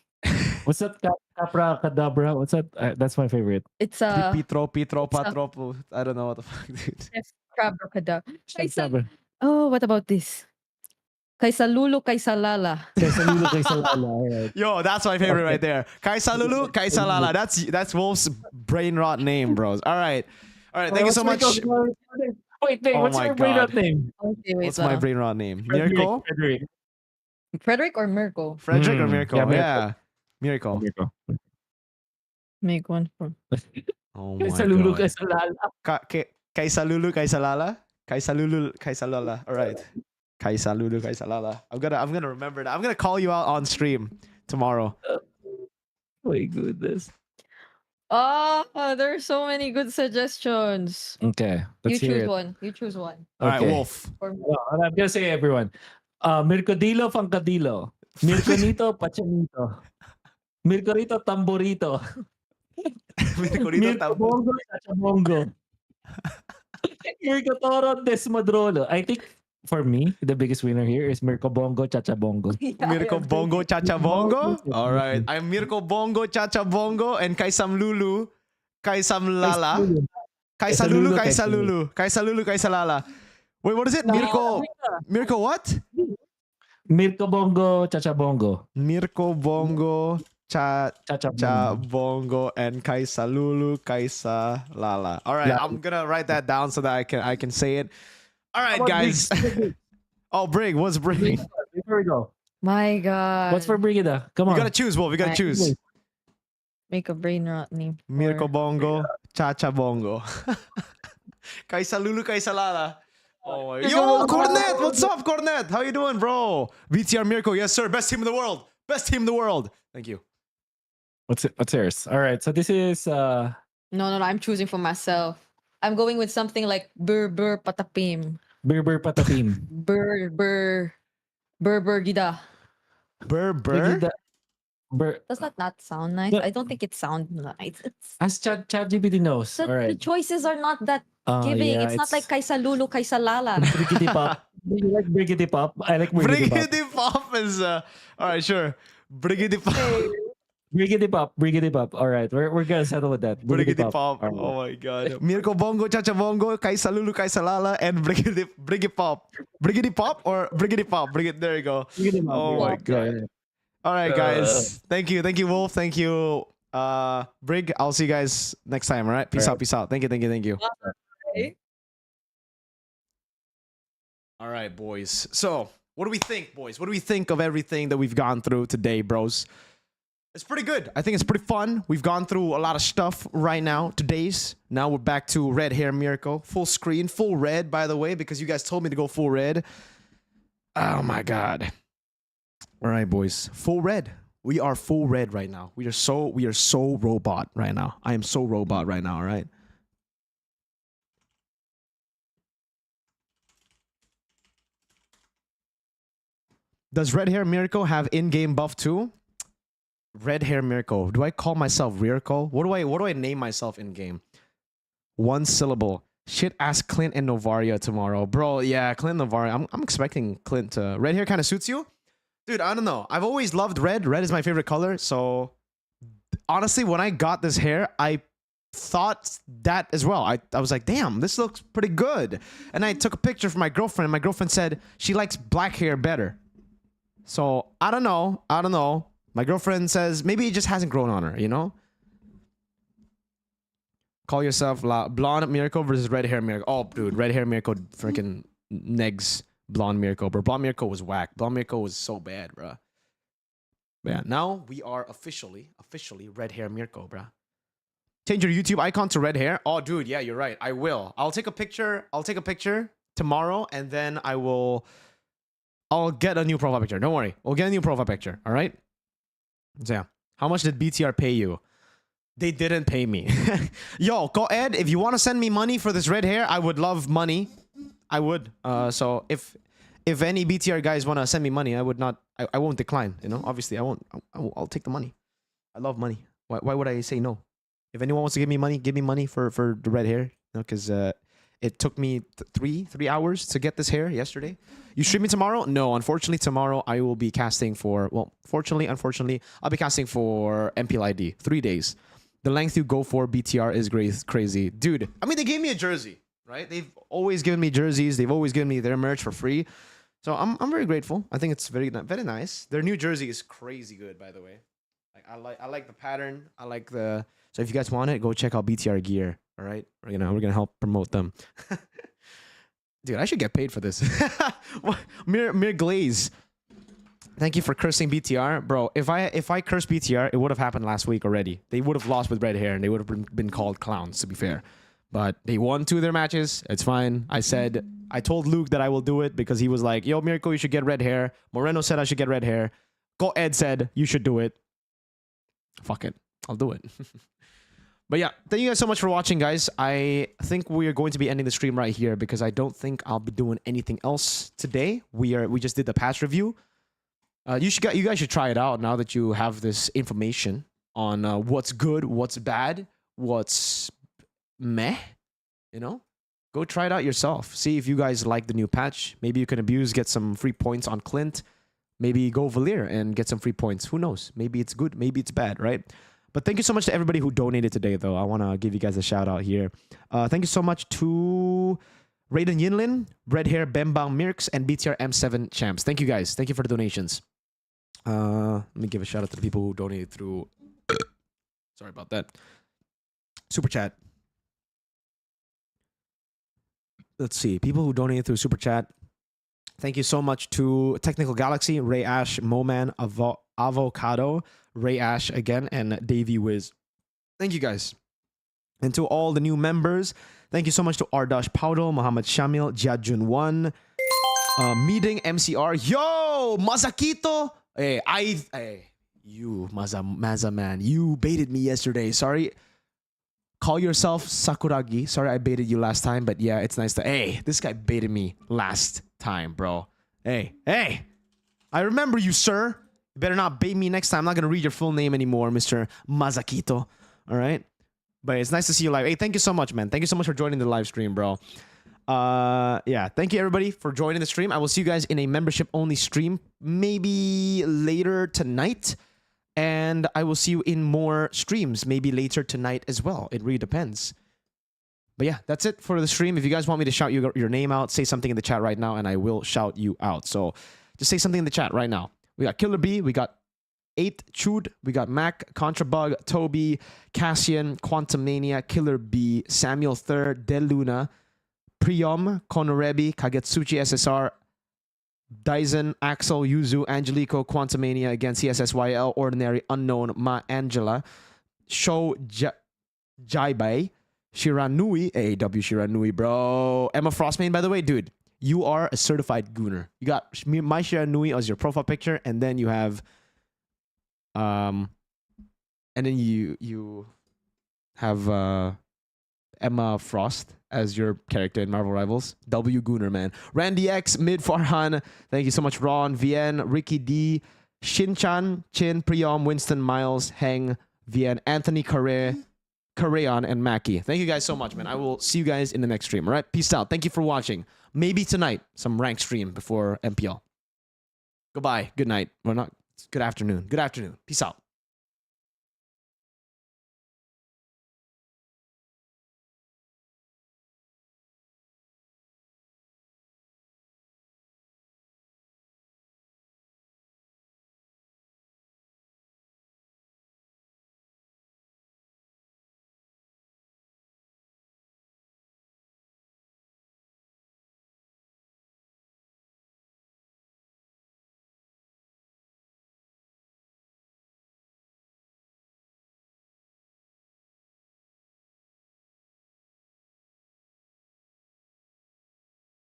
[SPEAKER 3] What's that? Capra Cadabra. What's that? That's my favorite.
[SPEAKER 2] It's
[SPEAKER 1] 3P Tropi Tropa
[SPEAKER 2] it's a-
[SPEAKER 1] Tropo. I don't know what the fuck, dude.
[SPEAKER 2] Crabacada.
[SPEAKER 3] Cadabra.
[SPEAKER 2] Oh, what about this? Kaysa Lulu, Kaysa Lala.
[SPEAKER 3] Kaysa Lulu, kaysa Lala. Alright.
[SPEAKER 1] Yo, that's my favorite right there. Kaisa Lulu, Kaisa Lala. That's Wolf's brain rot name, bros. All right. Thank you so much.
[SPEAKER 3] Wait,
[SPEAKER 1] Oh
[SPEAKER 3] what's
[SPEAKER 1] my
[SPEAKER 3] your brain
[SPEAKER 1] God.
[SPEAKER 3] rot name?
[SPEAKER 2] Okay, wait.
[SPEAKER 1] What's my brain rot name? Mirko?
[SPEAKER 3] Frederick.
[SPEAKER 2] Frederick or Mirko?
[SPEAKER 1] Frederick or Mirko?
[SPEAKER 3] Yeah, Mirko.
[SPEAKER 1] Yeah. Mirko.
[SPEAKER 3] Mirko.
[SPEAKER 2] Make one for.
[SPEAKER 1] Oh my
[SPEAKER 3] Kaysa Lulu,
[SPEAKER 1] god.
[SPEAKER 3] kaysa Lala.
[SPEAKER 1] Kaisa Lulu, Kaisa Lala. Kaisa Lulu, Kaisa Lala. All right. Kaisa Lulu, Kaisa Lala. I'm gonna remember that. I'm gonna call you out on stream tomorrow.
[SPEAKER 3] My goodness.
[SPEAKER 2] Oh, there are so many good suggestions.
[SPEAKER 3] Okay,
[SPEAKER 2] You
[SPEAKER 3] let's hear
[SPEAKER 2] choose
[SPEAKER 3] it.
[SPEAKER 2] one. You choose one.
[SPEAKER 1] All right,
[SPEAKER 3] Okay.
[SPEAKER 1] Wolf.
[SPEAKER 2] For me.
[SPEAKER 3] Oh, I'm gonna say everyone. Mirkodilo Fancadilo. Mirkonito Pachanito. Mirkorito Tamborito.
[SPEAKER 1] Mirko
[SPEAKER 3] Bongo Chachabongo. Mirko Toro Desmadrolo. I think for me, the biggest winner here is Mirko Bongo Chachabongo.
[SPEAKER 1] Mirko Bongo Chacha Bongo. All right. I'm Mirko Bongo Chacha Bongo and Kaisam Lulu. Kaisam Lala. Kaisa Lulu, Kaisa Lulu. Kaisa Lulu, Kaisa Lala. Wait, what is it? Mirko what?
[SPEAKER 3] Mirko Bongo Chachabongo.
[SPEAKER 1] Mirko Bongo Cha
[SPEAKER 3] Chachabongo.
[SPEAKER 1] Bongo and Kaisa Lulu, Kaisa Lala. All right,
[SPEAKER 3] Yeah.
[SPEAKER 1] I'm gonna write that down so that I can say it. All right,
[SPEAKER 3] How about
[SPEAKER 1] guys. Oh, Brig, what's Brig?
[SPEAKER 3] Here we go.
[SPEAKER 2] My God.
[SPEAKER 3] What's for Brigida? Come
[SPEAKER 1] You
[SPEAKER 3] on.
[SPEAKER 1] gotta choose, Wolf. You gotta
[SPEAKER 2] Alright.
[SPEAKER 1] choose.
[SPEAKER 2] Make a brain rot name.
[SPEAKER 1] Mirko
[SPEAKER 2] for-
[SPEAKER 1] Bongo, Chacha Bongo. Kaisa Lulu, Kaisa Lala. Oh my.
[SPEAKER 3] Yo,
[SPEAKER 1] Yo, Cornet, what's up, Cornet? How you doing, bro? VTR Mirko, yes sir. Best team in the world. Best team in the world. Thank you.
[SPEAKER 3] What's yours? All right. So this is
[SPEAKER 2] No, I'm choosing for myself. I'm going with something like Bur Patapim.
[SPEAKER 3] Berber Patapim.
[SPEAKER 2] Bur Gida.
[SPEAKER 1] Burr.
[SPEAKER 3] Brigida.
[SPEAKER 2] Does that not sound nice?
[SPEAKER 3] Yeah.
[SPEAKER 2] I don't think it sounds nice. It's
[SPEAKER 3] As ChatGPT knows.
[SPEAKER 2] so
[SPEAKER 3] All
[SPEAKER 2] the
[SPEAKER 3] right.
[SPEAKER 2] choices are not that
[SPEAKER 3] Oh,
[SPEAKER 2] giving.
[SPEAKER 3] yeah,
[SPEAKER 2] it's not like Kaisa Lulu, Kaisa Lala.
[SPEAKER 3] Brigitte Pop. Do you like Brigitte Pop? I like Brigitte Pop.
[SPEAKER 1] Brigitte Pop is all right, sure. Brigitte Pop.
[SPEAKER 3] Brigitte Pop. Brigitte Pop. All right. We're gonna settle with that.
[SPEAKER 1] Brigitte Pop.
[SPEAKER 3] All right.
[SPEAKER 1] Oh my god. Mirko Bongo, Chacha Bongo, Kaisa Lulu, Kaisa Lala, and Brigitte Pop. Brigitte Pop or Brigitte Pop? There you go.
[SPEAKER 3] Brigitte Pop.
[SPEAKER 1] Oh my
[SPEAKER 3] Yeah.
[SPEAKER 1] god. All right, guys. Thank you, Wolf. Thank you, Brig. I'll see you guys next time. All right. Peace
[SPEAKER 3] All
[SPEAKER 1] out. Peace out. Thank you.
[SPEAKER 2] Okay.
[SPEAKER 1] All right, boys. So, what do we think, boys? What do we think of everything that we've gone through today, bros? It's pretty good. I think it's pretty fun. We've gone through a lot of stuff right now. Now we're back to red hair Mirko. Full screen, full red, by the way, because you guys told me to go full red. Oh my god. All right, boys. Full red. We are full red right now. We are so robot right now. I am so robot right now, all right? Does red hair Mirko have in-game buff too? Red hair Mirko. Do I call myself Rirko? What do I name myself in game? One syllable. Shit, ask Clint and Novaria tomorrow. Bro, yeah, Clint and Novaria. I'm expecting Clint to... Red hair kind of suits you? Dude, I don't know. I've always loved red. Red is my favorite color. So honestly, when I got this hair, I thought that as well. I was like, damn, this looks pretty good. And I took a picture for my girlfriend. My girlfriend said she likes black hair better. So I don't know. My girlfriend says maybe it just hasn't grown on her, you know? Call yourself blonde Mirko versus red hair Mirko. Oh, dude, red hair Mirko freaking negs blonde Mirko, bro. Blonde Mirko was whack. Blonde Mirko was so bad, bro. But yeah, now we are officially red hair Mirko, bro. Change your YouTube icon to red hair. Oh, dude, yeah, you're right. I will. I'll take a picture tomorrow, and then I'll get a new profile picture. Don't worry. We'll get a new profile picture. All right. So yeah, how much did BTR pay you? They didn't pay me. Yo, go Ed. If you want to send me money for this red hair, I would love money. I would. So if any BTR guys want to send me money, I would not. I won't decline. You know, obviously, I won't. I'll take the money. I love money. Why would I say no? If anyone wants to give me money for the red hair. You know, because it took me three hours to get this hair yesterday. You stream me tomorrow? No, unfortunately, tomorrow I will be casting for. Well, fortunately, unfortunately, I'll be casting for MPLID 3 days. The length you go for BTR is crazy. Dude, I mean, they gave me a jersey, right? They've always given me jerseys. They've always given me their merch for free. So I'm very grateful. I think it's very nice. Their new jersey is crazy good, by the way. Like I like the pattern. I like the. So if you guys want it, go check out BTR gear. All right, we're gonna help promote them. Dude, I should get paid for this. Mere Glaze. Thank you for cursing BTR, bro. If I curse BTR, it would have happened last week already. They would have lost with red hair, and they would have been called clowns. To be fair, but they won 2 of their matches. It's fine. I told Luke that I will do it because he was like, "Yo, Mirko, you should get red hair." Moreno said I should get red hair. Go Ed said you should do it. Fuck it, I'll do it. But yeah, thank you guys so much for watching, guys. I think we are going to be ending the stream right here because I don't think I'll be doing anything else today. We just did the patch review. You guys should try it out now that you have this information on what's good, what's bad, what's meh. You know, go try it out yourself. See if you guys like the new patch. Maybe you can abuse, get some free points on Clint. Maybe go Valir and get some free points. Who knows? Maybe it's good, maybe it's bad, right? But thank you so much to everybody who donated today, though. I want to give you guys a shout out here. Thank you so much to Raiden Yinlin, Red Hair, Bembang Mirks, and BTR M7 Champs. Thank you guys. Thank you for the donations. Let me give a shout out to the people who donated through. Sorry about that. Super Chat. Let's see. People who donated through Super Chat. Thank you so much to Technical Galaxy, Ray Ash, Moman, Avocado, Ray Ash again, and Davey Wiz. Thank you guys. And to all the new members, thank you so much to Ardash Powdo, Muhammad Shamil, Jiajun 1, Meeting MCR. Yo, Mazakito. Hey, you, Maza man, you baited me yesterday. Sorry. Call yourself Sakuragi. Sorry I baited you last time, but yeah, it's nice to. Hey, this guy baited me last time, bro. Hey, I remember you, sir. You better not bait me next time. I'm not gonna read your full name anymore, Mr. Mazakito. All right, but it's nice to see you live. Hey, thank you so much, man. Thank you so much for joining the live stream, bro. Yeah, thank you everybody for joining the stream. I will see you guys in a membership only stream, maybe later tonight. And I will see you in more streams, maybe later tonight as well. It really depends. But yeah, that's it for the stream. If you guys want me to shout your name out, say something in the chat right now, and I will shout you out. So just say something in the chat right now. We got Killer B, we got 8 Chud, we got Mac, Contrabug, Toby, Cassian, Quantum Mania, Killer B, Samuel Third, Del Luna, Priyom, Konorebi, Kagetsuchi SSR, Dyson, Axel, Yuzu, Angelico, Quantumania, again, CSSYL, Ordinary, Unknown, Ma Angela, Sho Jaibai, Shiranui, AW Shiranui, bro. Emma Frostmain, by the way, dude, you are a certified gooner. You got my Shiranui as your profile picture, and then you have, and then you have Emma Frost as your character in Marvel Rivals. W Gooner, man. Randy X, Mid Farhan, thank you so much. Ron, Vien, Ricky D, Shinchan, Chin, Priyom, Winston, Miles, Heng, Vien, Anthony Carreon, and Mackie. Thank you guys so much, man. I will see you guys in the next stream. All right, peace out. Thank you for watching. Maybe tonight, some rank stream before MPL. Goodbye. Good night. Well, not. Good afternoon. Good afternoon. Peace out.